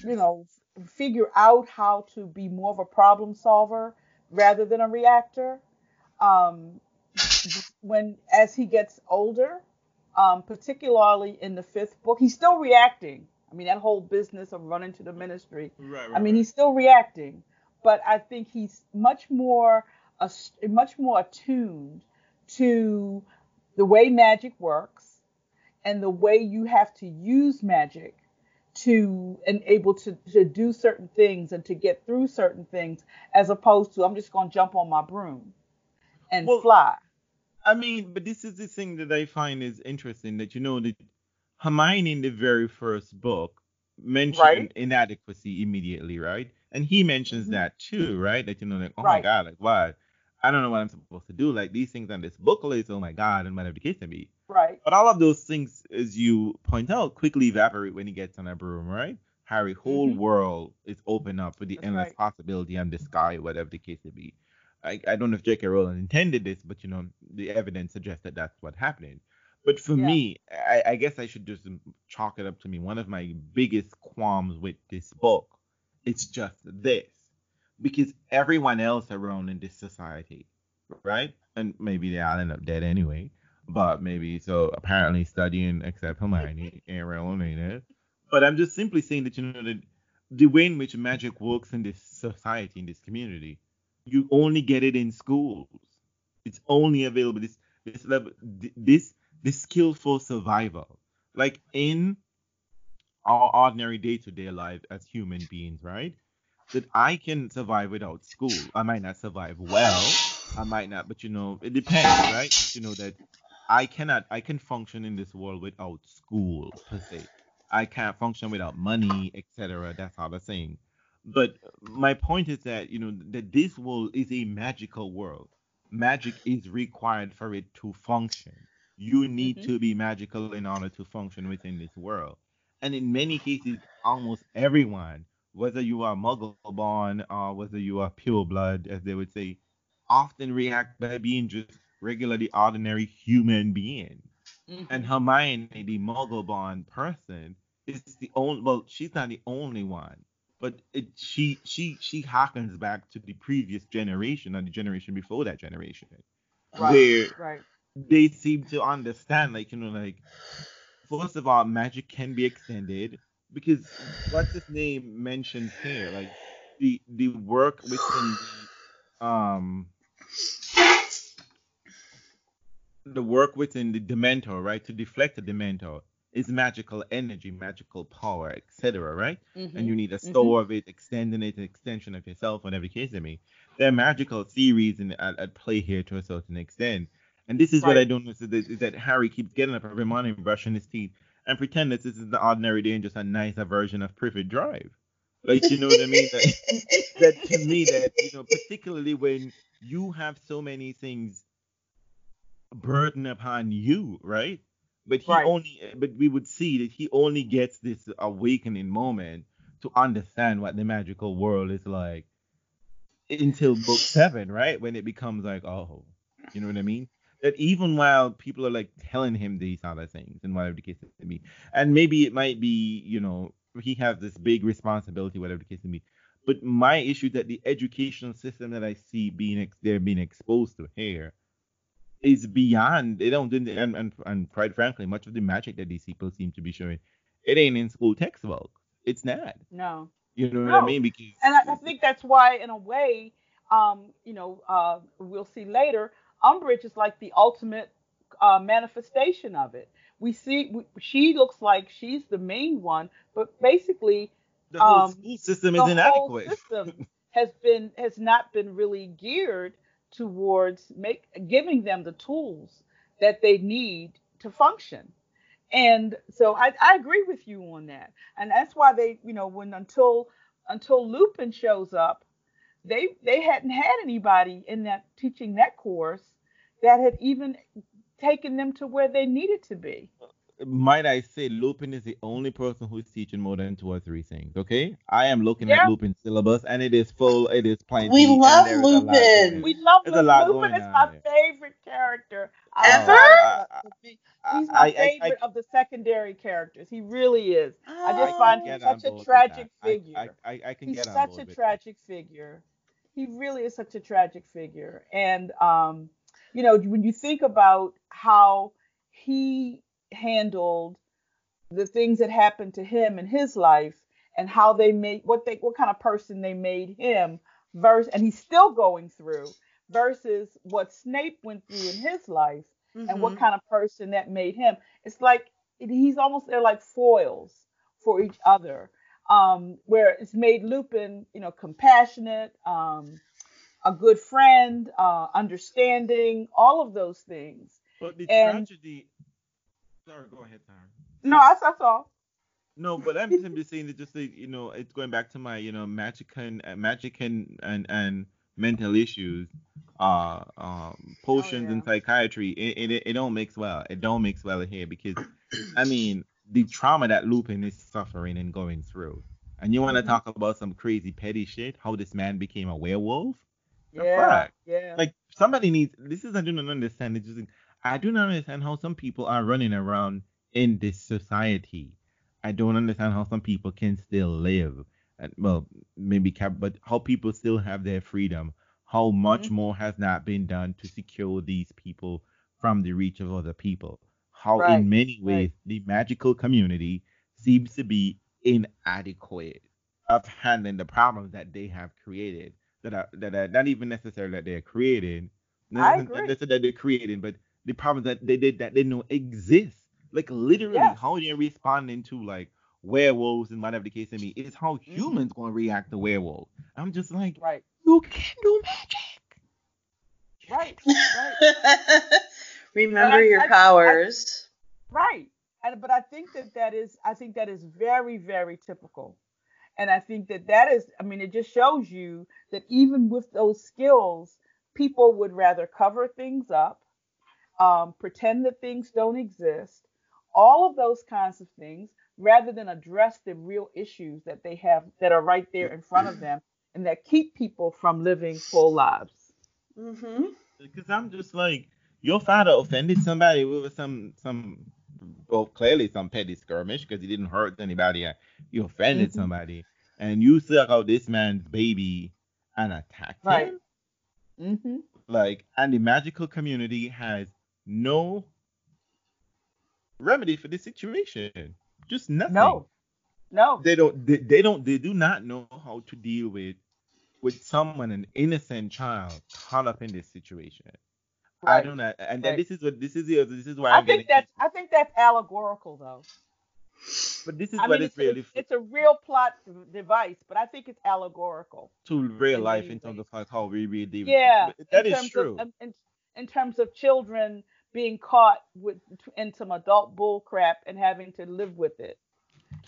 you know, figure out how to be more of a problem solver rather than a reactor. Um, when as he gets older, particularly in the fifth book, he's still reacting. I mean, that whole business of running to the ministry. Right, I right, mean, right. he's still reacting, but I think he's much more attuned to the way magic works and the way you have to use magic to and able to do certain things and to get through certain things, as opposed to I'm just going to jump on my broom and Well, fly. I mean, but this is the thing that I find is interesting that that Hermione in the very first book Right? mentioned inadequacy immediately, right? And he mentions Hmm. that too, right? That like, oh my Right. God, like what? I don't know what I'm supposed to do. Like these things on this book list, oh my God, and whatever the case may be. Right. But all of those things, as you point out, quickly evaporate when he gets on a broom, right? Harry's whole Hmm. world is open up for the That's endless right. possibility and the sky, whatever the case may be. I don't know if J.K. Rowling intended this, but the evidence suggests that that's what's happening. But for Yeah. me, I guess I should just chalk it up to me. One of my biggest qualms with this book, it's just this, because everyone else around in this society, right? And maybe they all end up dead anyway. But maybe so apparently studying except Hermione and Ron. But I'm just simply saying that that the way in which magic works in this society, in this community, you only get it in schools. It's only available this level this skillful survival. Like in our ordinary day-to-day life as human beings, right? That I can survive without school. I might not survive well. I might not, but it depends, right? But that I can function in this world without school per se. I can't function without money, etc. That's how the saying. But my point is that, that this world is a magical world. Magic is required for it to function. You need Hmm. to be magical in order to function within this world. And in many cases, almost everyone, whether you are muggle born or whether you are pure blood, as they would say, often react by being just regularly ordinary human beings. And Hmm. Hermione, the muggle born person, is the only, well, she's not the only one, but she harkens back to the previous generation or the generation before that generation, Right. where Right. they seem to understand, like, like, first of all, magic can be extended because what's his name mentions here, like the work within the work within the Dementor, right, to deflect a Dementor is magical energy, magical power, etc., right? And Hmm. you need a Hmm. store of it, extending it, an extension of yourself, whatever the case may be. There are magical theories at play here to a certain extent. And this is what I Right. don't know is that Harry keeps getting up every morning, brushing his teeth, and pretend that this is the ordinary day and just a nicer version of Privet Drive. Like, you know what I mean? That, that to me, that, particularly when you have so many things burden upon you, right? Right. But we would see that he only gets this awakening moment to understand what the magical world is like until book seven, right? When it becomes like, oh, you know what I mean? That even while people are like telling him these other things and whatever the case may be, and maybe it might be, he has this big responsibility, whatever the case may be. But my issue is that the educational system that I see they're being exposed to here is beyond. They don't and quite frankly, much of the magic that these people seem to be showing, it ain't in school textbooks. It's not. No. You know what I No. mean? Because And I think that's why, in a way, we'll see later, Umbridge is like the ultimate manifestation of it. She looks like she's the main one, but basically, the whole um, school system is the whole inadequate. system has not been really geared towards make giving them the tools that they need to function. And so I agree with you on that. And that's why they, when until Lupin shows up, they hadn't had anybody in that teaching that course that had even taken them to where they needed to be. might I say, Lupin is the only person who's teaching more than two or three things. Okay, I am looking at Yeah, Lupin's syllabus, and it is full. It is We plenty, and love there is a lot going. we Lupin. love There's a Lupin. lot Lupin going is on my here. favorite character Ever? outside of he's my I favorite of the secondary characters. He really is. I I just can find him get Oh. on such a board with that. tragic figure. I can He's get on such a board with that. tragic figure. He really is such a tragic figure. And when you think about how he handled the things that happened to him in his life and how they made what kind of person they made him versus and he's still going through versus what Snape went through in his life and what Mm-hmm. kind of person that made him. It's like he's almost they're like foils for each other. Where it's made Lupin, compassionate, a good friend, understanding, all of those things. But the And tragedy. Sorry, go ahead, Tara. no, that's all. No, but I'm simply saying that just that, it's going back to my, magic and mental issues, Oh potions and yeah. psychiatry. It don't mix well. It don't mix well here because, I mean, the trauma that Lupin is suffering and going through, and you want to Hmm. talk about some crazy petty shit? How this man became a werewolf? The Yeah. fuck? Yeah. Like somebody needs. This is I do not understand. It's just I do not understand how some people are running around in this society. I don't understand how some people can still live. And well, maybe but how people still have their freedom. How much Hmm. more has not been done to secure these people from the reach of other people? How Right. in many Right. ways the magical community seems to be inadequate of handling the problems that they have created that are not even necessarily that they're creating, I not agree. necessarily that they're creating, but the problems that they did that they know exist. Like literally, Yes. how they're responding to like werewolves and whatever the case may be is how Hmm. humans gonna react to werewolves. I'm just like, Right. you can do magic. You can Right. do Right. And Remember your I powers. right. But I think that is very, very typical. And I think that is, I mean, it just shows you that even with those skills, people would rather cover things up, pretend that things don't exist, all of those kinds of things, rather than address the real issues that they have that are right there in front of them and that keep people from living full lives. Mm-hmm. because I'm just like, your father offended somebody with well, clearly some petty skirmish because he didn't hurt anybody. He offended Hmm. somebody, and you suck out this man's baby and attacked Right. him. Hmm. Like, and the magical community has no remedy for this situation. Just nothing. No, no. They do not know how to deal with someone, an innocent child, caught up in this situation. I Right. don't know, and then Right. this is why I'm getting kicked. I think that's allegorical though. But this is I what mean, is really it's a real plot device, but I think it's allegorical to real in life many in terms ways. of like how we really deal. Yeah, in That is terms of true. in terms of children being caught with in some adult bull crap and having to live with it,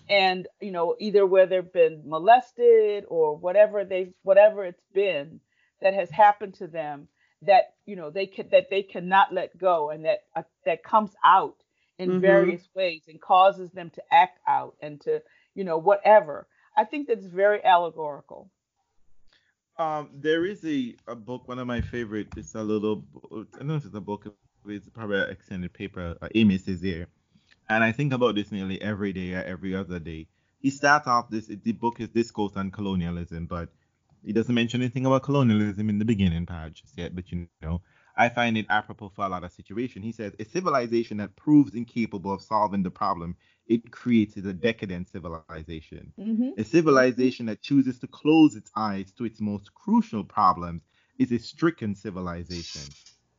and either where they've been molested or whatever it's been that has happened to them that they cannot let go and that comes out in Mm-hmm. various ways and causes them to act out and to whatever. I think that's very allegorical. There is a book, one of my favorite. It's a little, I don't know if it's a book, it's probably an extended paper. Amos is there, and I think about this nearly every day or every other day. He starts off the book is discourse on colonialism, but he doesn't mention anything about colonialism in the beginning part just yet. But I find it apropos for a lot of situation. He says a civilization that proves incapable of solving the problem it creates is a decadent civilization. Mhm. A Mhm. civilization that chooses to close its eyes to its most crucial problems is a stricken civilization.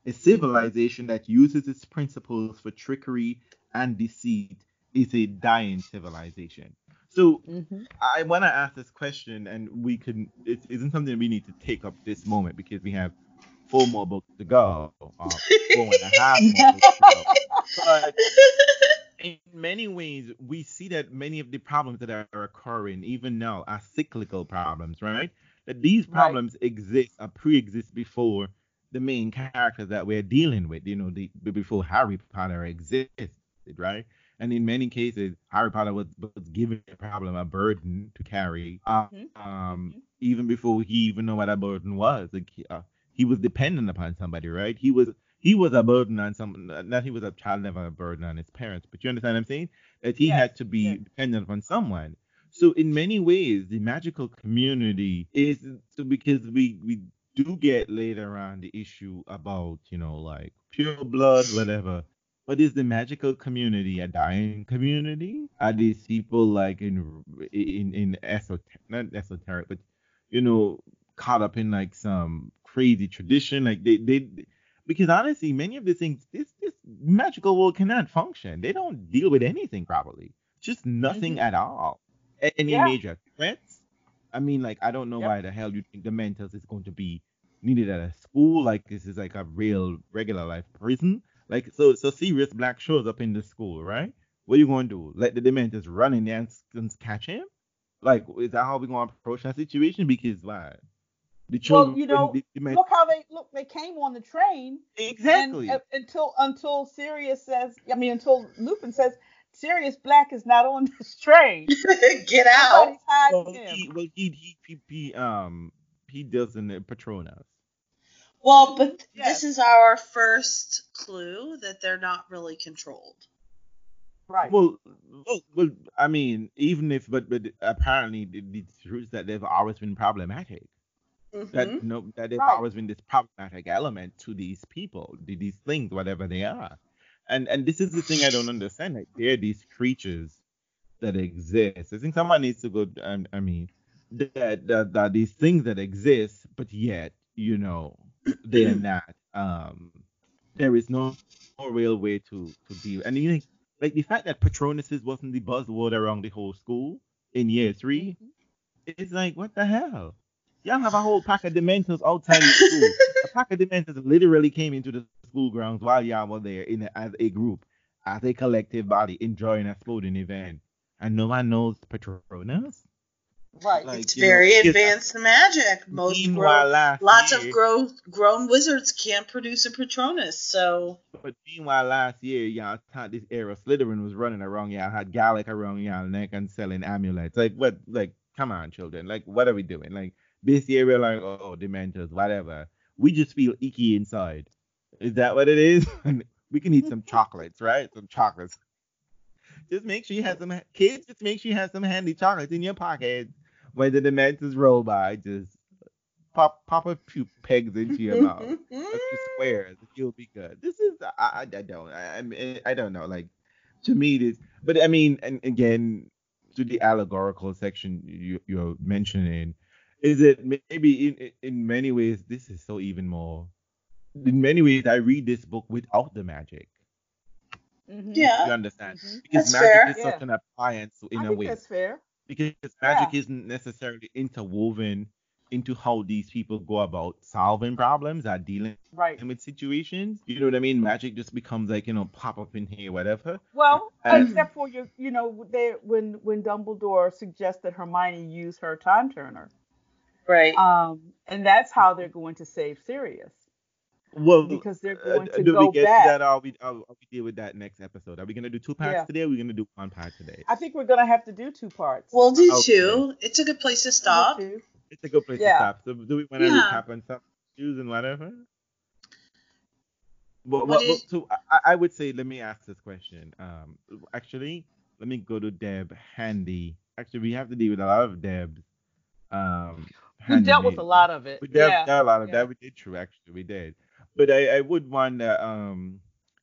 A Mhm. civilization that uses its principles for trickery and deceit is a dying civilization. So Mhm. I want to ask this question, and it isn't something we need to take up this moment because we have four more books to go, 4.5 more books to go. But in many ways, we see that many of the problems that are occurring even now are cyclical problems, right? That these Right. problems exist or pre-exist before the main characters that we're dealing with, before Harry Potter existed, right? And in many cases, Harry Potter was given a problem, a burden to carry. Hmm. Hmm. Even before he even know what a burden was. Like he was dependent upon somebody, right? He was a burden on some. Not he was a child, never a burden on his parents. But you understand what I'm saying? That he Yes. had to Yes. be dependent upon someone. So in many ways, the magical community is so because we do get later on the issue about like pure blood, whatever. But is the magical community a dying community? Are these people like in esoteric, not esoteric, but you know, caught up in like some crazy tradition? Like because honestly, many of the things this magical world cannot function. They don't deal with anything properly. Just nothing Hmm. at all. Any Yeah. major threats? I mean, like I don't know Yep. why the hell you think the Dementors is going to be needed at a school. Like this is like a real regular life prison. Like so Sirius Black shows up in the school, right? What are you going to do? Let the Dementors run in there and catch him? Like, is that how we going to approach that situation? Because why? The Well, children, the Dementors, look how they came on the train, and exactly. until Sirius says, I mean, until Lupin says Sirius Black is not on this train. Get out. Somebody's hiding Well, him. he doesn't Patronus. Well, Hmm. but this Yes. is our first clue that they're not really controlled. Right. Well, I mean, even if, but apparently the truth is that they've always been problematic. That Hmm. no, that they've Right. always been this problematic element to these people, these things, whatever they are. And this is the thing I don't understand. Like, they're these creatures that exist. I think someone needs to go. I mean, that these things that exist, but yet, they are not. There is no real way to deal. And like the fact that Patronuses wasn't the buzzword around the whole school in year three, Hmm. it's like what the hell? Y'all have a whole pack of Dementors outside the school. A pack of Dementors literally came into the school grounds while y'all were there as a group, as a collective body, enjoying a sporting event, and no one knows Patronus. Right. Like It's very because advanced magic. meanwhile last Lots of year, grown wizards can't produce a Patronus, so y'all thought this era Slytherin was running around. Y'all had Gallic around y'all neck and selling amulets. Like what? Like come on, children. Like what are we doing? Like this year we're like, oh, Dementors, whatever. We just feel icky inside. Is that what it is? We can eat some chocolates, right? Some chocolates. Just make sure you have some kids. Just make sure you have some handy chocolates in your pocket when the Dementors roll by. Just pop a few pegs into your mouth, a few squares, and you'll be good. This is I don't know. Like to me, this, but I mean, and again, to the allegorical section you're mentioning, is it maybe in many ways this is so even more. In many ways, I read this book without the magic. Hmm. yeah, You understand? Hmm. Because that's magic fair. is such Yeah. an appliance I in a think way. that's fair. Because Yeah. magic isn't necessarily interwoven into how these people go about solving problems or dealing with Right. situations. You know what I mean? Magic just becomes like, pop up in here, whatever. Well, And except for they when Dumbledore suggested Hermione use her time turner, Right. and that's how they're going to save Sirius well, because they're going to do we go get to back. that, or we deal with that next episode? Are we gonna do two parts Yeah, today? Or are we gonna do one part today? I think we're gonna have to do two parts. We'll do Okay, two. It's a good place to We'll do stop. two. it's a good place to Yeah. stop. So do we want to Yeah. recap on some issues and whatever? What did? So I would say, let me ask this question. Actually, let me go to Deb Handy. Actually, we have to deal with a lot of Debs. We've dealt with Handy. a lot of it. We Yeah. dealt a lot of Yeah. that. We did true, actually, we did. But I would wonder,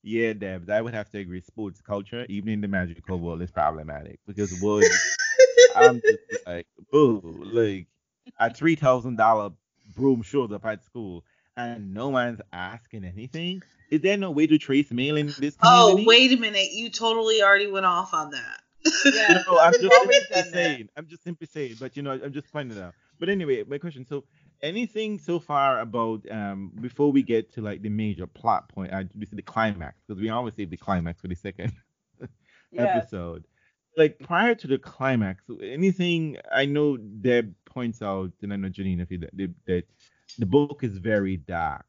yeah, Debs, I would have to agree. Sports culture, even in the magical world, is problematic because I'm just like, boo, like a $3,000 broom shows up at school and no one's asking anything. Is there no way to trace mail in this Oh, community? wait a minute. You totally already went off on that. Yeah. No, I'm We've just already simply done that. saying. I'm just simply saying. But I'm just pointing it out. But anyway, my question. So, anything so far about before we get to like the major plot point, this is the climax because we always save the climax for the second Yes. episode. Like prior to the climax, anything I know Deb points out, and I know Janine, if you that the book is very dark.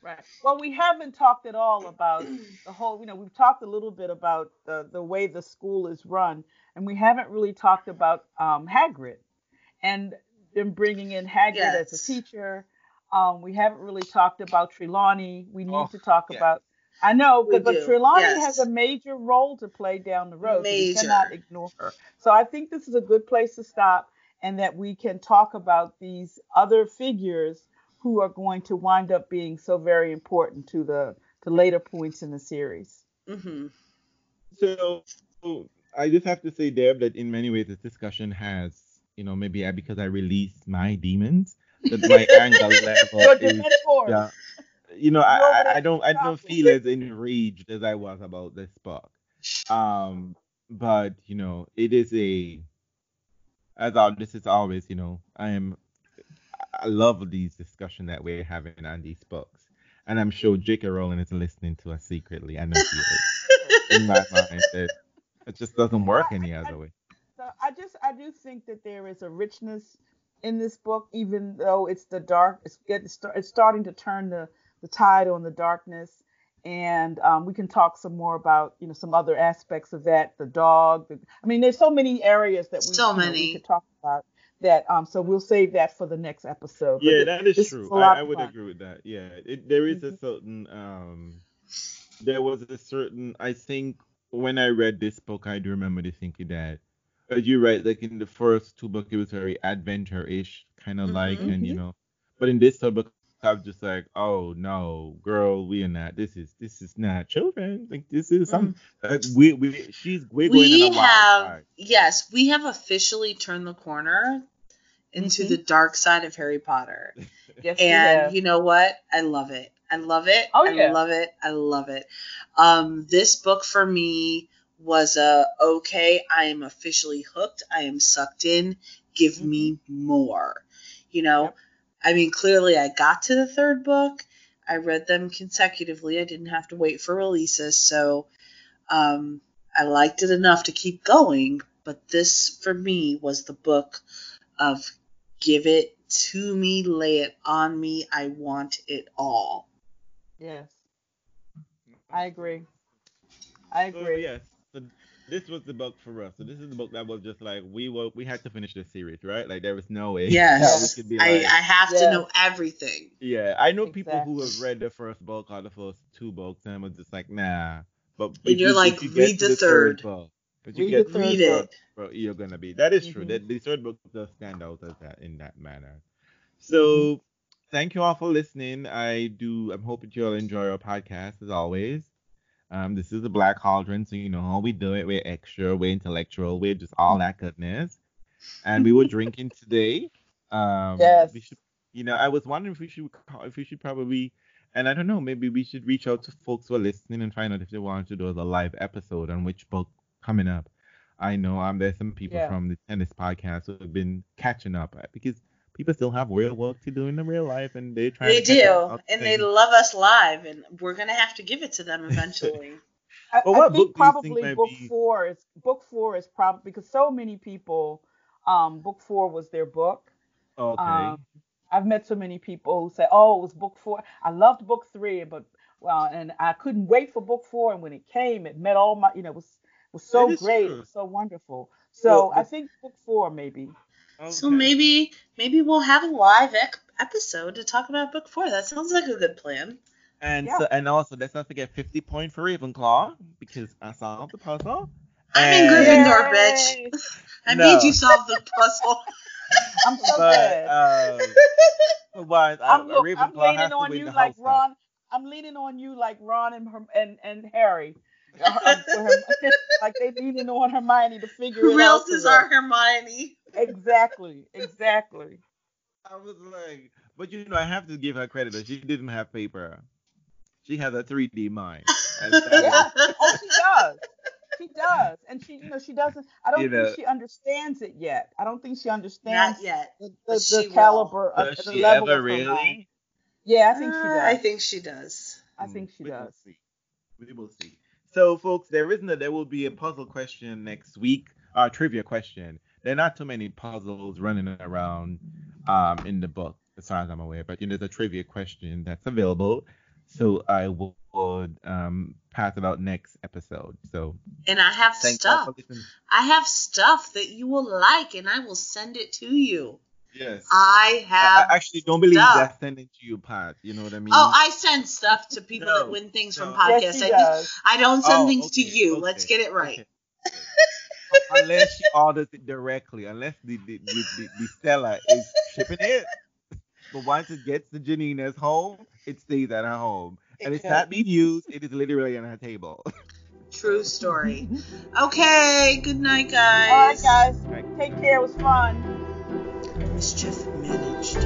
Right. Well, we haven't talked at all about the whole, we've talked a little bit about the way the school is run, and we haven't really talked about Hagrid and them bringing in Hagrid as a Yes. teacher. We haven't really talked about Trelawney. We need Oh, to talk yeah. about, I know, We but do. Trelawney has a Yes. major role to play down the road, so we cannot Major. ignore her. So I think this is a good place to stop, and that we can talk about these other figures who are going to wind up being so very important to later points in the series. Hmm. So I just have to say, Deb, that in many ways this discussion has, maybe because I released my demons, that my anger level Your is, Dementors, yeah, you know, you over I, there I don't chocolate. feel as enraged as I was about this book. Um, but it is this is always, I love these discussions that we're having on these books, and I'm sure J.K. Rowling is listening to us secretly. I know she is. In my mind, that it just doesn't I, work any I, other way. so I do think that there is a richness in this book, even though it's the dark. It's starting to turn the tide on the darkness, and we can talk some more about some other aspects of that. The dog. I mean, there's so many areas that So we could many. talk about that. So we'll save that for the next episode. But Yeah, that is this was true. a I, lot I of would fun. agree with that. Yeah, there is a Hmm. certain there was a certain, I think, when I read this book, I do remember thinking that, as you right, like in the first two books, it was very adventure-ish, kind of like, Hmm. and Hmm. but in this third book, I was just like, oh no, girl, we are not. This is not children. Like this is some. Mm. We're going on a We wild have, ride. yes, we have officially turned the corner into Hmm. the dark side of Harry Potter. Yes, we And have. you know what? I love it. I love it. Oh I yeah. love it. I love it. This book for me was okay, I am officially hooked. I am sucked in. Give Hmm. me more. You know, Yep. I mean, clearly I got to the third book. I read them consecutively. I didn't have to wait for releases. So um, I liked it enough to keep going. But this, for me, was the book of give it to me, lay it on me. I want it all. Yes. I agree. I So agree. yes, so this was the book for us. So this is the book that was just like we had to finish this series, right? Like there was no way that we Yes. Yes, could be I like, have to Yes. know everything. yeah. I know people who Exactly. have read the first book or the first two books and was just like, nah. But And if you're you like, if you get read to the the third third, book, if you Read the get to the read third third book. it. book, you're gonna be. That is true. Hmm. The third book does stand out as that in that manner. Hmm. So thank you all for listening. I'm hoping you all enjoy our podcast as always. This is the Black Cauldron, so you know how we do it. We're extra, we're intellectual, we're just all that goodness. And we were drinking today. Yes. We should, I was wondering if we should probably, and I don't know, maybe we should reach out to folks who are listening and find out if they want to do a live episode on which book coming up. I know there's some people Yeah. from the tennis podcast who have been catching up because people still have real work to do in the real life and they're trying They to catch up do, on and they things. love us live, and we're gonna have to give it to them eventually. Well, I what think book do you think probably might be book four is probably because so many people, book four was their book. Um, okay? I've met so many people who say, "Oh, it was book four. I loved book three, but well, and I couldn't wait for book four. And when it came, it met all my, was It so is great. It true. was so wonderful. Well, So I think book four maybe. So okay. maybe we'll have a live episode to talk about book four. That sounds like a good plan. And Yeah. so, and also, let's not forget 50 point for Ravenclaw because I solved the puzzle. I'm in And Gryffindor, bitch. Yay! I made you no, solve the puzzle. I'm so but glad. but I'm Ravenclaw leaning has to on win you the like house cup. Ron. I'm leaning on you like Ron and Harry. For him, like they leaning on Hermione to figure it out Realz for is them. our Hermione. Exactly. Exactly. I was like, but I have to give her credit that she didn't have paper. She has a 3D mind, and that is, Yeah. Oh, she does. She does. And she doesn't. I you don't think know, she understands it yet. I don't think she Not understands yet, the but the, the she will. caliber, does the she level ever of her mind. really? Yeah, I think she I does. think she does. I think she We will does. see. We will see. So, folks, there will be a puzzle question next week. Trivia question. There are not too many puzzles running around in the book. as far as I'm aware. But there's a trivia question that's available, so I would pass it out next episode. So, and I have thank y'all for stuff. listening. I have stuff that you will like, and I will send it to you. Yes. I have. I actually don't believe stuff. that sending to you, Pat. You know what I mean? Oh, I send stuff to people No, that win things from no. podcasts. Yes, I don't send things to okay, you. okay, Let's get it right. okay. Unless she orders it directly, unless the seller is shipping it. But once it gets to Janina's home, it stays at her home. And it's not being used, it is literally on her table. True story. Okay, good night, All right, guys. guys. Take care. It was fun. Mischief managed.